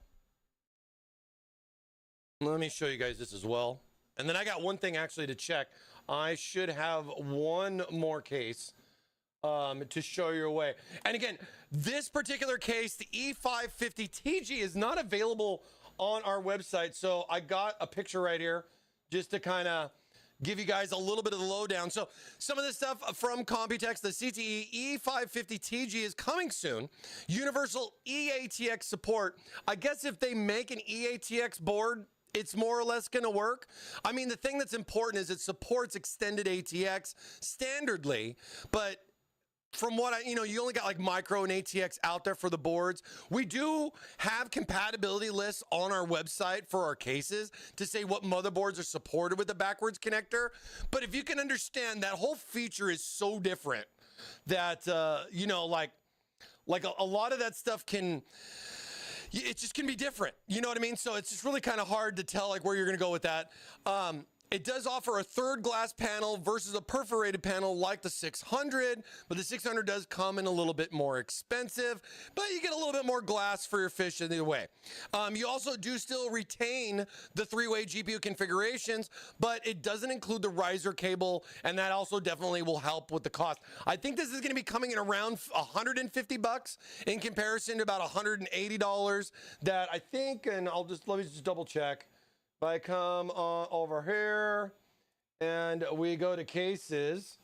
let me show you guys this as well. And then I got one thing actually to check. I should have one more case to show you away. And again, this particular case, the E550TG, is not available on our website. So I got a picture right here just to kind of give you guys a little bit of the lowdown. So some of this stuff from Computex, the CTE E550TG is coming soon. Universal EATX support. I guess if they make an EATX board, it's more or less going to work. I mean, the thing that's important is it supports extended ATX standardly, but from what you only got like micro and ATX out there for the boards. We do have compatibility lists on our website for our cases to say what motherboards are supported with the backwards connector. But if you can understand, that whole feature is so different that, like a lot of that stuff it just can be different. You know what I mean? So it's just really kind of hard to tell like where you're going to go with that. It does offer a third glass panel versus a perforated panel like the 600, but the 600 does come in a little bit more expensive, but you get a little bit more glass for your fish either way. You also do still retain the 3-way GPU configurations, but it doesn't include the riser cable, and that also definitely will help with the cost. I think this is going to be coming in around $150 in comparison to about $180 that I think, and let me just double check. If I come over here and we go to cases,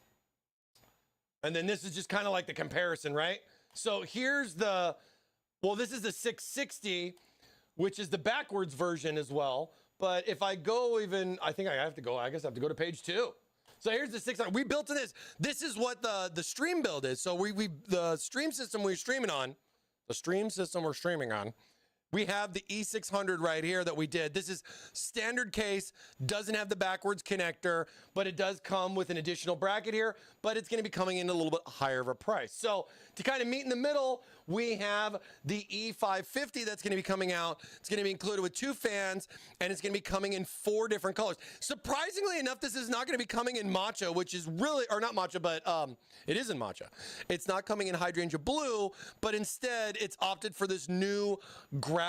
and then this is just kind of like the comparison, right? So here's this is the 660, which is the backwards version as well. But if I go I guess I have to go to page 2. So here's the 600. We built in this. This is what the stream build is. So the stream system we're streaming on, we have the E600 right here that we did. This is standard case, doesn't have the backwards connector, but it does come with an additional bracket here, but it's gonna be coming in a little bit higher of a price. So to kind of meet in the middle, we have the E550 that's gonna be coming out. It's gonna be included with 2 fans, and it's gonna be coming in 4 different colors. Surprisingly enough, this is not gonna be coming in matcha, which is really, or not matcha, but it is in matcha. It's not coming in hydrangea blue, but instead it's opted for this new gravel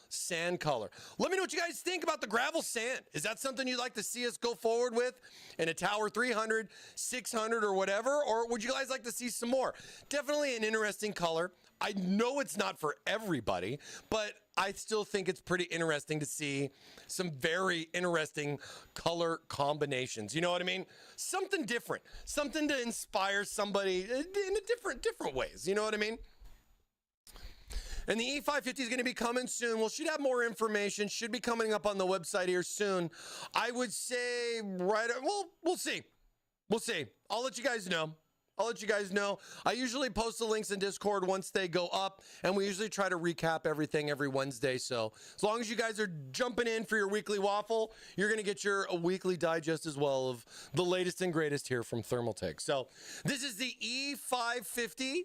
sand color. Let me know what you guys think about the gravel sand. Is that something you'd like to see us go forward with in a Tower 300, 600, or whatever? Or would you guys like to see some more? Definitely an interesting color. I know it's not for everybody, but I still think it's pretty interesting to see some very interesting color combinations. You know what I mean? Something different, something to inspire somebody in a different ways. You know what I mean? And the E550 is going to be coming soon. We should have more information. Should be coming up on the website here soon. I would say we'll see. We'll see. I'll let you guys know. I usually post the links in Discord once they go up, and we usually try to recap everything every Wednesday. So as long as you guys are jumping in for your weekly waffle, you're going to get your weekly digest as well of the latest and greatest here from Thermaltake. So this is the E550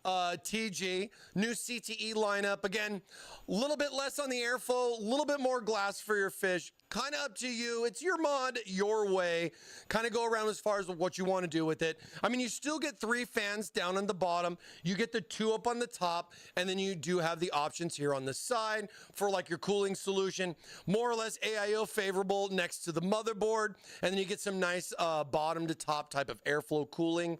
TG, new CTE lineup. Again, a little bit less on the airflow, a little bit more glass for your fish. Kind of up to you. It's your mod, your way. Kind of go around as far as what you want to do with it. I mean, you still get 3 fans down on the bottom. You get the 2 up on the top, and then you do have the options here on the side for like your cooling solution. More or less AIO favorable next to the motherboard, and then you get some nice bottom to top type of airflow cooling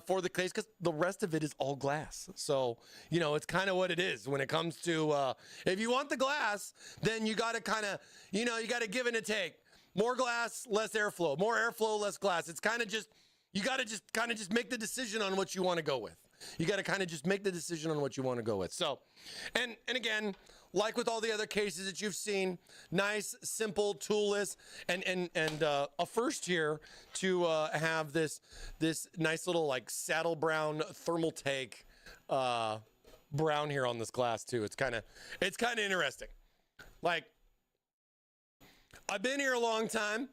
for the case, because the rest of it is all glass. So, it's kind of what it is when it comes to, if you want the glass, then you got to kind of, you got to give and a take. More glass, less airflow. More airflow, less glass. It's kind of just, you got to just kind of just make the decision on what you want to go with. You got to kind of just make the decision on what you want to go with. So, and again, like with all the other cases that you've seen, nice, simple, toolless, and a first here to have this nice little like saddle brown Thermaltake brown here on this glass too. It's kind of interesting. Like, I've been here a long time.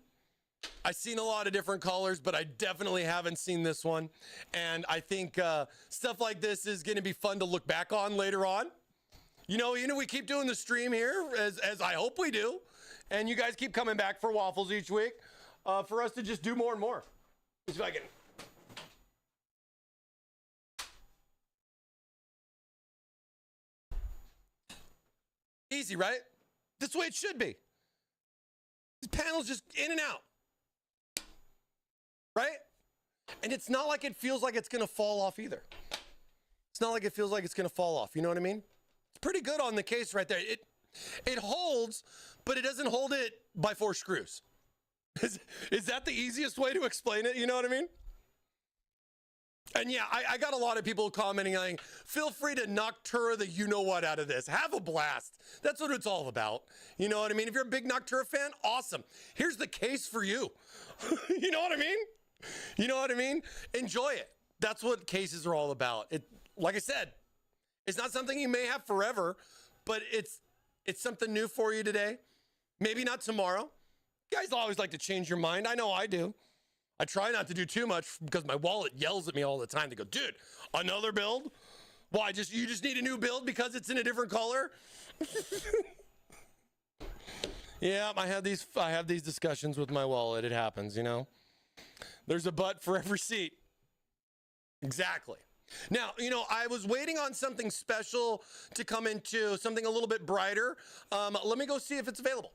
I've seen a lot of different colors, but I definitely haven't seen this one. And I think stuff like this is going to be fun to look back on later on. You know, we keep doing the stream here, as I hope we do. And you guys keep coming back for Waffles each week for us to just do more and more. See if I can. Easy, right? That's the way it should be. These panels just in and out. Right? And it's not like it feels like it's going to fall off either. It's not like it feels like it's going to fall off. You know what I mean? It's pretty good on the case right there. It holds, but it doesn't hold it by 4 screws. Is that the easiest way to explain it? You know what I mean? And yeah, I got a lot of people commenting like, feel free to Noctura the you-know-what out of this. Have a blast. That's what it's all about. You know what I mean? If you're a big Noctura fan, awesome. Here's the case for you. You know what I mean? You know what I mean? Enjoy it. That's what cases are all about. Like I said, it's not something you may have forever, but it's something new for you today. Maybe not tomorrow. You guys always like to change your mind. I know I do. I try not to do too much because my wallet yells at me all the time. They go, dude, another build? Why, you just need a new build because it's in a different color? Yeah, I have these discussions with my wallet. It happens, you know. There's a butt for every seat. Exactly. Now, you know, I was waiting on something special to come into, something a little bit brighter. Let me go see if it's available.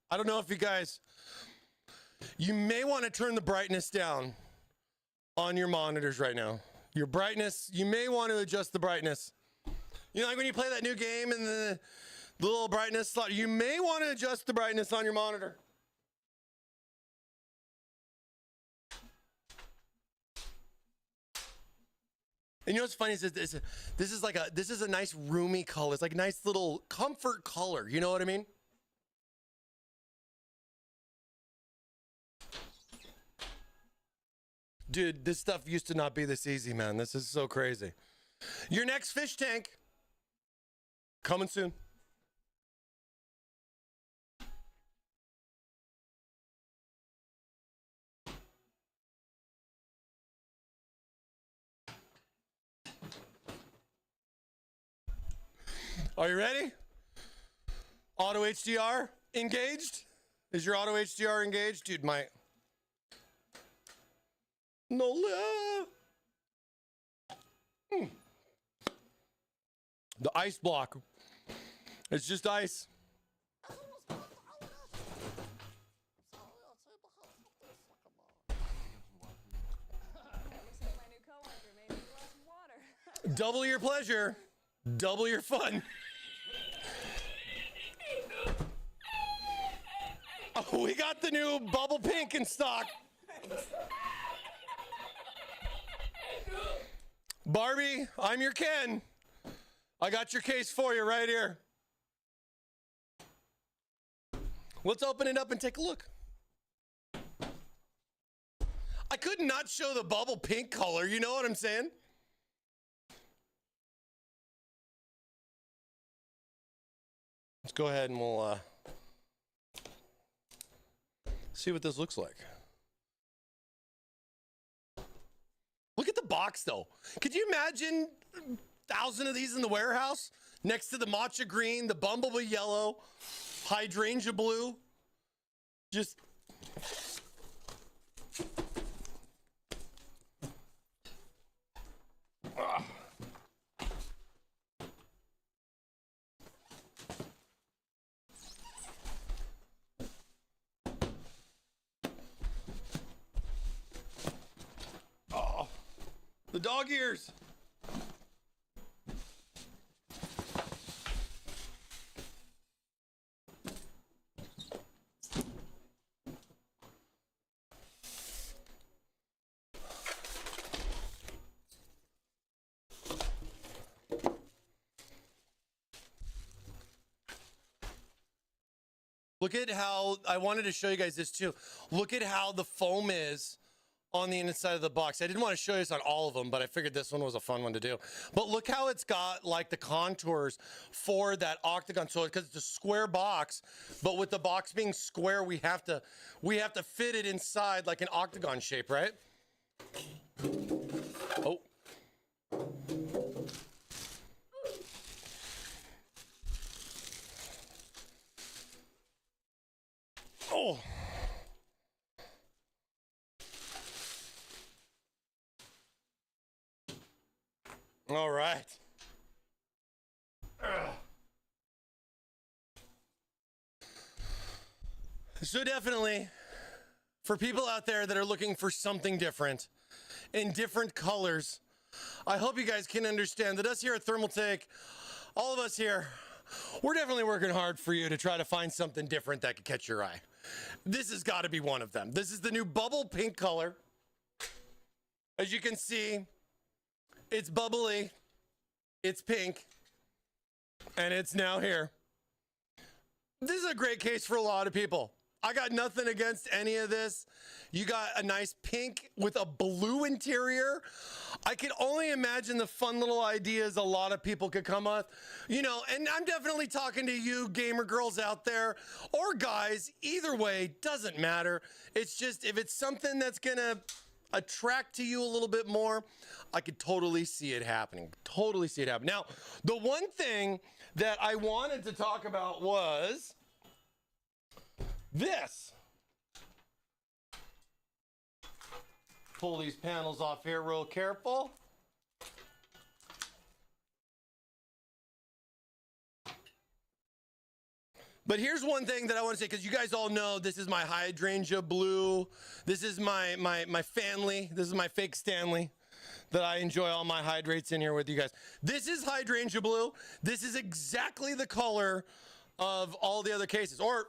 I don't know if you may want to turn the brightness down on your monitors right now. Your brightness, you may want to adjust the brightness. You know, like when you play that new game and the little brightness slot, you may want to adjust the brightness on your monitor. And you know what's funny is this is a nice roomy color. It's like a nice little comfort color. You know what I mean? Dude, this stuff used to not be this easy, man. This is so crazy. Your next fish tank coming soon. Are you ready? Auto HDR engaged? Is your auto HDR engaged? Dude, The ice block. It's just ice. Double your pleasure, double your fun. Oh, we got the new bubble pink in stock. Barbie, I'm your Ken. I got your case for you right here. Let's open it up and take a look. I could not show the bubble pink color, you know what I'm saying? Let's go ahead and we'll see what this looks like. Look at the box though. Could you imagine 1,000 of these in the warehouse next to the matcha green, the bumblebee yellow, hydrangea blue? Just the dog ears. Look at how, I wanted to show you guys this too. Look at how the foam is on the inside of the box. I didn't want to show you this on all of them, but I figured this one was a fun one to do. But look how it's got like the contours for that octagon. So because it's a square box, but with the box being square, we have to fit it inside like an octagon shape, right? Oh. Oh. All right. So definitely, for people out there that are looking for something different in different colors, I hope you guys can understand that us here at Thermaltake, all of us here, we're definitely working hard for you to try to find something different that could catch your eye. This has got to be one of them. This is the new bubble pink color. As you can see, it's bubbly, it's pink, and it's now here. This is a great case for a lot of people. I got nothing against any of this. You got a nice pink with a blue interior. I can only imagine the fun little ideas a lot of people could come up, you know, and I'm definitely talking to you gamer girls out there or guys. Either way, doesn't matter. It's just, if it's something that's gonna attract to you a little bit more, I could totally see it happening. Totally see it happen. Now, the one thing that I wanted to talk about was this. Pull these panels off here real careful. But here's one thing that I want to say, because you guys all know this is my hydrangea blue. This is my family. This is my fake Stanley that I enjoy all my hydrates in here with you guys. This is hydrangea blue. This is exactly the color of all the other cases, or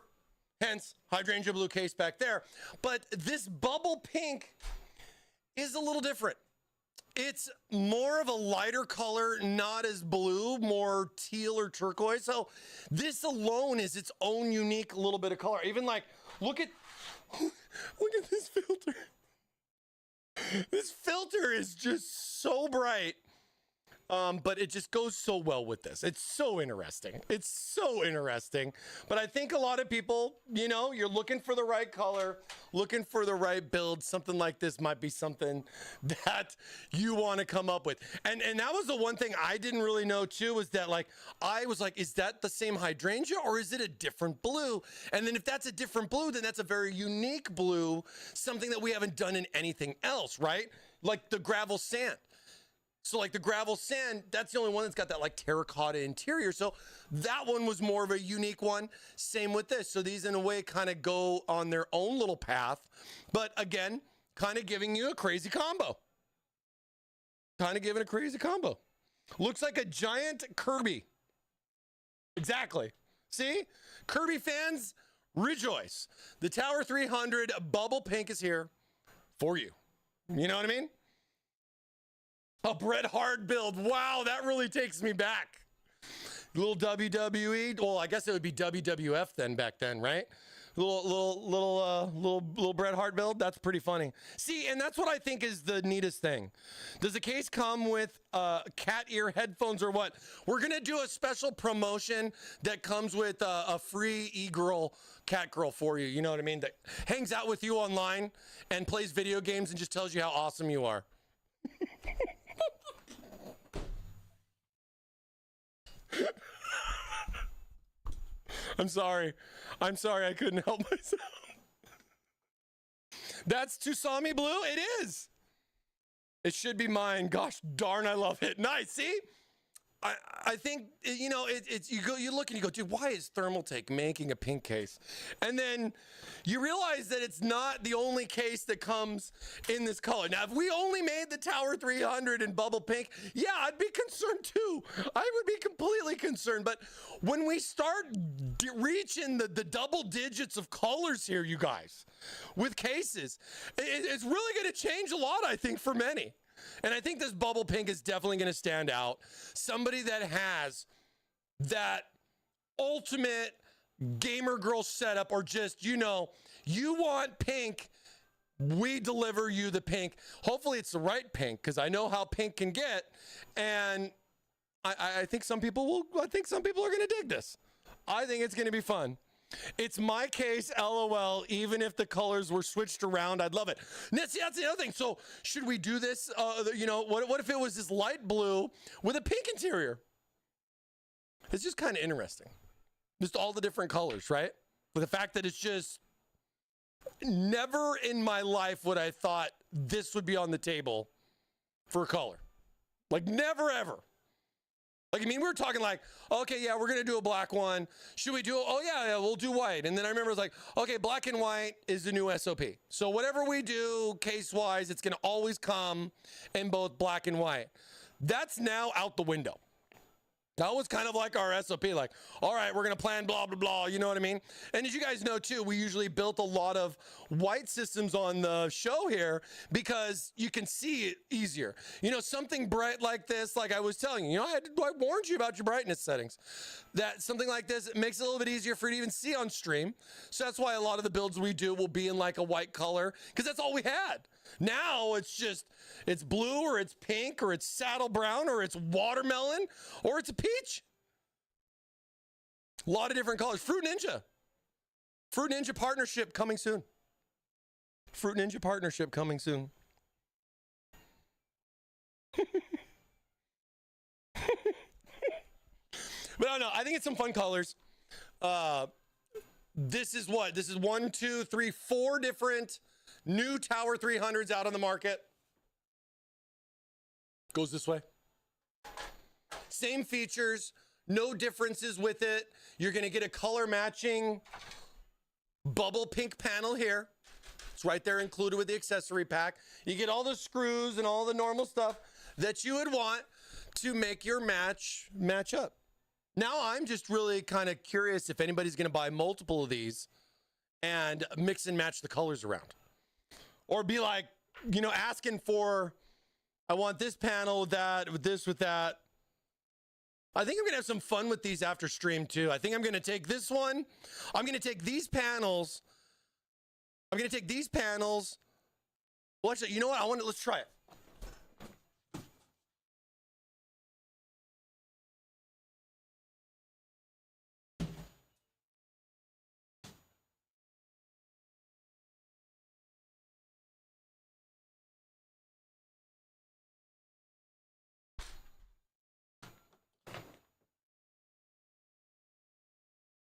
hence hydrangea blue case back there. But this bubble pink is a little different. It's more of a lighter color, not as blue, more teal or turquoise. So this alone is its own unique little bit of color. Even like, look at this filter. This filter is just so bright. But it just goes so well with this. It's so interesting. It's so interesting. But I think a lot of people, you know, you're looking for the right color, looking for the right build. Something like this might be something that you want to come up with. And that was the one thing I didn't really know too, was that like, I was like, is that the same hydrangea or is it a different blue? And then if that's a different blue, then that's a very unique blue, something that we haven't done in anything else, right? Like the gravel sand. So like the gravel sand, that's the only one that's got that like terracotta interior. So that one was more of a unique one. Same with this. So these in a way kind of go on their own little path, but again, kind of giving you a crazy combo. Kind of giving a crazy combo. Looks like a giant Kirby. Exactly. See? Kirby fans, rejoice. The Tower 300 bubble pink is here for you. You know what I mean? A Bret Hart build. Wow, that really takes me back. Little WWE. Well, I guess it would be WWF then back then, right? Little Bret Hart build. That's pretty funny. See, and that's what I think is the neatest thing. Does the case come with cat ear headphones or what? We're gonna do a special promotion that comes with a free e-girl, cat girl for you. You know what I mean? That hangs out with you online and plays video games and just tells you how awesome you are. I'm sorry. I couldn't help myself. That's Tusami Blue? It is. It should be mine. Gosh darn, I love it. Nice. See? I think, you know, you look and you go, dude, why is Thermaltake making a pink case? And then you realize that it's not the only case that comes in this color. Now, if we only made the Tower 300 in bubble pink, yeah, I'd be concerned too. I would be completely concerned. But when we start reaching the double digits of colors here, you guys, with cases, it's really going to change a lot, I think, for many. And I think this bubble pink is definitely going to stand out. Somebody that has that ultimate gamer girl setup, or just, you want pink, we deliver you the pink. Hopefully it's the right pink, because I know how pink can get, and I think some people are going to dig this. I think it's going to be fun. It's my case, LOL. Even if the colors were switched around, I'd love it. That's the other thing. So should we do this? What if it was this light blue with a pink interior? It's just kind of interesting. Just all the different colors, right? With the fact that it's just never in my life would I thought this would be on the table for a color. Like never, ever. Like, I mean, we were talking like, okay, yeah, we're going to do a black one. Should we do, oh yeah, we'll do white. And then I remember it was like, okay, black and white is the new SOP. So whatever we do case-wise, it's going to always come in both black and white. That's now out the window. That was kind of like our SOP, like, all right, we're going to plan blah, blah, blah, you know what I mean? And as you guys know, too, we usually built a lot of white systems on the show here because you can see it easier. Something bright like this, like I was telling you, I warned you about your brightness settings. That something like this, it makes it a little bit easier for you to even see on stream. So that's why a lot of the builds we do will be in like a white color, because that's all we had. Now it's blue, or it's pink, or it's saddle brown, or it's watermelon, or it's a peach. A lot of different colors. Fruit Ninja partnership coming soon. Fruit Ninja partnership coming soon. But no, I think it's some fun colors. This is 1, 2, 3, 4 different new Tower 300s out on the market. Goes this way. Same features, no differences with it. You're going to get a color matching bubble pink panel here. It's right there included with the accessory pack. You get all the screws and all the normal stuff that you would want to make your match up. Now I'm just really kind of curious if anybody's going to buy multiple of these and mix and match the colors around. Or be like, asking for, I want this panel with that, with this, with that. I think I'm going to have some fun with these after stream too. I think I'm going to take this one. I'm going to take these panels. Well, actually, you know what? Let's try it.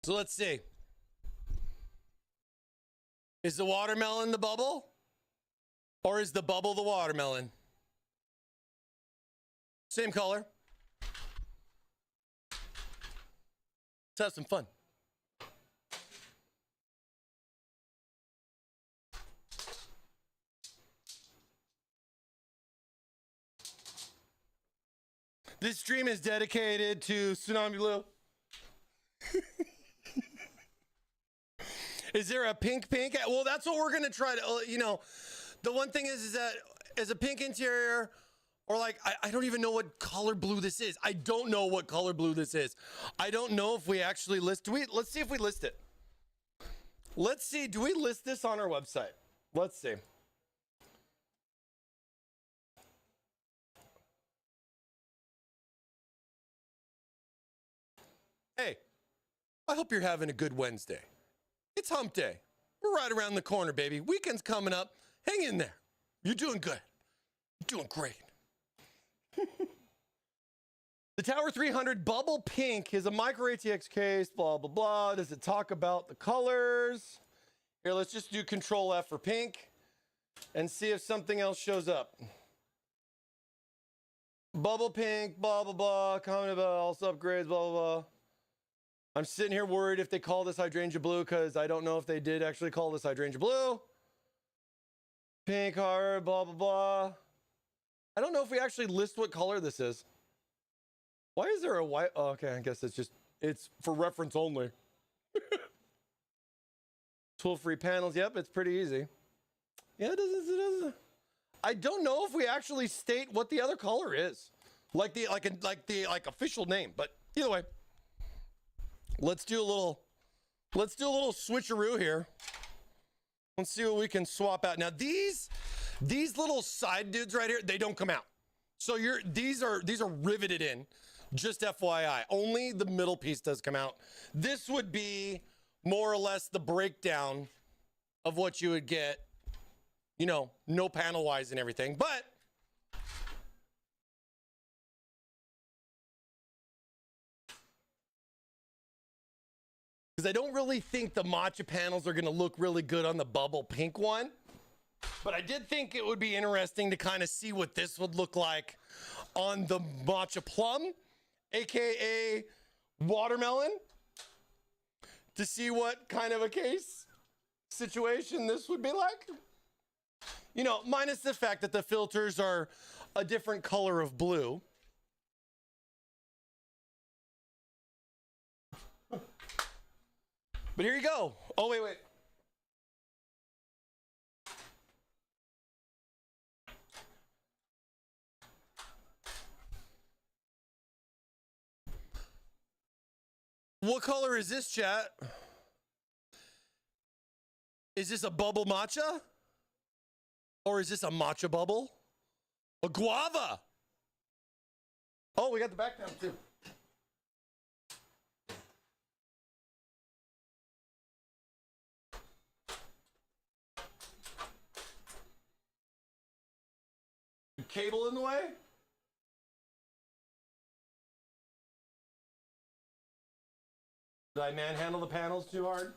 So let's see. Is the watermelon the bubble? Or is the bubble the watermelon? Same color. Let's have some fun. This stream is dedicated to Tsunami Blue. Is there a pink? Well, that's what we're going to try to, the one thing is that as a pink interior, or like, I don't even know what color blue this is. I don't know what color blue this is. I don't know if we actually let's see if we list it. Let's see, do we list this on our website? Let's see. Hey, I hope you're having a good Wednesday. It's hump day. We're right around the corner, baby. Weekend's coming up. Hang in there. You're doing good. You're doing great. The Tower 300 Bubble Pink is a micro ATX case, blah, blah, blah. Does it talk about the colors? Here, let's just do Control F for pink and see if something else shows up. Bubble pink, blah, blah, blah. Comment about also upgrades, blah, blah, blah. I'm sitting here worried if they call this hydrangea blue, because I don't know if they did actually call this hydrangea blue. Pink heart, blah, blah, blah. I don't know if we actually list what color this is. Why is there a white? Oh, okay, I guess it's for reference only. 12 free panels. Yep, it's pretty easy. Yeah, it doesn't. I don't know if we actually state what the other color is, like the official name. But either way, let's do a little let's do a little switcheroo here. Let's see what we can swap out. Now these little side dudes right here, they don't come out. So these are riveted in. Just FYI, only the middle piece does come out. This would be more or less the breakdown of what you would get, you know, no panel wise and everything. But because I don't really think the matcha panels are going to look really good on the bubble pink one. But I did think it would be interesting to kind of see what this would look like on the matcha plum, aka watermelon, to see what kind of a case situation this would be like. You know, minus the fact that the filters are a different color of blue. But here you go. Oh, wait. What color is this, chat? Is this a bubble matcha? Or is this a matcha bubble? A guava? Oh, we got the back down too. Cable in the way? Did I manhandle the panels too hard?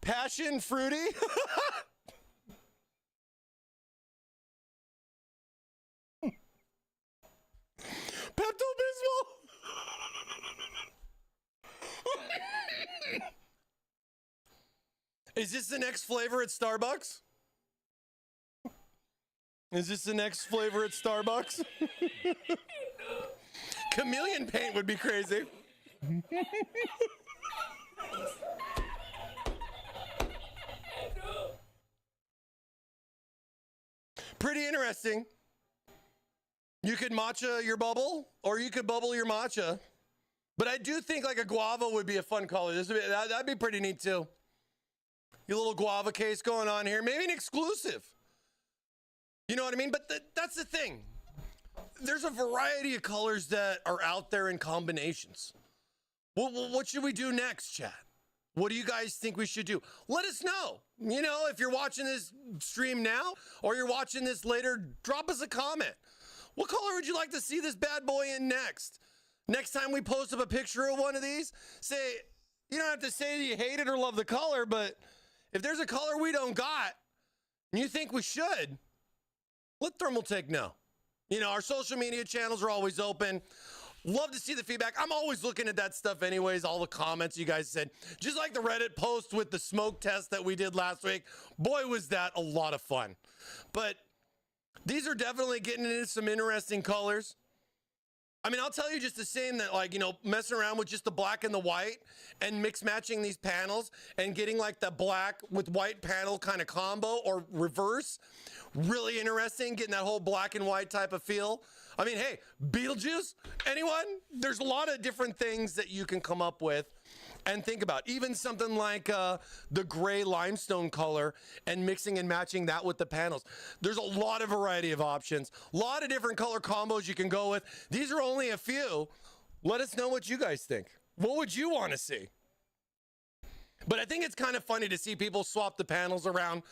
Passion fruity? Pepto-Bismol? Is this the next flavor at Starbucks? Is this the next flavor at Starbucks? Chameleon paint would be crazy. Pretty interesting. You could matcha your bubble, or you could bubble your matcha. But I do think like a guava would be a fun color. That'd be pretty neat too. Your little guava case going on here. Maybe an exclusive. You know what I mean? But that's the thing. There's a variety of colors that are out there in combinations. What should we do next, chat? What do you guys think we should do? Let us know. You know, if you're watching this stream now or you're watching this later, drop us a comment. What color would you like to see this bad boy in next? Next time we post up a picture of one of these, say, you don't have to say that you hate it or love the color, but if there's a color we don't got and you think we should, let Thermaltake know. You know, our social media channels are always open. Love to see the feedback. I'm always looking at that stuff anyways, all the comments you guys said. Just like the Reddit post with the smoke test that we did last week. Boy, was that a lot of fun. But these are definitely getting into some interesting colors. I mean, I'll tell you just the same that, like, you know, messing around with just the black and the white and mix matching these panels and getting like the black with white panel kind of combo or reverse. Really interesting, getting that whole black and white type of feel. I mean, hey, Beetlejuice, anyone? There's a lot of different things that you can come up with and think about. Even something like the gray limestone color and mixing and matching that with the panels. There's a lot of variety of options. A lot of different color combos you can go with. These are only a few. Let us know what you guys think. What would you want to see? But I think it's kind of funny to see people swap the panels around,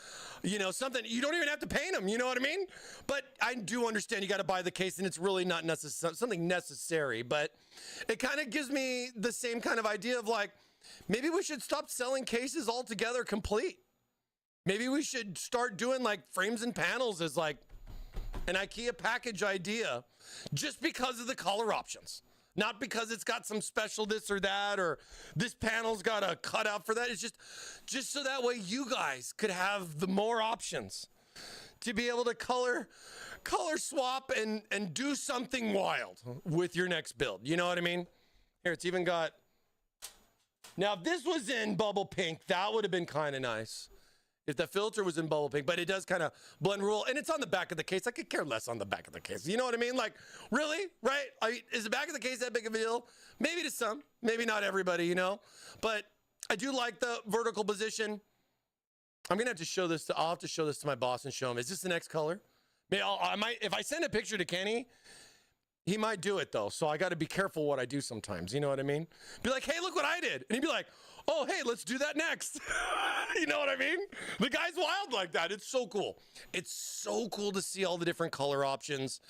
you know, something, you don't even have to paint them, you know what I mean? But I do understand you got to buy the case and it's really not something necessary, but it kind of gives me the same kind of idea of like, maybe we should stop selling cases altogether complete. Maybe we should start doing like frames and panels as like an IKEA package idea just because of the color options. Not because it's got some special this or that, or this panel's got a cutout for that. It's just so that way you guys could have the more options to be able to color swap and do something wild with your next build. You know what I mean? Here, it's even got, now if this was in bubble pink, that would have been kind of nice. if the filter was in bubble pink, but it does kind of blend real, and it's on the back of the case. I could care less on the back of the case. You know what I mean? Like, really? Right? Is the back of the case that big of a deal? Maybe to some, maybe not everybody, you know? But I do like the vertical position. I'm going to have to show this I'll have to show this to my boss and show him. Is this the next color? Maybe I might, if I send a picture to Kenny, he might do it though. So I got to be careful what I do sometimes. You know what I mean? Be like, hey, look what I did. And he'd be like, oh, hey, let's do that next. You know what I mean? The guy's wild like that. It's so cool. It's so cool to see all the different color options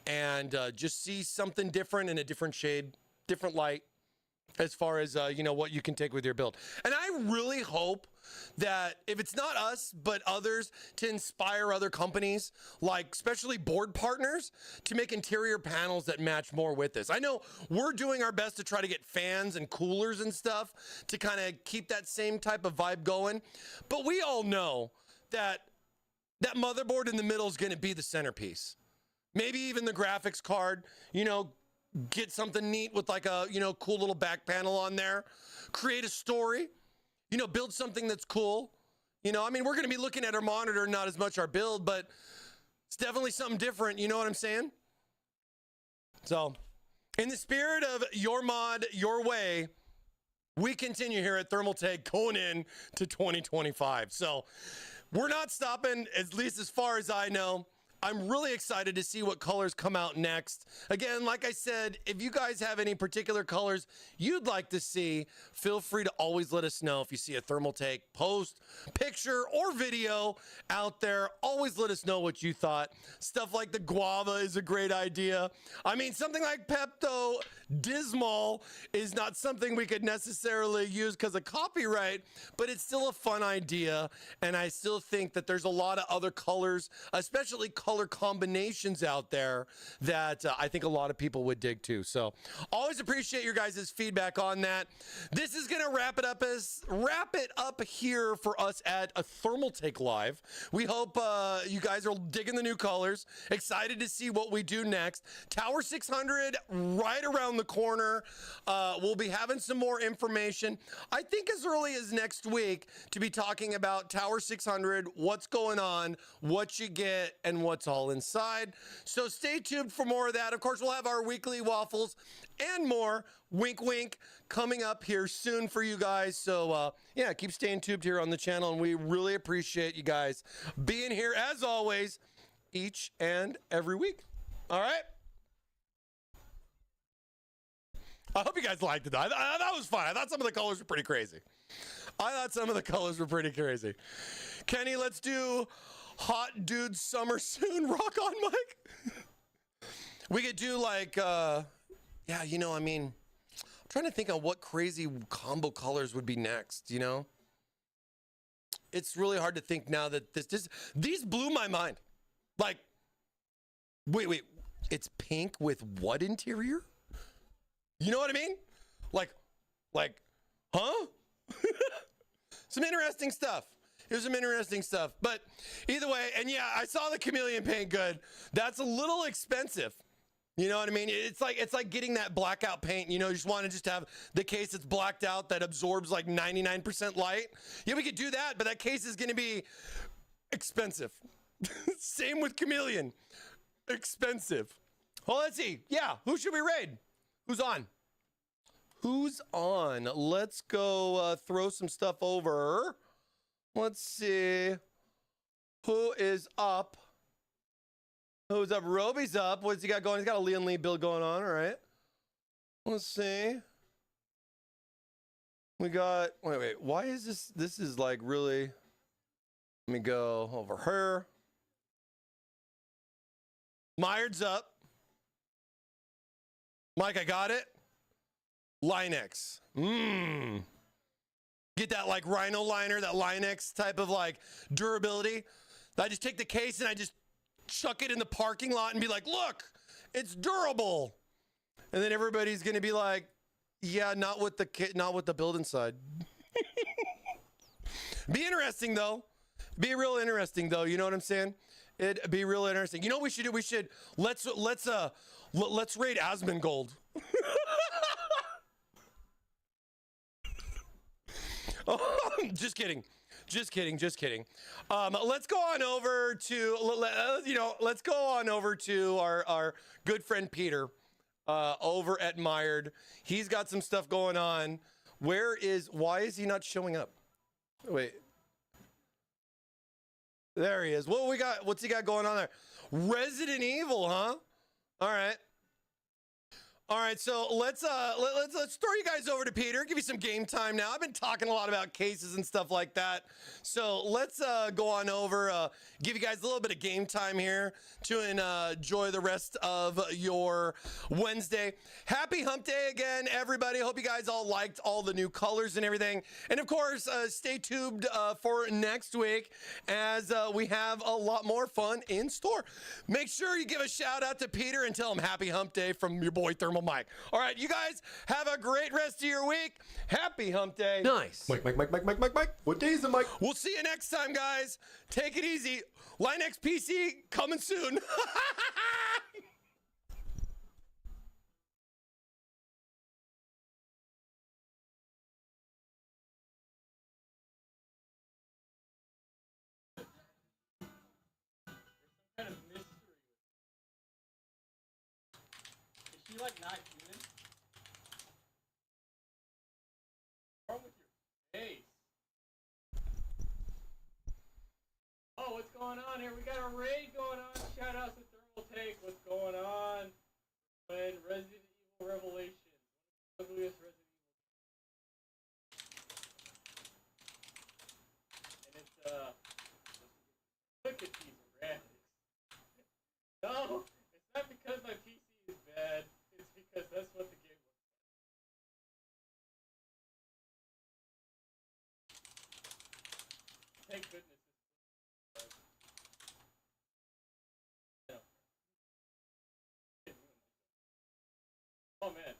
and just see something different in a different shade, different light as far as, you know, what you can take with your build. And I really hope that if it's not us, but others, to inspire other companies, like especially board partners, to make interior panels that match more with this. I know we're doing our best to try to get fans and coolers and stuff to kind of keep that same type of vibe going. But we all know that that motherboard in the middle is going to be the centerpiece. Maybe even the graphics card, you know, get something neat with like a, you know, cool little back panel on there, create a story, you know, build something that's cool. You know, I mean, we're going to be looking at our monitor, not as much our build, but it's definitely something different. You know what I'm saying? So in the spirit of your mod, your way, we continue here at Thermaltake going in to 2025. So we're not stopping, at least as far as I know. I'm really excited to see what colors come out next. Again, like I said, if you guys have any particular colors you'd like to see, feel free to always let us know. If you see a Thermaltake post, picture, or video out there, always let us know what you thought. Stuff like the guava is a great idea. I mean, something like Pepto Dismal is not something we could necessarily use because of copyright, but it's still a fun idea. And I still think that there's a lot of other colors, especially color combinations out there that I think a lot of people would dig too. So always appreciate your guys' feedback on that. This is going to wrap it up here for us at a Thermaltake Live. We hope you guys are digging the new colors, excited to see what we do next. Tower 600 right around the corner. We'll be having some more information, I think as early as next week, to be talking about Tower 600, what's going on, what you get, and what's all inside. So stay tuned for more of that. Of course, we'll have our weekly waffles and more, wink wink, coming up here soon for you guys. So yeah, keep staying tuned here on the channel, and we really appreciate you guys being here as always each and every week. All right, I hope you guys liked it. That was fun. I thought some of the colors were pretty crazy. Kenny, let's do Hot Dude Summer Soon. Rock on, Mike. We could do like, yeah, you know, I mean, I'm trying to think of what crazy combo colors would be next, you know? It's really hard to think now that these blew my mind. Like, wait, it's pink with what interior? You know what I mean? Like, huh? Some interesting stuff. Here's some interesting stuff. But either way, and yeah, I saw the chameleon paint good. That's a little expensive. You know what I mean? It's like getting that blackout paint. You know, you just want to just have the case that's blacked out that absorbs like 99% light. Yeah, we could do that, but that case is going to be expensive. Same with chameleon. Expensive. Well, let's see. Yeah, who should we raid? Who's on? Let's go throw some stuff over. Let's see. Who is up? Who's up? Roby's up. What's he got going? He's got a Leon Lee build going on. All right. Let's see. We got, wait. Why is this? This is like really, let me go over here. Myerd's up. Mike, I got it. Linex. Get that like Rhino liner, that Linex type of like durability. I just take the case and I just chuck it in the parking lot and be like, look, it's durable. And then everybody's going to be like, yeah, not with the build inside. Be interesting though. Be real interesting though. You know what I'm saying? It'd be real interesting. You know what we should do? We should let's raid Asmongold. Oh, just kidding. Just kidding, just kidding. Let's go on over to, let's go on over to our good friend Peter over at Mired. He's got some stuff going on. Why is he not showing up? Wait. There he is. What's he got going on there? Resident Evil, huh? All right. All right, so let's throw you guys over to Peter. Give you some game time now. I've been talking a lot about cases and stuff like that. So let's go on over, give you guys a little bit of game time here to enjoy the rest of your Wednesday. Happy Hump Day again, everybody. Hope you guys all liked all the new colors and everything. And of course, stay tuned for next week as we have a lot more fun in store. Make sure you give a shout out to Peter and tell him Happy Hump Day from your boy ThermalMike. All right, you guys have a great rest of your week. Happy Hump Day. Nice. Mike. What day is it, Mike? We'll see you next time, guys. Take it easy. Linux PC coming soon. Kind of mystery. Is she like not human? What's wrong with your face? Oh, what's going on here? We got a raid going on. Shout out to Thermaltake. What's going on? When Resident Evil Revelation. Ugliest Resident Evil. And it's look at these graphics. No, it's not because my PC is bad. It's because that's what the game looks like. Thank goodness. Oh man.